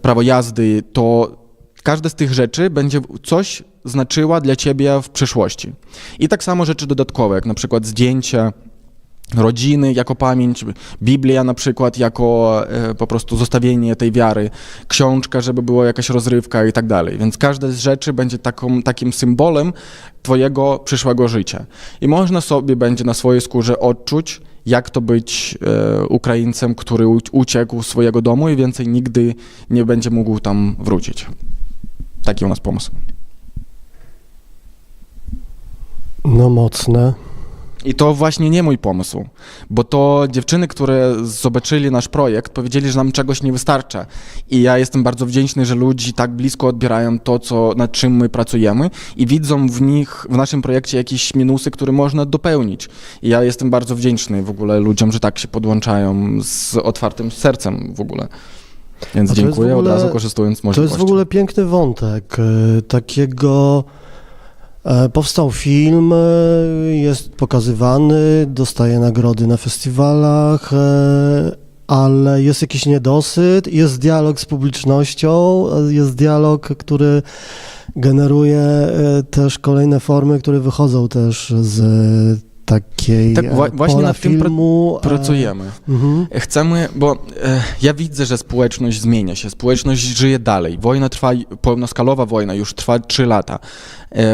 J: prawo jazdy, to każda z tych rzeczy będzie coś znaczyła dla ciebie w przyszłości. I tak samo rzeczy dodatkowe, jak na przykład zdjęcia rodziny jako pamięć, Biblia na przykład jako po prostu zostawienie tej wiary, książka, żeby była jakaś rozrywka i tak dalej. Więc każda z rzeczy będzie takim symbolem twojego przyszłego życia. I można sobie będzie na swojej skórze odczuć, jak to być Ukraińcem, który uciekł z swojego domu i więcej nigdy nie będzie mógł tam wrócić. Taki u nas pomysł.
L: No mocne.
J: I to właśnie nie mój pomysł, bo to dziewczyny, które zobaczyli nasz projekt, powiedzieli, że nam czegoś nie wystarcza. I ja jestem bardzo wdzięczny, że ludzie tak blisko odbierają to, nad czym my pracujemy i widzą w naszym projekcie jakieś minusy, które można dopełnić. I ja jestem bardzo wdzięczny w ogóle ludziom, że tak się podłączają z otwartym sercem w ogóle. Więc dziękuję od razu, korzystując z możliwości.
L: To jest w ogóle piękny wątek takiego. Powstał film, jest pokazywany, dostaje nagrody na festiwalach, ale jest jakiś niedosyt, jest dialog z publicznością, jest dialog, który generuje też kolejne formy, które wychodzą też z takiej
J: właśnie nad tym
L: filmu.
J: Pracujemy. Chcemy, bo ja widzę, że społeczność zmienia się, społeczność żyje dalej. Wojna trwa, pełnoskalowa wojna już trwa 3 lata.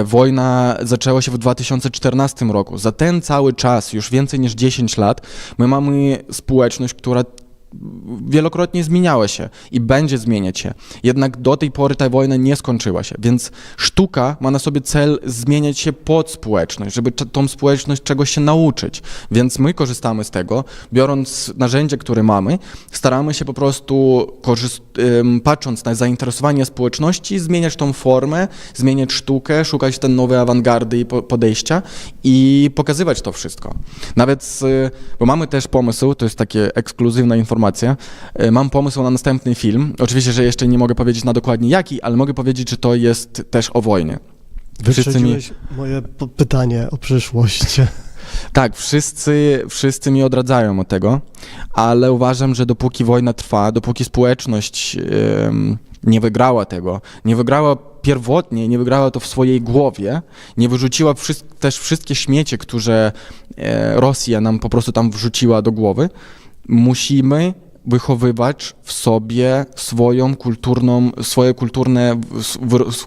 J: Wojna zaczęła się w 2014 roku. Za ten cały czas, już więcej niż 10 lat, my mamy społeczność, która wielokrotnie zmieniała się i będzie zmieniać się. Jednak do tej pory ta wojna nie skończyła się, więc sztuka ma na sobie cel zmieniać się pod społeczność, żeby tą społeczność czegoś się nauczyć. Więc my korzystamy z tego, biorąc narzędzia, które mamy, staramy się po prostu, patrząc na zainteresowanie społeczności, zmieniać tą formę, zmieniać sztukę, szukać te nowe awangardy i podejścia i pokazywać to wszystko. Nawet, bo mamy też pomysł, to jest takie ekskluzywna informacja, mam pomysł na następny film. Oczywiście, że jeszcze nie mogę powiedzieć na dokładnie jaki, ale mogę powiedzieć, że to jest też o wojnie.
L: Wyprzedziłeś moje pytanie o przyszłość.
J: Tak, wszyscy mi odradzają od tego, ale uważam, że dopóki wojna trwa, dopóki społeczność nie wygrała tego, nie wygrała pierwotnie, nie wygrała to w swojej głowie, nie wyrzuciła też wszystkie śmiecie, które Rosja nam po prostu tam wrzuciła do głowy, musimy wychowywać w sobie swoją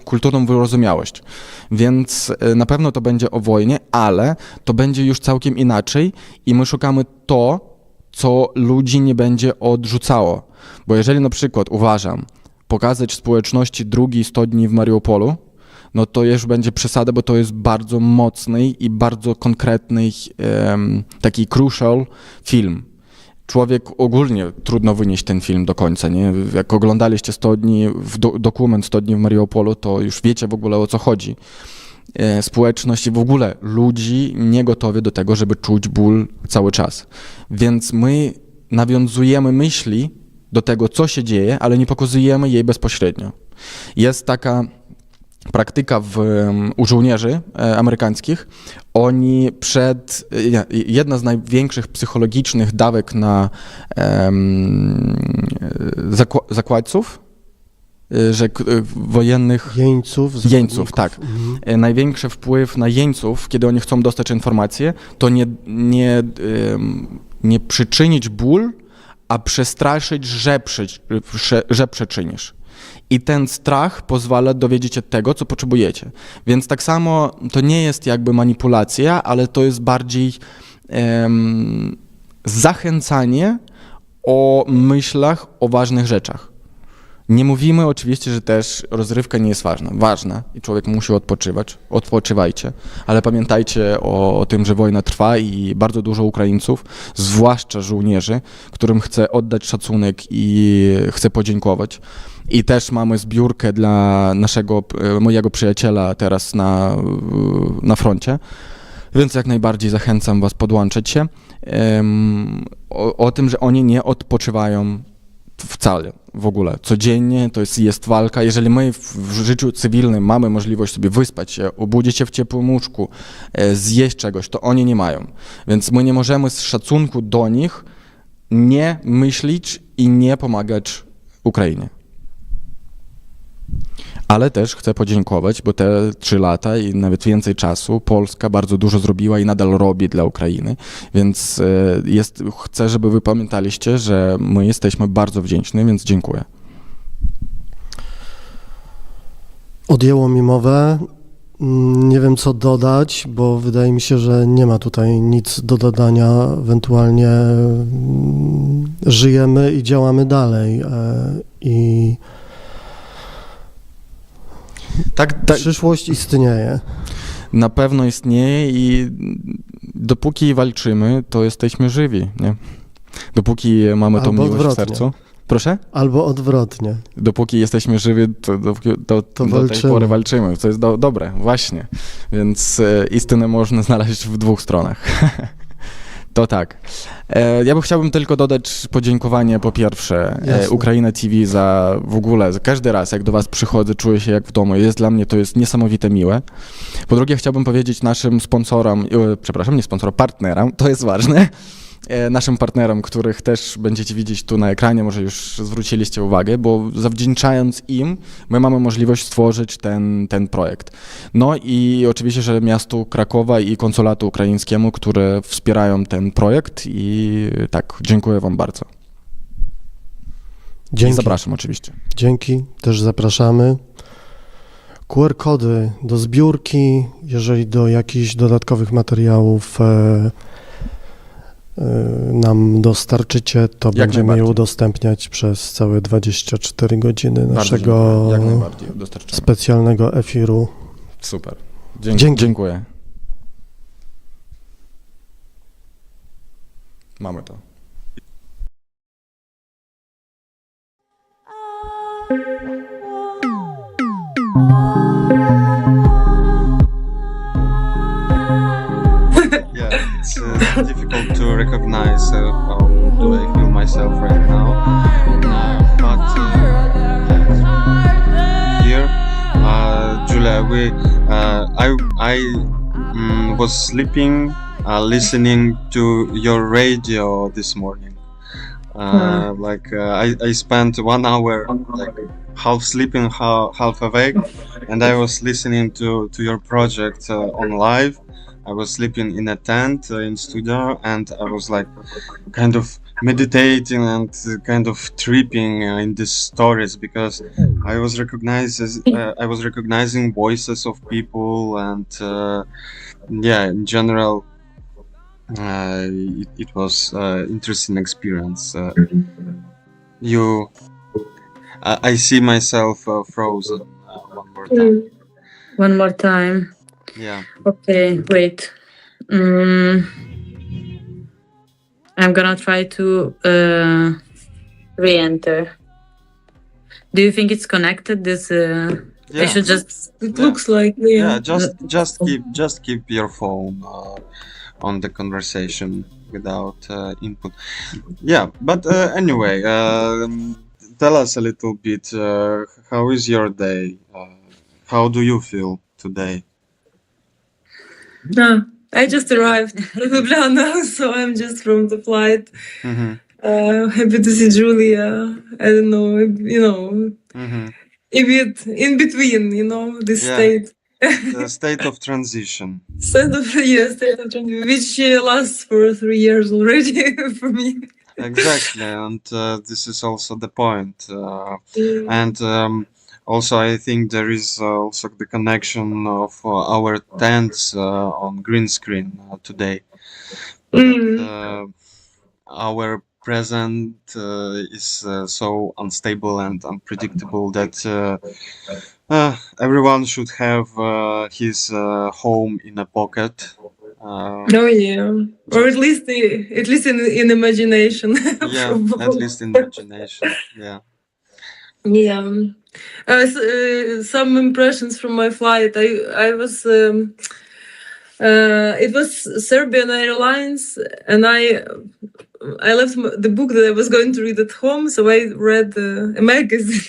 J: kulturną wyrozumiałość. Więc na pewno to będzie o wojnie, ale to będzie już całkiem inaczej i my szukamy to, co ludzi nie będzie odrzucało. Bo jeżeli na przykład uważam, pokazać społeczności drugiej 100 dni w Mariupolu, no to już będzie przesada, bo to jest bardzo mocny i bardzo konkretny, taki crucial film. Człowiek ogólnie trudno wynieść ten film do końca, nie? Jak oglądaliście 100 dni, dokument 100 dni w Mariupolu, to już wiecie w ogóle o co chodzi. Społeczność i w ogóle ludzi nie gotowi do tego, żeby czuć ból cały czas. Więc my nawiązujemy myśli do tego, co się dzieje, ale nie pokazujemy jej bezpośrednio. Jest taka praktyka u żołnierzy amerykańskich. Oni jedna z największych psychologicznych dawek na zakładców, że wojennych... Jeńców, tak. Największy wpływ na jeńców, kiedy oni chcą dostać informacje, to nie przyczynić ból, a przestraszyć, że przeczynisz. I ten strach pozwala dowiedzieć się tego, co potrzebujecie. Więc tak samo to nie jest jakby manipulacja, ale to jest bardziej zachęcanie o myślach, o ważnych rzeczach. Nie mówimy oczywiście, że też rozrywka nie jest ważna. Ważna i człowiek musi odpoczywać. Odpoczywajcie, ale pamiętajcie o tym, że wojna trwa i bardzo dużo Ukraińców, zwłaszcza żołnierzy, którym chcę oddać szacunek i chcę podziękować. I też mamy zbiórkę dla mojego przyjaciela teraz na froncie, więc jak najbardziej zachęcam was podłączyć się. O tym, że oni nie odpoczywają wcale, w ogóle. Codziennie to jest walka. Jeżeli my w życiu cywilnym mamy możliwość sobie wyspać się, obudzić się w ciepłym łóżku, zjeść czegoś, to oni nie mają. Więc my nie możemy z szacunku do nich nie myśleć i nie pomagać Ukrainie. Ale też chcę podziękować, bo te 3 lata i nawet więcej czasu Polska bardzo dużo zrobiła i nadal robi dla Ukrainy, więc chcę, żeby wy pamiętaliście, że my jesteśmy bardzo wdzięczni, więc dziękuję.
L: Odjęło mi mowę. Nie wiem, co dodać, bo wydaje mi się, że nie ma tutaj nic do dodania. Ewentualnie żyjemy i działamy dalej. I przyszłość istnieje.
J: Na pewno istnieje i dopóki walczymy, to jesteśmy żywi, nie? Dopóki mamy tą miłość w sercu. Proszę?
L: Albo odwrotnie.
J: Dopóki jesteśmy żywi, to do tej pory walczymy, co jest dobre, właśnie. Więc istynę można znaleźć w 2 stronach. To tak. Ja chciałbym tylko dodać podziękowanie po pierwsze UKRAiNATV za w ogóle, za każdy raz jak do was przychodzę, czuję się jak w domu. To jest niesamowite miłe. Po drugie chciałbym powiedzieć naszym sponsorom, partnerom, to jest ważne, naszym partnerom, których też będziecie widzieć tu na ekranie, może już zwróciliście uwagę, bo zawdzięczając im, my mamy możliwość stworzyć ten projekt. No i oczywiście, że miastu Krakowa i konsulatu ukraińskiemu, które wspierają ten projekt i tak, dziękuję wam bardzo.
L: Dzięki.
J: I zapraszam oczywiście.
L: Dzięki, też zapraszamy. QR-kody do zbiórki, jeżeli do jakichś dodatkowych materiałów nam dostarczycie, to będziemy je udostępniać przez całe 24 godziny naszego specjalnego efiru.
J: Super. Dziękuję. Mamy to.
K: It's difficult to recognize how do I feel myself right now. But here, Julia, I was sleeping, listening to your radio this morning. I spent 1 hour half sleeping, half awake, and I was listening to your project on live. I was sleeping in a tent in studio, and I was kind of meditating and kind of tripping in these stories, because I was recognizing voices of people, and in general, it was interesting experience. I see myself frozen one more time.
N: One more time.
K: Yeah.
N: Okay, wait. I'm gonna try to re-enter. Do you think it's connected? This I should just. It looks like.
K: Yeah. Just keep your phone on the conversation without input. Yeah, but anyway, tell us a little bit. How is your day? How do you feel today?
N: No, I just arrived in Ljubljana, so I'm just from the flight. Happy to see Julia. I don't know, a bit in between, this state.
K: The state of transition.
N: State of transition, which lasts for 3 years already for me.
K: Exactly, and this is also the point. And also, I think there is also the connection of our tents on green screen today. That, our present is so unstable and unpredictable that everyone should have his home in a pocket.
N: Oh yeah, or at least in imagination.
K: Yeah, at least in imagination. Yeah.
N: Yeah. Some impressions from my flight. I was. It was Serbian Airlines, and I left the book that I was going to read at home, so I read a magazine.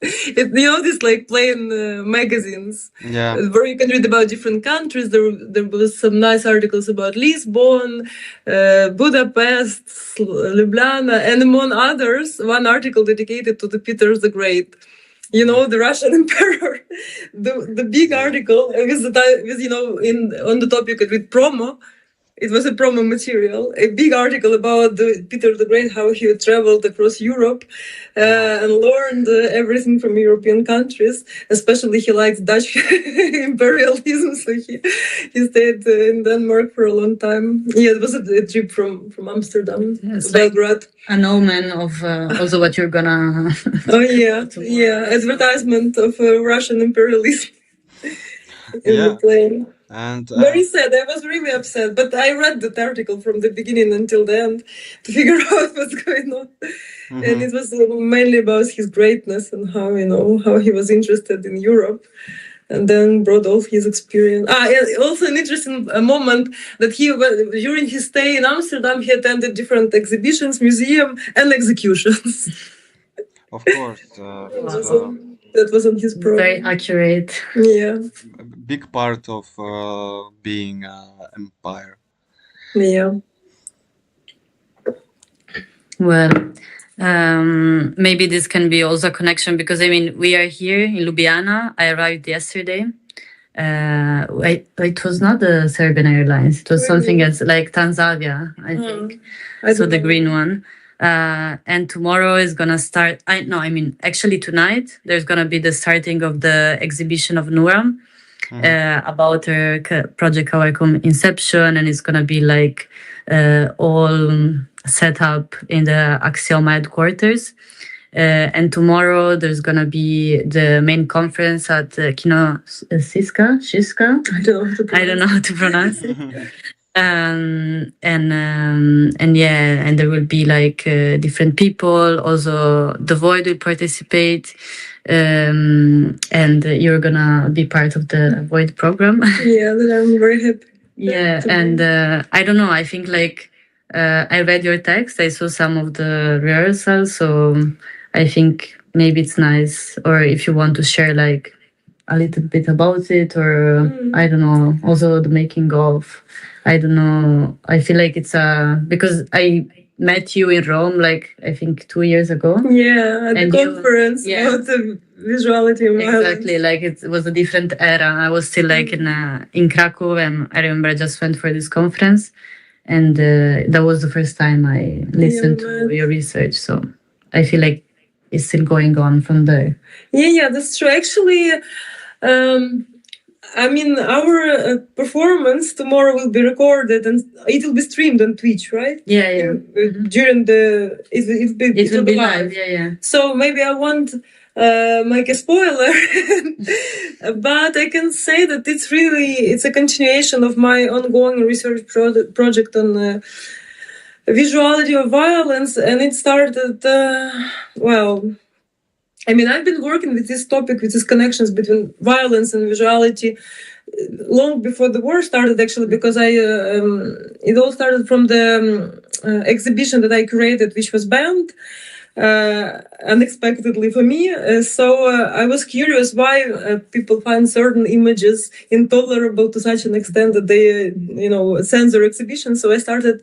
N: This like plain magazines, where you can read about different countries. There was some nice articles about Lisbon, Budapest, Ljubljana, and among others, one article dedicated to the Peter the Great. The Russian emperor. The big article was on the topic with promo. It was a promo material, a big article about Peter the Great, how he traveled across Europe and learned everything from European countries. Especially he liked Dutch imperialism, so he stayed in Denmark for a long time. Yeah, it was a trip from Amsterdam to Belgrade.
M: An omen of also what you're gonna...
N: Oh yeah, advertisement of Russian imperialism in the plane.
K: And
N: very sad. I was really upset, but I read that article from the beginning until the end to figure out what's going on. And it was mainly about his greatness and how he was interested in Europe, and then brought all his experience. Also an interesting moment that during his stay in Amsterdam, he attended different exhibitions, museum, and executions.
K: Of course.
N: That was on his program.
M: Very accurate.
N: Yeah.
K: A big part of being empire.
N: Yeah.
M: Well, maybe this can be also a connection because we are here in Ljubljana. I arrived yesterday. It was not the Serbian Airlines. It was something else, like Tanzania, I think. So the green one. And tomorrow is gonna start. Actually tonight there's gonna be the starting of the exhibition of Nuram about her project KRAKOW Inception, and it's gonna be like all set up in the Axioma headquarters. And tomorrow there's gonna be the main conference at Kino Siska. I don't know how to pronounce it. And there will be like different people. Also, the Void will participate, and you're gonna be part of the Void program.
N: Yeah, that I'm very happy.
M: Yeah, and I don't know. I think I read your text. I saw some of the rehearsals, so I think maybe it's nice. Or if you want to share like a little bit about it, or I don't know. Also the making of. I don't know. I feel like it's because I met you in Rome, I think 2 years ago.
N: Yeah, at the conference about the visuality of violence.
M: Exactly, it was a different era. I was still in KRAKOW, and I remember I just went for this conference, and that was the first time I listened to your research. So I feel like it's still going on from there.
N: Yeah, that's true. Actually, our performance tomorrow will be recorded and it will be streamed on Twitch, right?
M: Yeah.
N: During it will be live.
M: Yeah.
N: So maybe I won't make a spoiler, but I can say that it's a continuation of my ongoing research project on visuality of violence, and it started. I've been working with this topic, with these connections between violence and visuality long before the war started, actually, because it all started from the exhibition that I created, which was banned unexpectedly for me. So I was curious why people find certain images intolerable to such an extent that they, censor exhibitions. So I started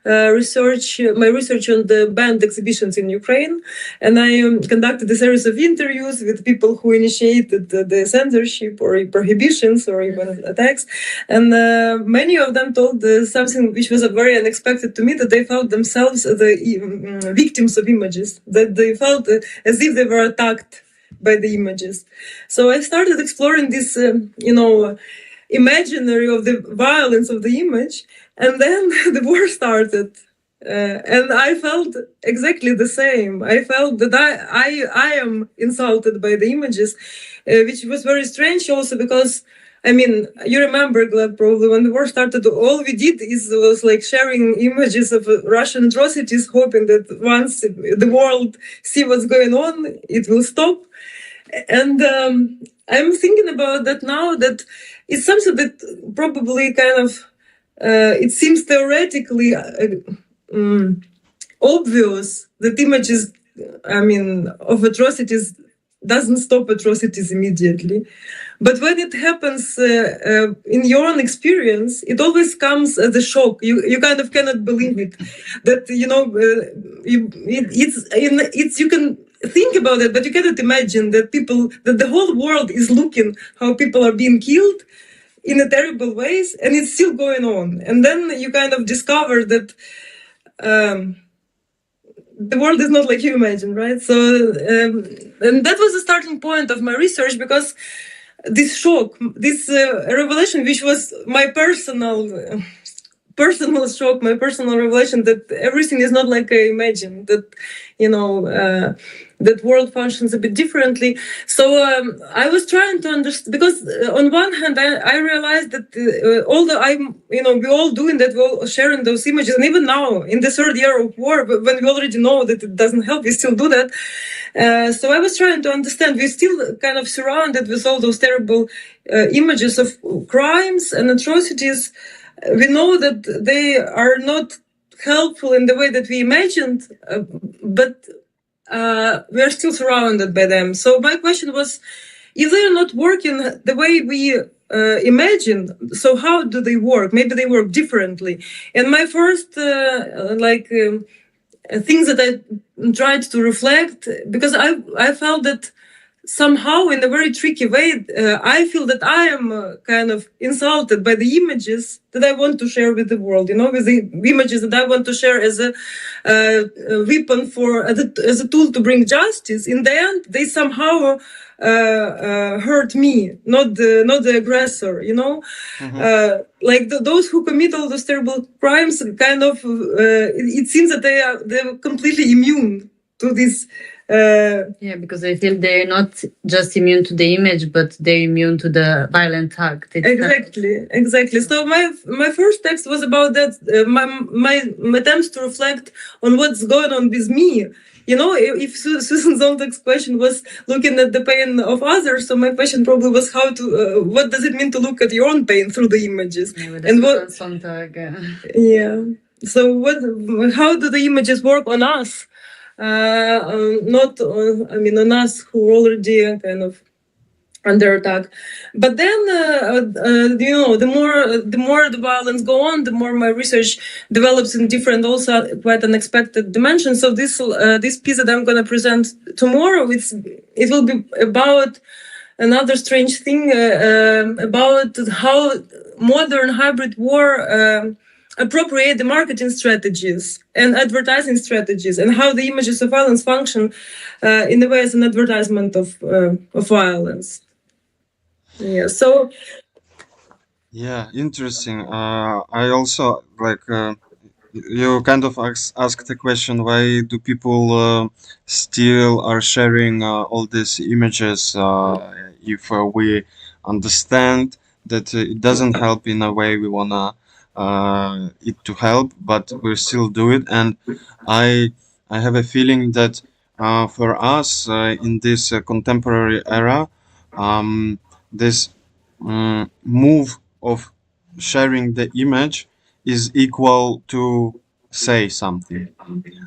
N: my research on the banned exhibitions in Ukraine, and I conducted a series of interviews with people who initiated the censorship or prohibitions or even attacks, and many of them told something which was very unexpected to me, that they felt themselves the victims of images, that they felt as if they were attacked by the images. So I started exploring this, imaginary of the violence of the image, and then the war started. And I felt exactly the same. I felt that I am insulted by the images, which was very strange also because, I mean, you remember, Gleb, probably when the war started, all we did was like sharing images of Russian atrocities, hoping that once the world see what's going on, it will stop. And I'm thinking about that now, that it's something that probably kind of, it seems theoretically obvious that images, of atrocities doesn't stop atrocities immediately. But when it happens in your own experience, it always comes as a shock. You kind of cannot believe it. That, you can think about it, but you cannot imagine that the whole world is looking how people are being killed in a terrible ways, and it's still going on. And then you kind of discover that the world is not like you imagine, right? So, and that was the starting point of my research, because this shock, this revelation, which was my personal shock, my personal revelation, that everything is not like I imagined, that, that world functions a bit differently. So I was trying to understand, because on one hand, I realized that we're all doing that, we're all sharing those images. And even now, in the third year of war, when we already know that it doesn't help, we still do that. So I was trying to understand, we're still kind of surrounded with all those terrible images of crimes and atrocities. We know that they are not helpful in the way that we imagined, but we are still surrounded by them. So my question was, if they are not working the way we imagine, so how do they work? Maybe they work differently. And my first things that I tried to reflect, because I felt that somehow in a very tricky way, I feel that I am kind of insulted by the images that I want to share with the world, with the images that I want to share as a weapon as a tool to bring justice. In the end, they somehow hurt me, not the aggressor, those who commit all those terrible crimes, kind of, it seems that they're completely immune to this.
M: Because I feel they're not just immune to the image, but they're immune to the violent act.
N: Exactly. So my first text was about that. My attempts to reflect on what's going on with me. If Susan Zontag's question was looking at the pain of others, so my question probably was what does it mean to look at your own pain through the images? And what? Yeah. So how do the images work on us? Not on us who are already kind of under attack. But then, the more the violence go on, the more my research develops in different, also quite unexpected dimensions. So this piece that I'm going to present tomorrow, it will be about another strange thing, about how modern hybrid war appropriate the marketing strategies and advertising strategies, and how the images of violence function in a way as an advertisement of violence. Yeah. So.
K: Yeah, interesting. I also you kind of asked the question, why do people still are sharing all these images if we understand that it doesn't help in a way we wanna it to help, but we still do it. And I have a feeling that for us in this contemporary era, this move of sharing the image is equal to say something.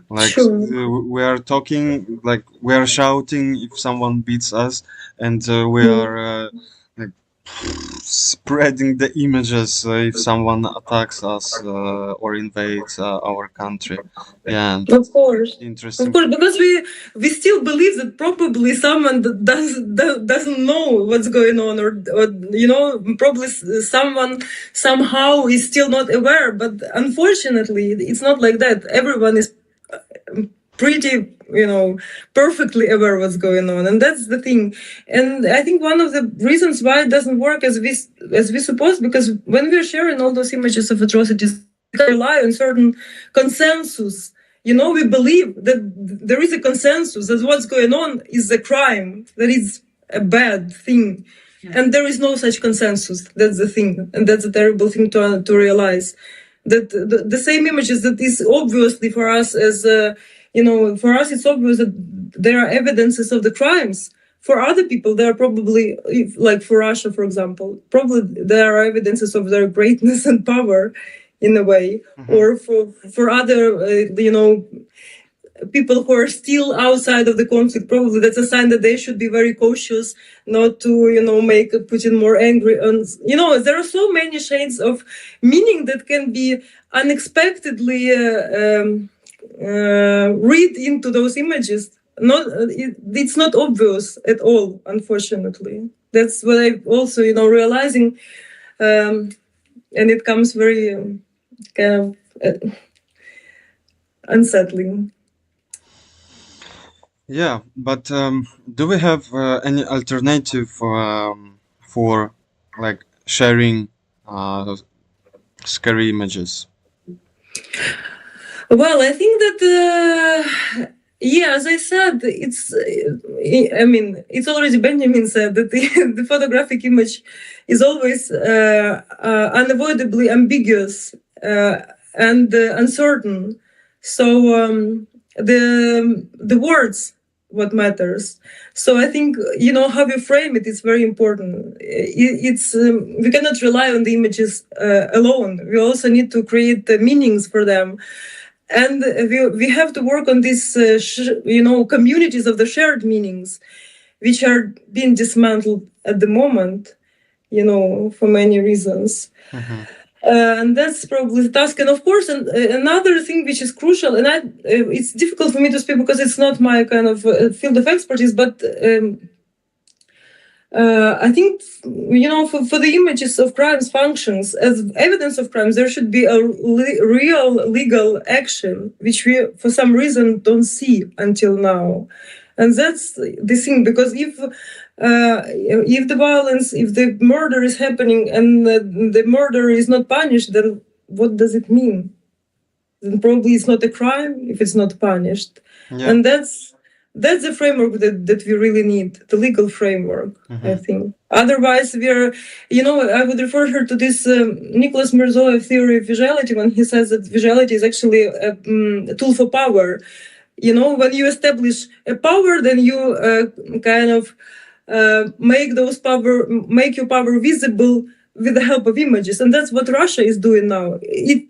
K: We are talking, we are shouting if someone beats us, and we are Spreading the images if someone attacks us or invades our country. Yeah,
N: Of course,
K: interesting.
N: of course, because we still believe that probably someone doesn't know what's going on, or you know, probably someone somehow is still not aware. But unfortunately, it's not like that. Everyone is pretty, you know, perfectly aware what's going on, and that's the thing. And I think one of the reasons why it doesn't work as we suppose, because when we're sharing all those images of atrocities, we rely on certain consensus. You know, we believe that there is a consensus that what's going on is a crime, that it's a bad thing. Yeah. And there is no such consensus. That's the thing, and that's a terrible thing to realize. That the same images that is obviously for us as you know, for us it's obvious that there are evidences of the crimes. For other people, there are probably, like for Russia, for example, probably there are evidences of their greatness and power, in a way. Mm-hmm. Or for other, you know, people who are still outside of the conflict, probably that's a sign that they should be very cautious not to, you know, make Putin more angry. And, you know, there are so many shades of meaning that can be unexpectedly read into those images. It's not obvious at all, unfortunately. That's what I also, you know, realizing, and it comes very kind of unsettling.
K: Yeah, but do we have any alternative for like sharing scary images?
N: Well, I think that yeah, as I said, it's. I mean, it's already Benjamin said that the photographic image is always unavoidably ambiguous and uncertain. So the words what matters. So I think, you know, how you frame it is very important. It's we cannot rely on the images alone. We also need to create the meanings for them. And we have to work on these, you know, communities of the shared meanings, which are being dismantled at the moment, you know, for many reasons. Mm-hmm. And that's probably the task. And of course, another thing which is crucial, and it's difficult for me to speak because it's not my kind of field of expertise, but I think, you know, for the images of crimes functions as evidence of crimes, there should be a real legal action, which we, for some reason, don't see until now. And that's the thing, because if the violence, if the murder is happening and the murderer is not punished, then what does it mean? Then probably it's not a crime if it's not punished. Yeah. And that's the framework that we really need, the legal framework, mm-hmm. I think. Otherwise, we're, you know, I would refer her to this Nicholas Mirzoev theory of visuality when he says that visuality is actually a tool for power. You know, when you establish a power, then you kind of make your power visible with the help of images. And that's what Russia is doing now. It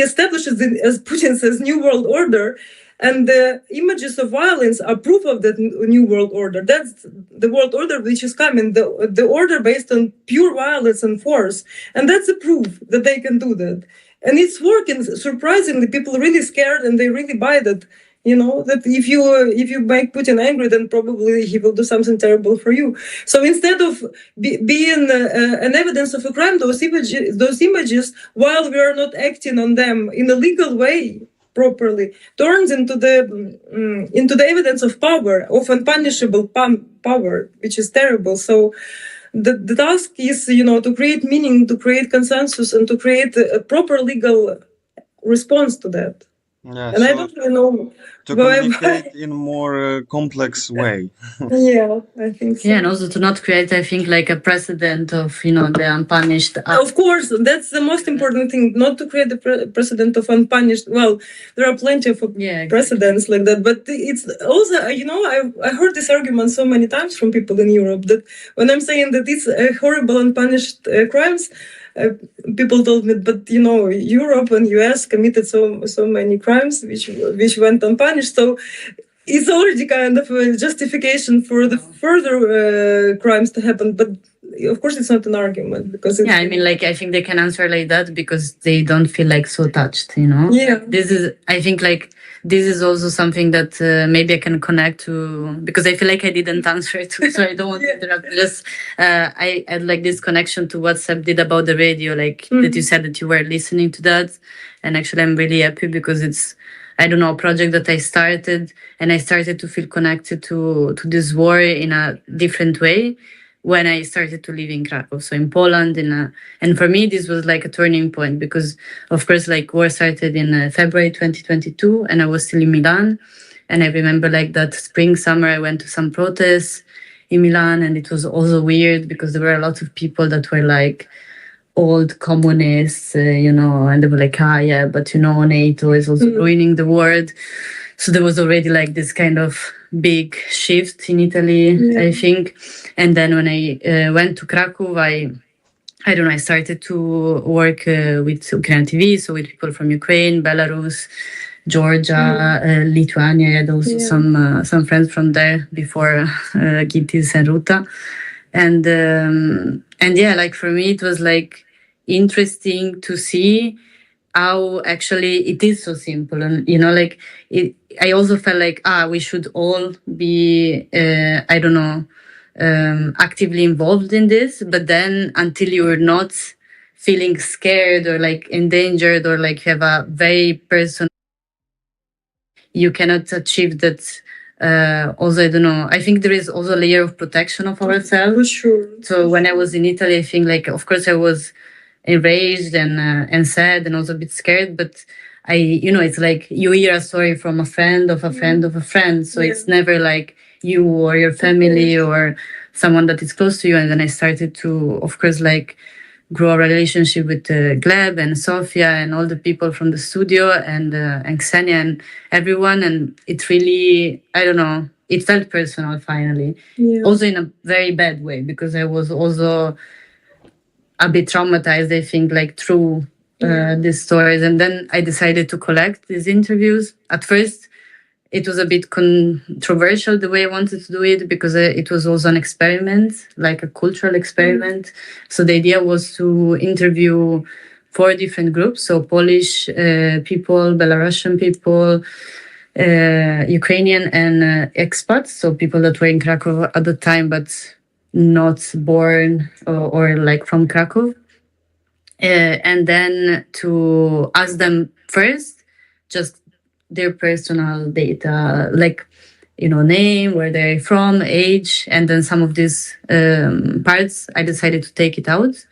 N: establishes, as Putin says, new world order. And the images of violence are proof of that new world order. That's the world order which is coming, the order based on pure violence and force. And that's a proof that they can do that. And it's working. Surprisingly, people are really scared and they really buy that. You know, that if you make Putin angry, then probably he will do something terrible for you. So instead of being an evidence of a crime, those images, while we are not acting on them in a legal way, properly, turns into the evidence of power, of unpunishable power, which is terrible. So the task is, you know, to create meaning, to create consensus, and to create a proper legal response to that. Yeah, and so I don't really know
K: to communicate in a more complex way.
N: Yeah, I think so.
M: Yeah, and also to not create, I think, like a precedent of, you know, the unpunished.
N: Of course, that's the most important thing, not to create the precedent of unpunished. Well, there are plenty of precedents like that, but it's also, you know, I heard this argument so many times from people in Europe that when I'm saying that it's horrible unpunished crimes, people told me, but you know, Europe and US committed so many crimes which went unpunished. So it's already kind of a justification for the further crimes to happen, but of course it's not an argument because it's,
M: yeah, I mean, like, I think they can answer like that because they don't feel like so touched, you know?
N: Yeah.
M: This is, I think, like, this is also something that maybe I can connect to, because I feel like I didn't answer it, so I don't want to interrupt. Just, I had like this connection to what Seb did about the radio, like that you said that you were listening to that. And actually I'm really happy because it's, I don't know, a project that I started, and I started to feel connected to this war in a different way when I started to live in Krakow, so in Poland. And for me, this was like a turning point because, of course, like war started in February 2022, and I was still in Milan. And I remember like that spring, summer, I went to some protests in Milan, and it was also weird because there were a lot of people that were like old communists, you know, and they were like, ah, yeah, but you know, NATO is also ruining the world. So there was already like this kind of big shift in Italy, I think. And then when I went to Krakow, I don't know, I started to work with UKRAiNATV, so with people from Ukraine, Belarus, Georgia, Lithuania. I had also some friends from there before Gitis and Ruta. And yeah, like for me, it was like interesting to see how actually it is so simple. And, you know, like I also felt like, we should all be, I don't know, actively involved in this. But then until you're not feeling scared or like endangered or like you have a very personal, you cannot achieve that. Also, I don't know, I think there is also a layer of protection of ourselves.
N: For sure.
M: So when I was in Italy, I think like, of course I was enraged and sad and also a bit scared, but you know, it's like you hear a story from a friend of a friend of a friend. So it's never like you or your family or someone that is close to you. And then I started to, of course, like grow a relationship with Gleb and Sofia and all the people from the studio and Ksenia and everyone. And it really, I don't know, it felt personal finally. Also in a very bad way, because I was also a bit traumatized, I think, like through these stories. And then I decided to collect these interviews. At first, it was a bit controversial the way I wanted to do it, because it was also an experiment, like a cultural experiment. So the idea was to interview 4 different groups, so Polish people, Belarusian people, Ukrainian and expats, so people that were in Krakow at the time, but not born or like from Krakow. And then to ask them first, just their personal data, like, you know, name, where they're from, age, and then some of these parts I decided to take it out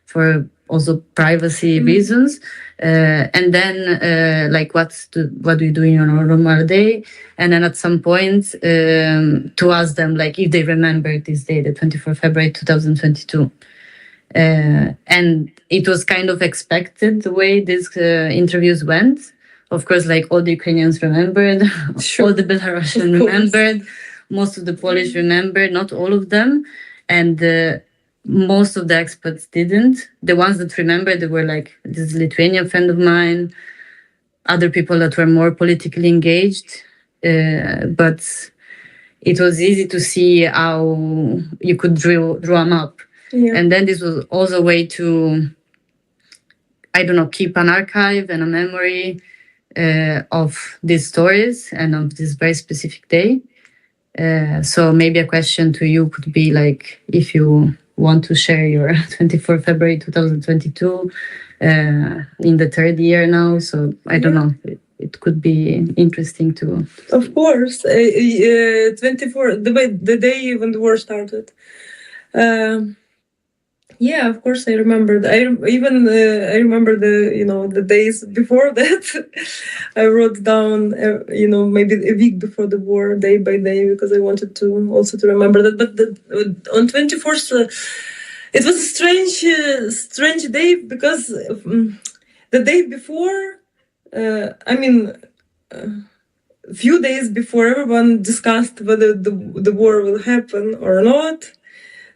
M: for also privacy reasons. And then like what do you do in your normal day? And then at some point to ask them like if they remember this day, the 24th February 2022. And it was kind of expected the way these interviews went. Of course, like all the Ukrainians remembered, all the Belarusians remembered, most of the Polish remembered, not all of them. And most of the experts didn't. The ones that remembered, they were like this Lithuanian friend of mine, other people that were more politically engaged. But it was easy to see how you could draw them up. And then this was also a way to, I don't know, keep an archive and a memory of these stories and of this very specific day. So maybe a question to you could be like, if you want to share your 24 February 2022 in the 3rd year now. So I don't know, it could be interesting to.
N: Of course, 24, the day when the war started. Yeah, of course I remembered. I remember the days before that. I wrote down, maybe a week before the war, day by day, because I wanted to also to remember that. But on 24th, it was a strange day, because the day before, a few days before, everyone discussed whether the war will happen or not.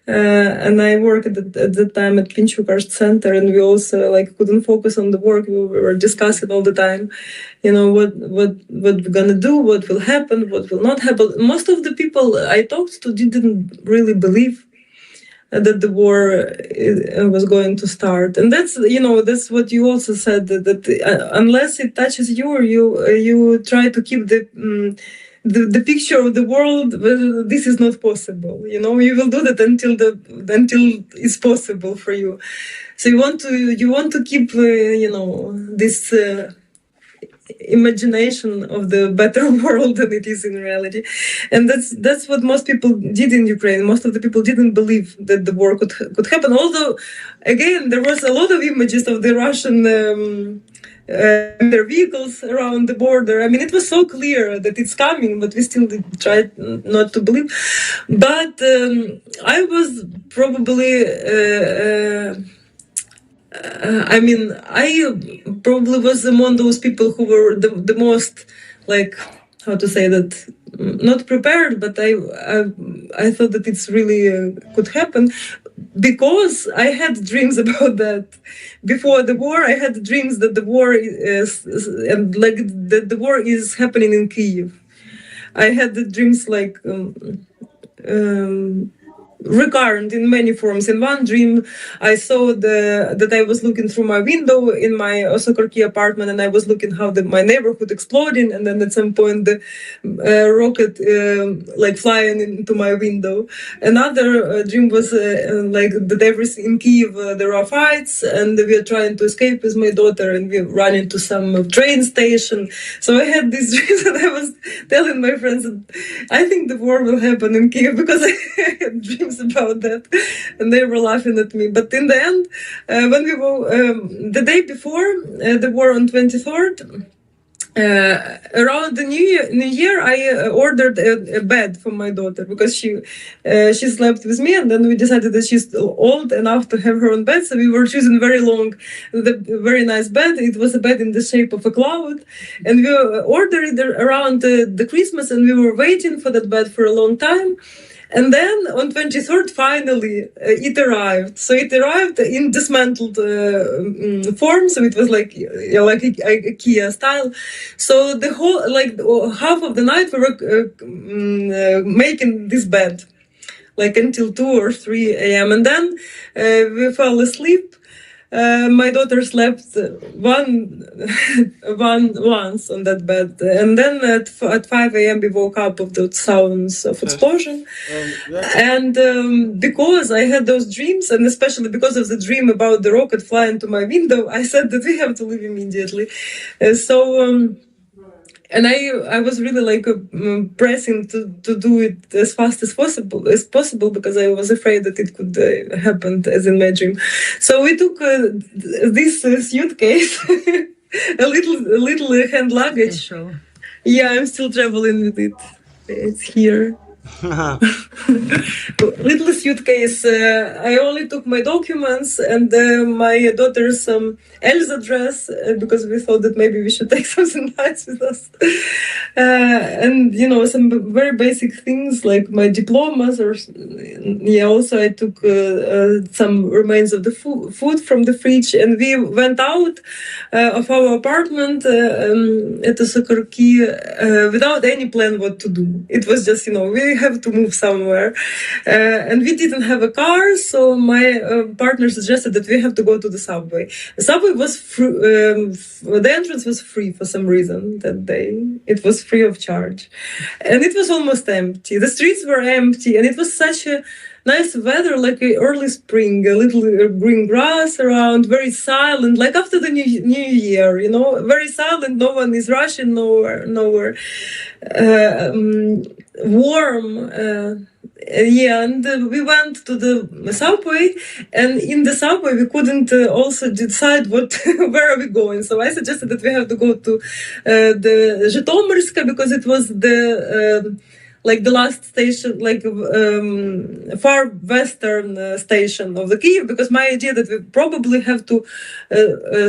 N: and I worked at the time at Pinchuk Art Center, and we also like couldn't focus on the work. We were discussing all the time, you know, what we're gonna do, what will happen, what will not happen. Most of the people I talked to didn't really believe that the war was going to start, and that's, you know, that's what you also said, that unless it touches you, you try to keep the picture of the world. This is not possible. You know, you will do that until it's possible for you. So you want to keep you know, this imagination of the better world than it is in reality, and that's what most people did in Ukraine. Most of the people didn't believe that the war could happen. Although, again, there was a lot of images of the Russian their vehicles around the border. I mean, it was so clear that it's coming, but we still tried not to believe. But I was probably, I mean, I probably was among those people who were the most, like, how to say that, not prepared, but I thought that it's really could happen, because I had dreams about that. Before the war, I had dreams that the war is, and like that the war is happening in Kyiv. I had the dreams like recurrent in many forms. In one dream, I saw that I was looking through my window in my Osokorki apartment, and I was looking how my neighborhood exploding, and then at some point the rocket like flying into my window. Another dream was like that everything in Kyiv there are fights, and we are trying to escape with my daughter, and we run into some train station. So I had these dreams, and I was telling my friends that I think the war will happen in Kyiv, because I had dreams about that, and they were laughing at me. But in the end, when we were the day before the war on 23rd, around the New Year, I ordered a bed for my daughter, because she slept with me, and then we decided that she's old enough to have her own bed, so we were choosing very nice bed. It was a bed in the shape of a cloud, and we ordered it around the Christmas, and we were waiting for that bed for a long time. And then on 23rd, finally, it arrived. So it arrived in dismantled form. So it was like a Kia style. So the whole, like half of the night, we were making this bed, like until 2 or 3 a.m. And then we fell asleep. My daughter slept once on that bed, and then at 5 a.m. we woke up of the sounds of explosion. And because I had those dreams, and especially because of the dream about the rocket flying to my window, I said that we have to leave immediately. And I was really like pressing to do it as fast as possible, because I was afraid that it could happen as in my dream. So we took this suitcase, a little hand luggage. Yeah, I'm still traveling with it. It's here. Little suitcase. I only took my documents and my daughter's Elsa dress, because we thought that maybe we should take something nice with us, and you know, some very basic things like my diplomas, or also I took some remains of the food from the fridge, and we went out of our apartment at the Sokorki without any plan what to do. It was just, you know, we have to move somewhere, and we didn't have a car, so my partner suggested that we have to go to the subway. The subway was the entrance was free for some reason that day. It was free of charge, and it was almost empty. The streets were empty, and it was such a nice weather, like early spring, a little green grass around, very silent, like after the new year, you know, very silent. No one is rushing nowhere. Warm. And we went to the subway, and in the subway we couldn't also decide where are we going. So I suggested that we have to go to the Zhytomyrska, because it was the like the last station, like far western station of the Kyiv, because my idea that we probably have to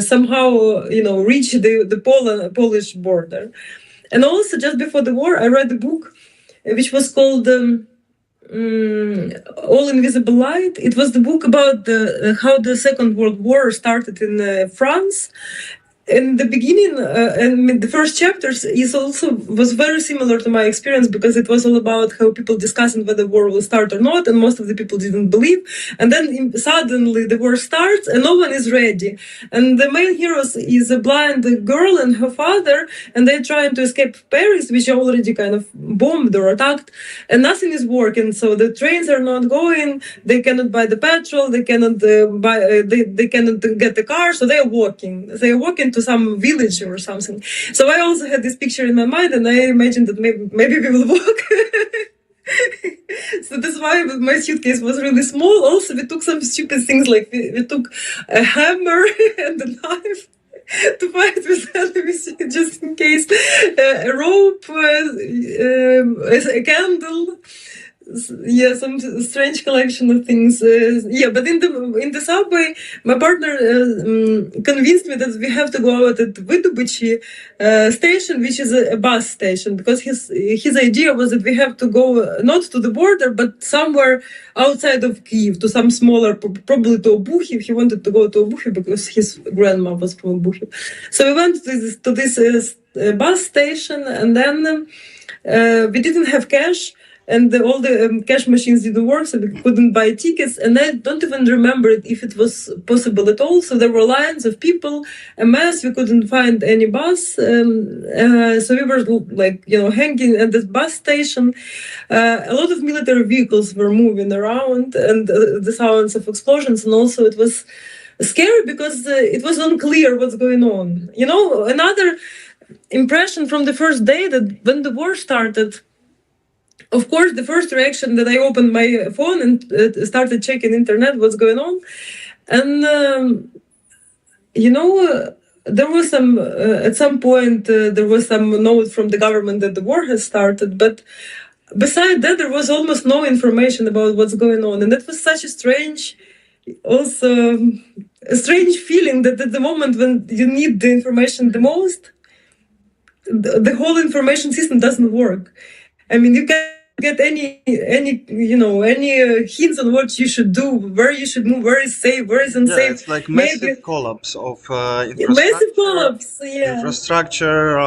N: somehow, you know, reach the Polish border. And also just before the war, I read a book which was called All Invisible Light. It was the book about how the Second World War started in France. In the beginning, and the first chapters was very similar to my experience, because it was all about how people discussing whether the war will start or not, and most of the people didn't believe. And then suddenly the war starts, and no one is ready. And the main heroes is a blind girl and her father, and they're trying to escape Paris, which already kind of bombed or attacked, and nothing is working. So the trains are not going. They cannot buy the petrol. They cannot they cannot get the car. So they are walking. They are walking to some village or something. So I also had this picture in my mind, and I imagined that maybe we will walk. So that's why my suitcase was really small. Also, we took some stupid things, like we took a hammer and a knife to fight with enemies, just in case, a rope, a candle. Yeah, some strange collection of things. But in the subway, my partner convinced me that we have to go out at Vydubychi station, which is a bus station, because his idea was that we have to go not to the border, but somewhere outside of Kyiv, to some smaller, probably to Obuchiv. He wanted to go to Obuchiv because his grandma was from Obuchiv. So we went to this bus station, and then we didn't have cash. And all the cash machines didn't work, so we couldn't buy tickets. And I don't even remember if it was possible at all. So there were lines of people, a mess. We couldn't find any bus. So we were hanging at this bus station. A lot of military vehicles were moving around, and the sounds of explosions. And also it was scary because it was unclear what's going on. Another impression from the first day, that when the war started, of course, the first reaction that I opened my phone and started checking internet, what's going on. And, there was at some point, there was some note from the government that the war has started. But besides that, there was almost no information about what's going on. And that was such a strange feeling, that at the moment when you need the information the most, the whole information system doesn't work. I mean, you can get any hints on what you should do, where you should move, where is safe, where is unsafe.
K: Yeah, it's like massive collapse of infrastructure.
N: Massive collapse, yeah.
K: Infrastructure,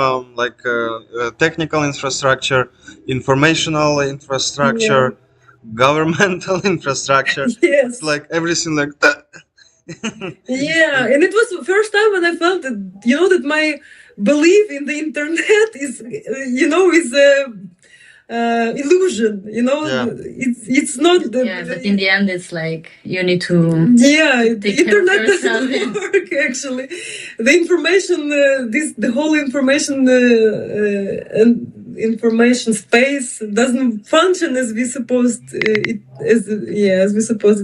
K: technical infrastructure, informational infrastructure, governmental infrastructure.
N: Yes.
K: It's like everything like that.
N: Yeah, and it was the first time when I felt that, that my belief in the internet is illusion, it's not
M: but in the end it's like you need to
N: the internet doesn't work. Actually, the information the whole information space doesn't function as we supposed it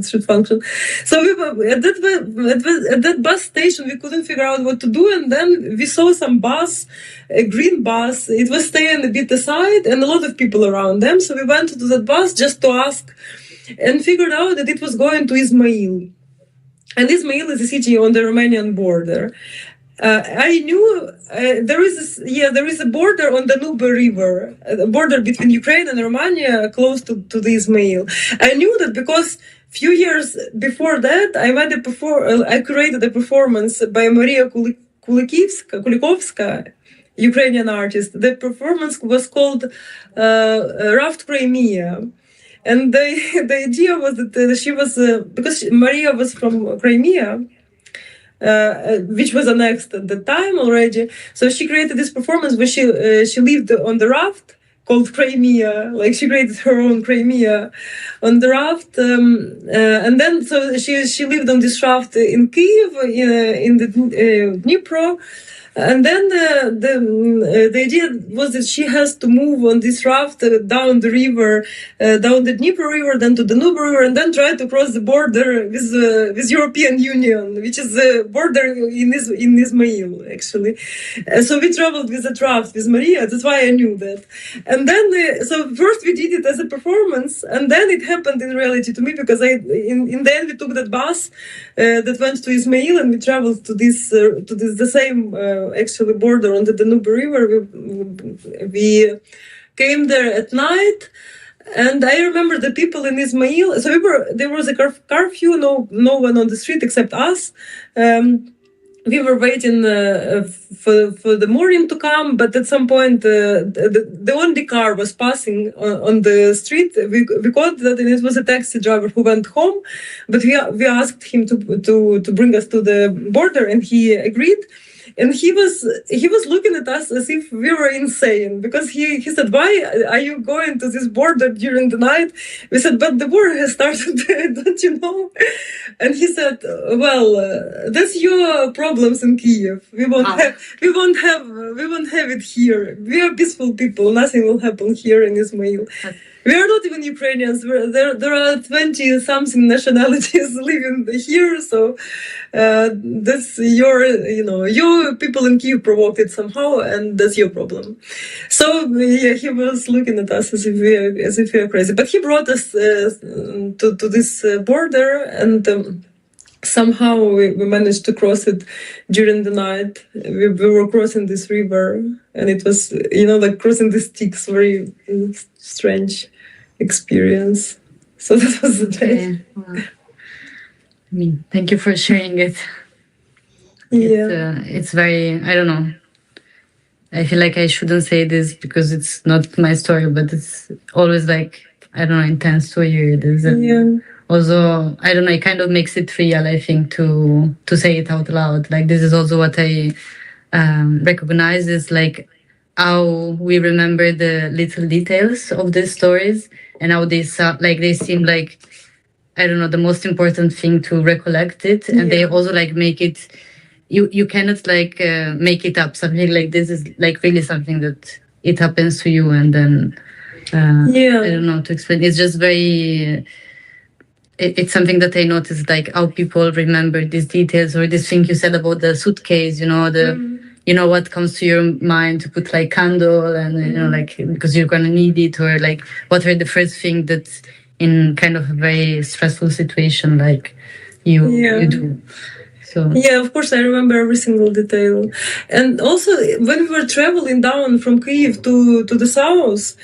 N: should function. So we were at that bus station. We couldn't figure out what to do, and then we saw some bus, a green bus. It was staying a bit aside, and a lot of people around them. So we went to that bus just to ask, and figured out that it was going to Izmail. And Izmail is a city on the Romanian border. I knew there is a border on the Danube River, a border between Ukraine and Romania, close to the Izmail. I knew that because few years before that, I curated a performance by Maria Kulikovska, Ukrainian artist. The performance was called Raft Crimea. And the idea was that she was, because Maria was from Crimea, which was annexed at the time already. So she created this performance where she lived on the raft called Crimea, like she created her own Crimea on the raft. And then so she lived on this raft in Kyiv, in the Dnipro. And then the idea was that she has to move on this raft down the river, down the Dnipro River, then to the Danube River, and then try to cross the border with European Union, which is the border in Izmail, actually. So we traveled with that raft with Maria. That's why I knew that. And then, so first we did it as a performance, and then it happened in reality to me, because in the end we took that bus that went to Izmail, and we traveled to the same actually border on the Danube River. We came there at night, And I remember the people in Ismail. So there was a curfew, no one on the street except us. We were waiting for the morning to come, but at some point the only car was passing on the street. We got that, and it was a taxi driver who went home. But we asked him to bring us to the border, and he agreed. And he was looking at us as if we were insane, because he said, "Why are you going to this border during the night?" We said, "But the war has started, don't you know?" And he said, "Well, that's your problems in Kiev. We won't have it here. We are peaceful people. Nothing will happen here in Ismail. We are not even Ukrainians. There are 20-something nationalities living here, so that's your people in Kiev provoked it somehow, and that's your problem." So yeah, he was looking at us as if we are crazy. But he brought us to this border, and somehow we managed to cross it during the night. We were crossing this river, and it was, like crossing the sticks, very strange experience. So that was the day.
M: Wow. I mean, thank you for sharing it.
N: Yeah.
M: It's very, I don't know. I feel like I shouldn't say this because it's not my story, but it's always like, I don't know, intense to hear this. Also, I don't know, it kind of makes it real, I think, to say it out loud. Like, this is also what I recognize is like how we remember the little details of these stories and how they seem like, I don't know, the most important thing to recollect it. And they also like make it, you cannot like make it up. Something like this is like really something that it happens to you, and then I don't know to explain. It's just very, it's something that I noticed, like how people remember these details, or this thing you said about the suitcase, what comes to your mind to put like candle, and like because you're gonna need it, or like what are the first thing that in kind of a very stressful situation like you do. So
N: yeah, of course I remember every single detail. And also when we were traveling down from Kyiv to the south,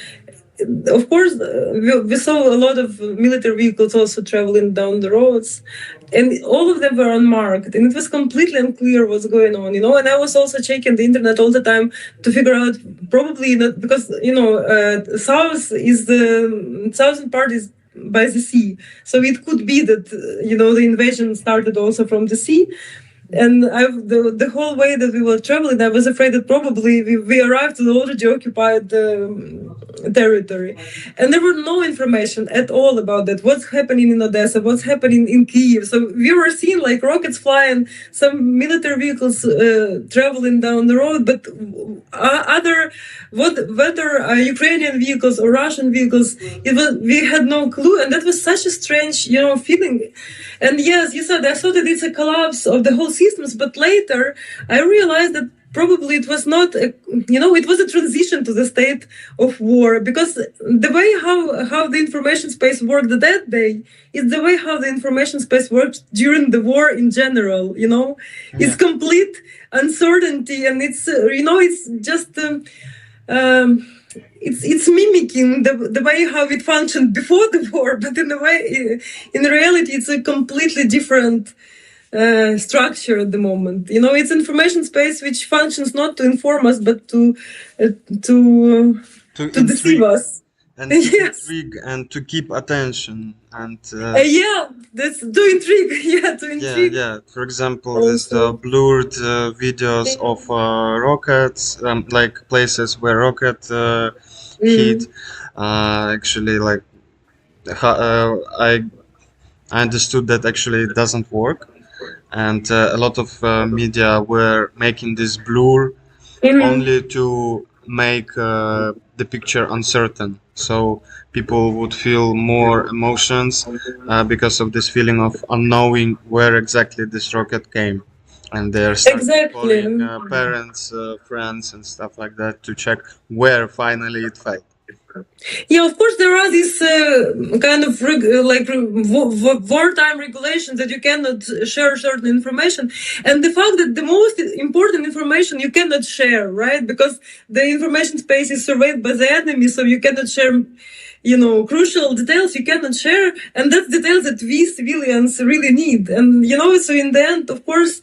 N: of course we saw a lot of military vehicles also traveling down the roads, and all of them were unmarked, and it was completely unclear what's going on, and I was also checking the internet all the time to figure out, probably not, because south is the southern part is by the sea, so it could be that the invasion started also from the sea. And the whole way that we were traveling, I was afraid that probably we arrived to the already occupied territory. And there were no information at all about that. What's happening in Odessa, what's happening in Kyiv. So we were seeing like rockets flying, some military vehicles traveling down the road, but whether Ukrainian vehicles or Russian vehicles, we had no clue. And that was such a strange, feeling. And yes, you said, I thought that it's a collapse of the whole systems, but later I realized that probably it was not, it was a transition to the state of war, because the way how the information space worked that day is the way how the information space worked during the war in general, It's complete uncertainty, and it's, it's just... It's mimicking the way how it functioned before the war, but in reality, it's a completely different structure at the moment. It's information space which functions not to inform us, but to deceive us.
K: And to intrigue and to keep attention, and
N: that's to intrigue. To intrigue.
K: Yeah. For example, there's the blurred videos of rockets, like places where rocket hit. Actually, like I understood that actually it doesn't work, and a lot of media were making this blur only to make the picture uncertain, so people would feel more emotions because of this feeling of unknowing where exactly this rocket came, and they're calling parents, friends and stuff like that to check where finally it fell.
N: Yeah, of course, there are these kind of wartime regulations that you cannot share certain information, and the fact that the most important information you cannot share, right? Because the information space is surveyed by the enemy, so you cannot share, crucial details you cannot share, and that's details that we civilians really need. And so in the end, of course,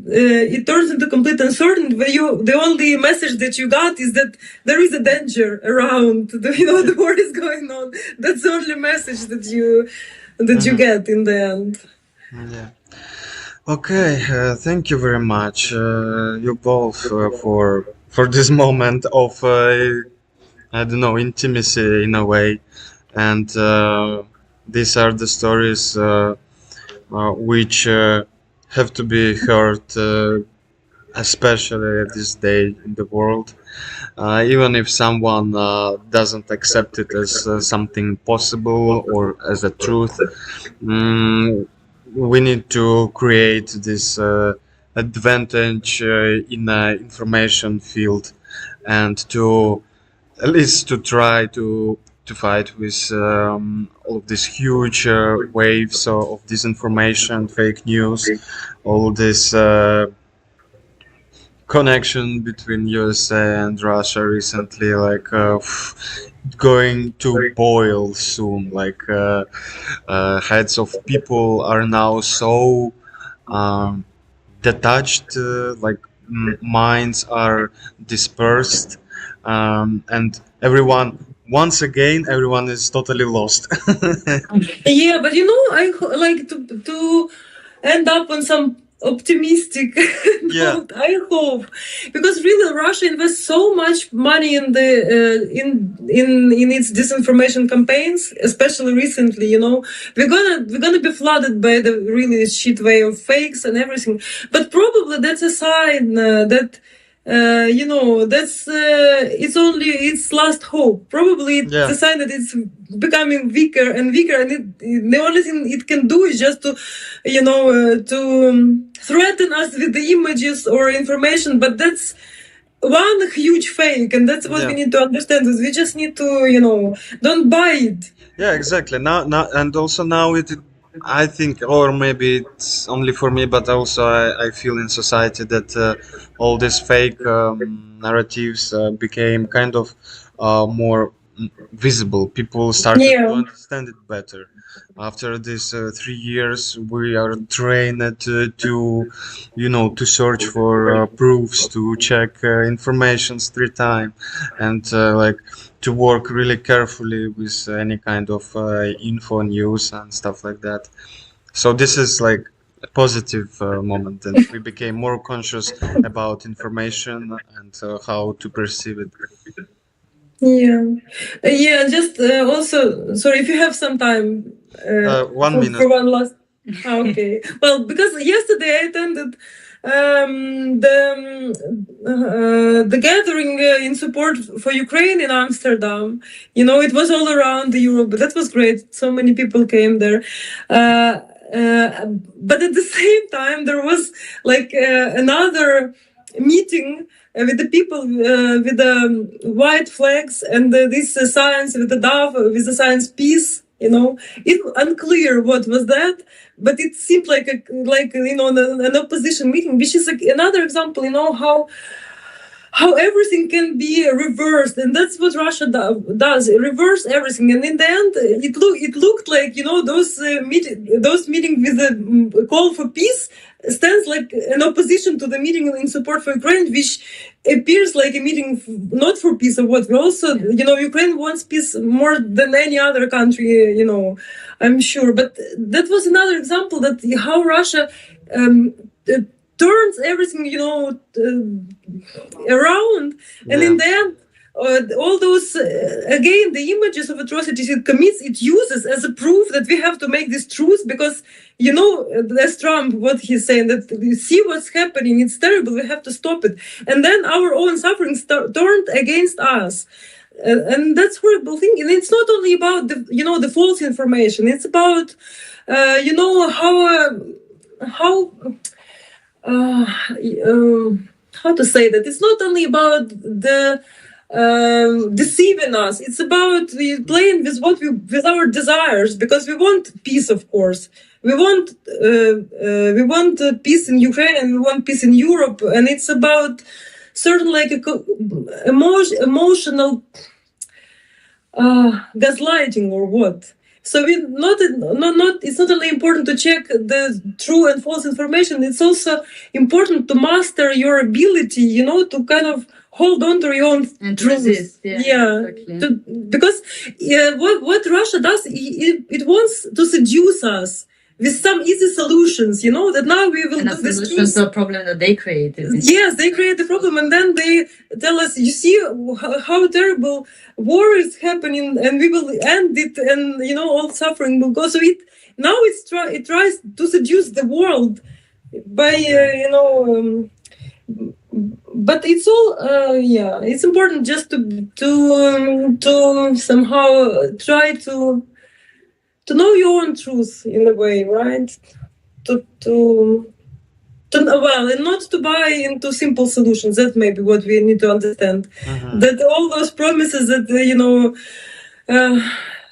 N: it turns into complete uncertainty. The only message that you got is that there is a danger around. The war is going on. That's the only message that you get in the end.
K: Yeah. Okay, thank you very much, you both, for this moment of I don't know, intimacy in a way, and these are the stories which have to be heard, especially at this day in the world. Even if someone doesn't accept it as something possible or as a truth, we need to create this advantage in the information field, and to at least to try to fight with all of these huge waves of disinformation, fake news, all this connection between USA and Russia recently, like going to boil soon. Like heads of people are now so detached, like minds are dispersed, and once again everyone is totally lost.
N: Yeah, but I like to end up on some optimistic note. I hope, because really Russia invests so much money in the in its disinformation campaigns, especially recently. We're gonna be flooded by the really shit way of fakes and everything. But probably that's a sign that that's it's only its last hope. Probably it's a sign that it's becoming weaker and weaker, and the only thing it can do is just to threaten us with the images or information. But that's one huge fake, and that's what we need to understand. Is we just need to don't buy it.
K: Yeah, exactly. Now and also now I think, or maybe it's only for me, but also I feel in society that all these fake narratives became kind of more visible. People started to understand it better. After these 3 years, we are trained to search for proofs, to check information 3 times, and to work really carefully with any kind of info, news, and stuff like that. So this is like a positive moment, and we became more conscious about information and how to perceive it.
N: Yeah. Just also, sorry, if you have some time.
K: 1 minute.
N: For one last. Okay. Well, because yesterday I attended the gathering in support for Ukraine in Amsterdam. It was all around Europe, but that was great. So many people came there. But at the same time, there was another meeting with the people with the white flags and this signs with the dove, with the signs peace. It's unclear what was that, but it seemed like an opposition meeting, which is another example, how everything can be reversed, and that's what Russia does, reverse everything. And in the end, it looked like those meetings with the call for peace stands like an opposition to the meeting in support for Ukraine, which appears like a meeting not for peace or what. Also, Ukraine wants peace more than any other country, I'm sure. But that was another example that how Russia turns everything, around, and in the end, all those again the images of atrocities it commits, it uses as a proof that we have to make this truth, because as Trump, what he's saying, that you see what's happening, it's terrible, we have to stop it, and then our own suffering turned against us. And that's horrible thing. And it's not only about the false information, it's about how to say that, it's not only about the deceiving us, it's about playing with our desires, because we want peace, of course. We want peace in Ukraine, and we want peace in Europe, and it's about certain emotional gaslighting or what. So it's not only important to check the true and false information, it's also important to master your ability, you know, to kind of hold on to your own
M: And
N: truth.
M: resist, yeah, exactly.
N: Because what Russia does, it wants to seduce us with some easy solutions, you know, that now we will
M: And
N: do
M: a
N: this
M: solution to a problem that they created.
N: Yes, they create the problem, and then they tell us, you see how terrible war is happening, and we will end it, and you know all suffering will go. So it tries to seduce the world by but it's all it's important just to somehow try to know your own truth in a way, right? And not to buy into simple solutions. That may be what we need to understand. That all those promises that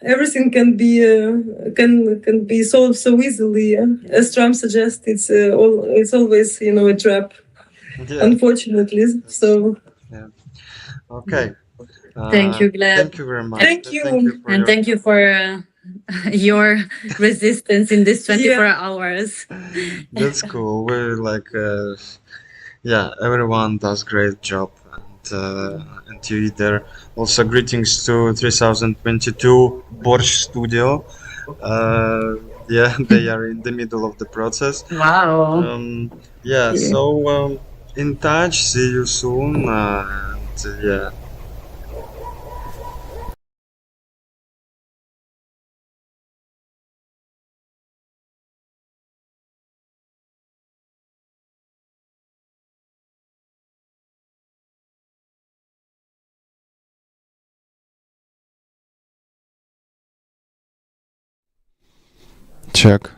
N: everything can be solved so easily, as Trump suggests, it's always a trap.
K: Yeah.
N: Unfortunately, so.
K: Yeah. Okay.
M: Thank you, Gleb.
K: Thank you very much.
N: Thank you.
M: Thank you for your resistance in these 24 hours.
K: That's cool. We're like, everyone does great job, and you either. Also, greetings to 3022 Borsch Studio. They are in the middle of the process.
M: Wow.
K: So in touch. See you soon. And yeah.
J: Check.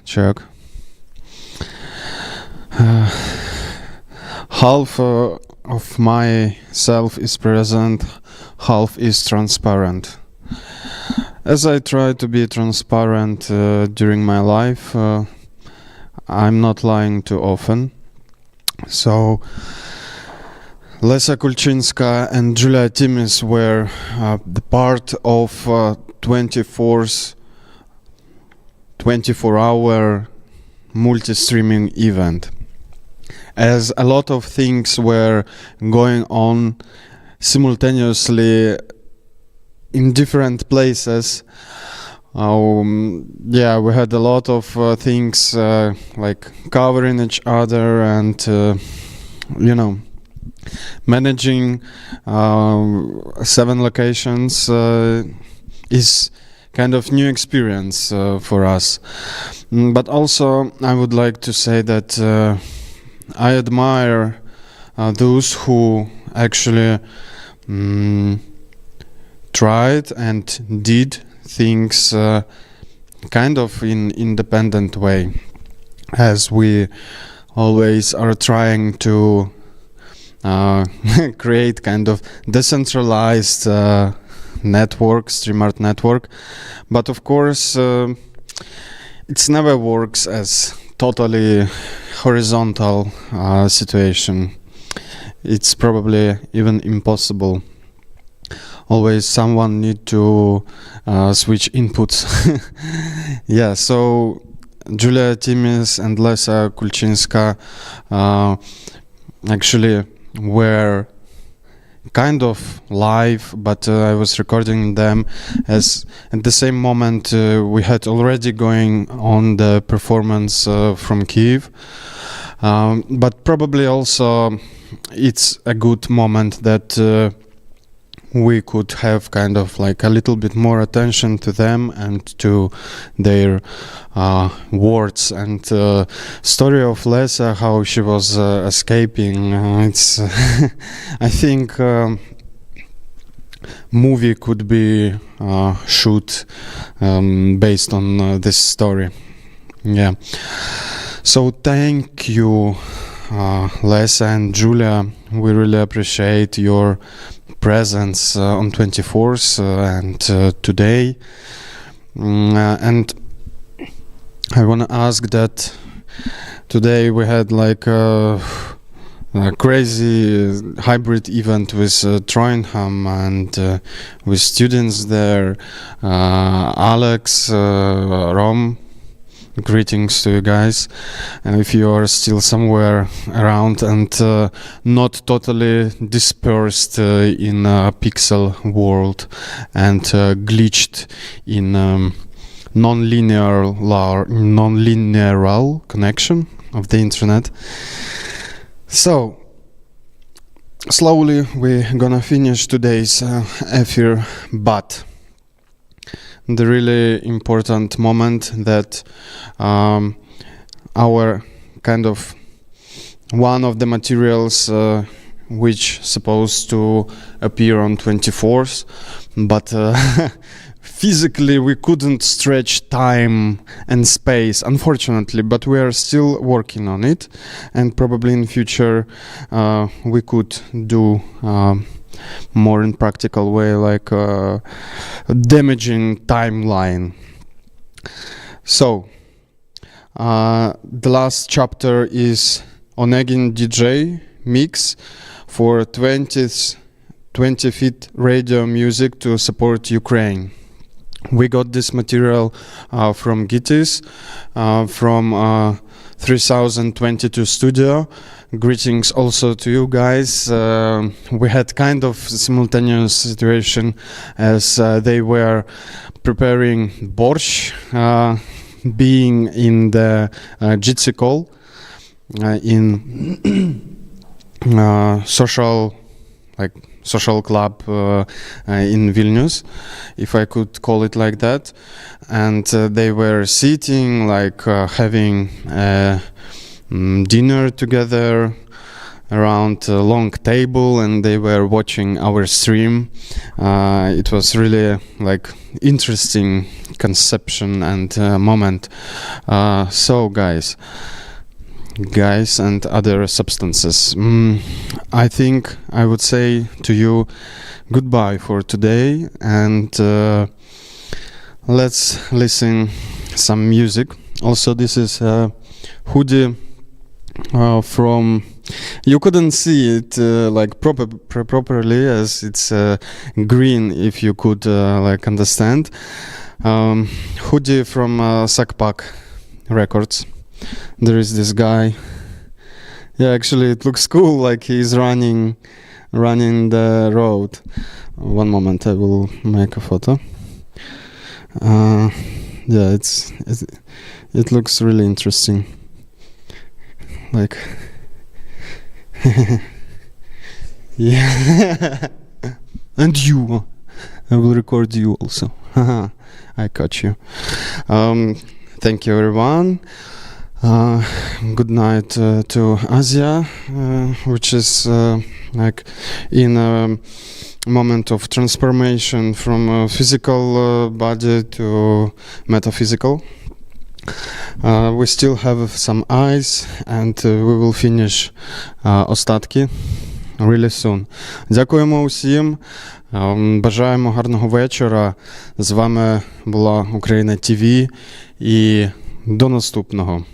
J: Half of myself is present, half is transparent. As I try to be transparent during my life, I'm not lying too often. So Lesa Kulczynska and Julia Timis were the part of 24-hour multi-streaming event. As a lot of things were going on simultaneously in different places, we had a lot of things like covering each other and managing 7 locations is kind of new experience for us. But also I would like to say that I admire those who actually tried and did things kind of in independent way, as we always are trying to create kind of decentralized network, stream art network. But of course it never works as totally horizontal situation. It's probably even impossible. Always someone need to switch inputs. So Julia Timis and Lesa Kulczynska actually were kind of live, but I was recording them as at the same moment we had already going on the performance from Kyiv. But probably also it's a good moment that we could have kind of like a little bit more attention to them and to their words and story of Lesa, how she was escaping. It's I think movie could be shoot based on this story. So thank you, Lesa and Julia. We really appreciate your presence on 24th and today. And I want to ask that today we had like
K: crazy hybrid event with TRONDHEIM and with students there. Alex, Rom, greetings to you guys. And if you are still somewhere around and not totally dispersed in a pixel world and glitched in non-linear connection of the internet. So, slowly we're gonna finish today's affair, but the really important moment that our kind of one of the materials which supposed to appear on 24th, but physically we couldn't stretch time and space, unfortunately, but we are still working on it, and probably in future we could do more in practical way, like damaging timeline. So the last chapter is Onegin DJ mix for 20th radio music to support Ukraine. We got this material from Gittis, from 3022 studio. Greetings also to you guys. We had kind of simultaneous situation as they were preparing borscht, being in the Jitsi call in social club in Vilnius, if I could call it like that. And they were sitting, like having dinner together around a long table, and they were watching our stream. It was really like interesting conception and moment. So guys and other substances, I think I would say to you goodbye for today, and let's listen some music. Also, this is a hoodie from, you couldn't see it like properly, as it's green, if you could like understand. Hoodie from Sakpak Records. There is this guy. Yeah, actually it looks cool, like he's running the road. One moment, I will make a photo. Yeah, it looks really interesting. Like, yeah. And you, I will record you also. I caught you. Thank you, everyone. Good night to Asia, which is like in a moment of transformation from a physical body to metaphysical. We still have some eyes, and we will finish остатки really soon. Дякуємо усім. Бажаємо гарного вечора. З вами була Україна ТВ, і до наступного.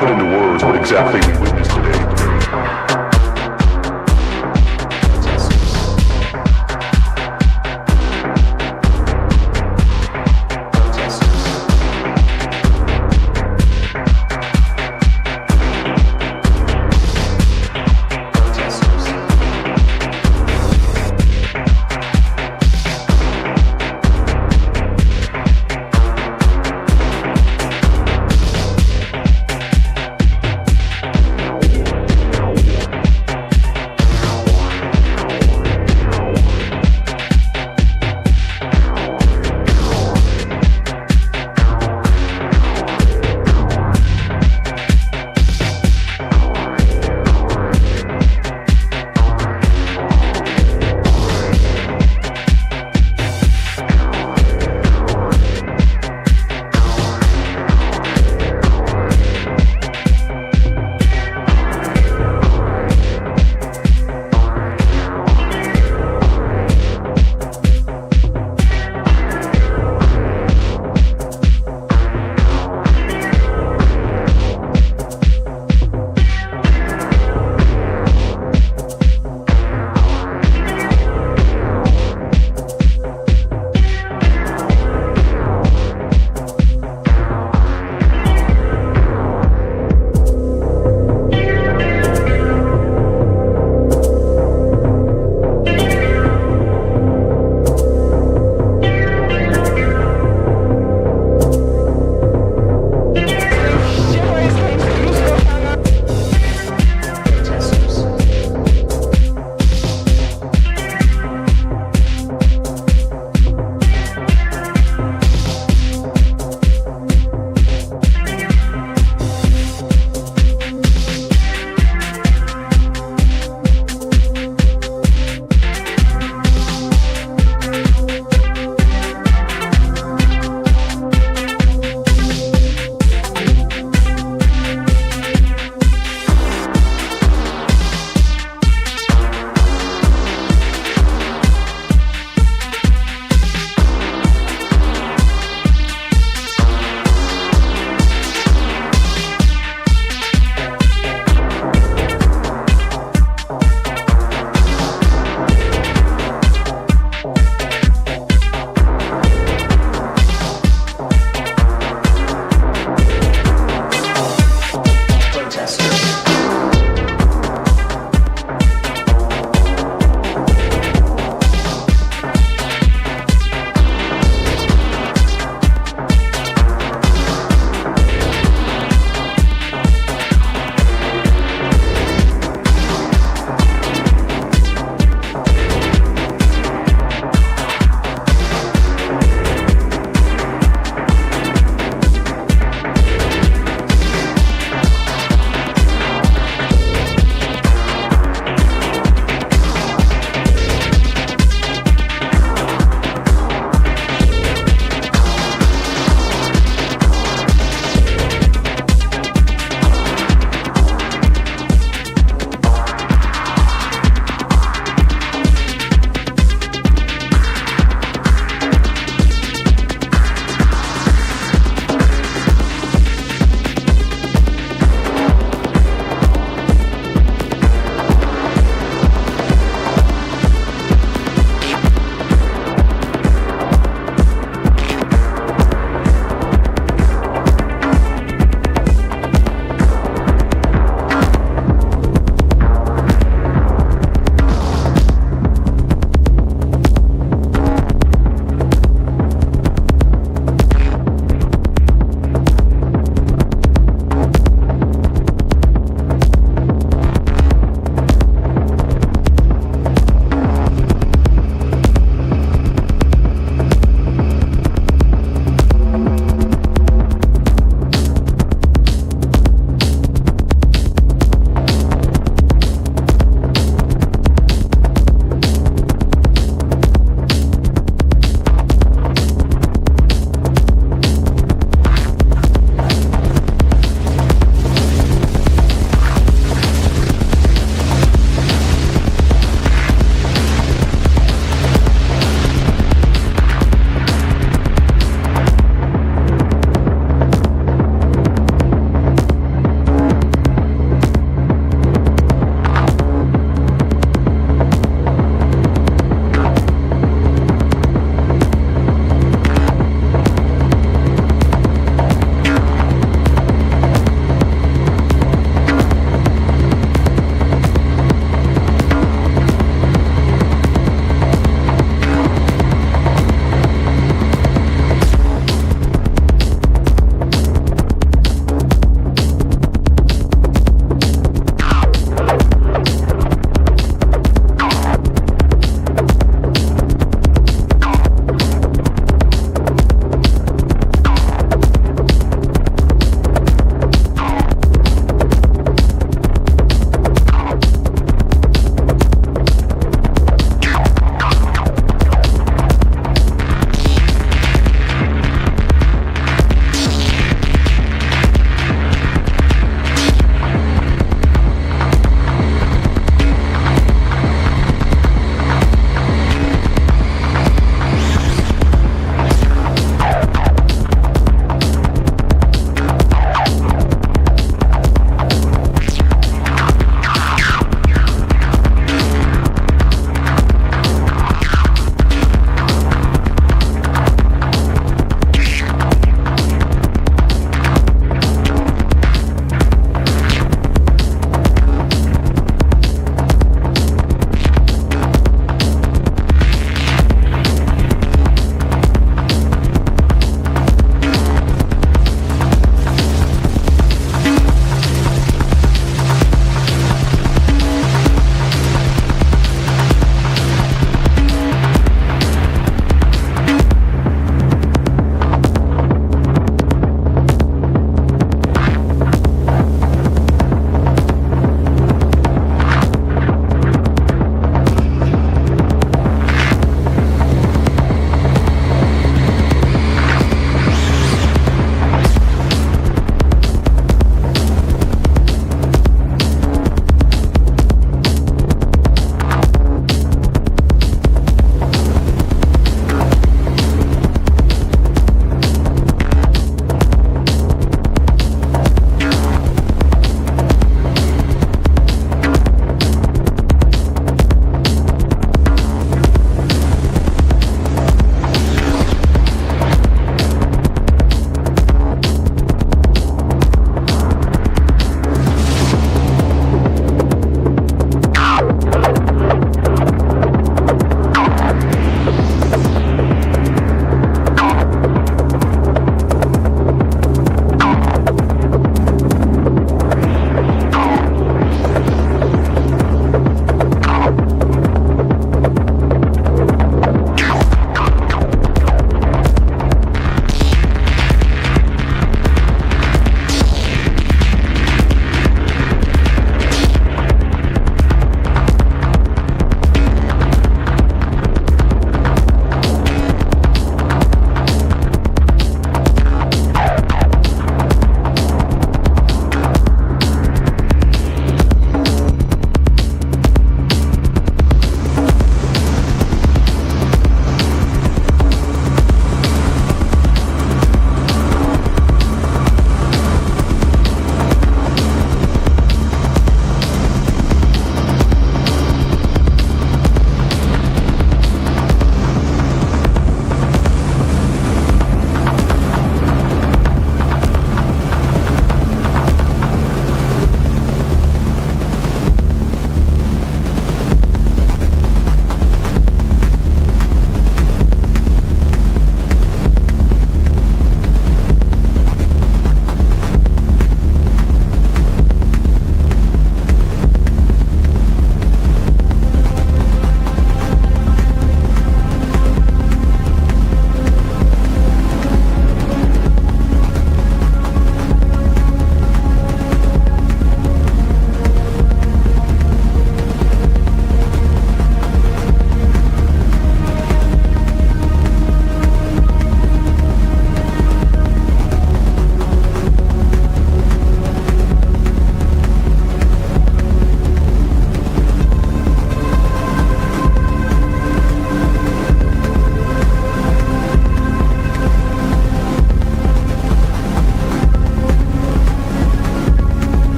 O: put into words what exactly we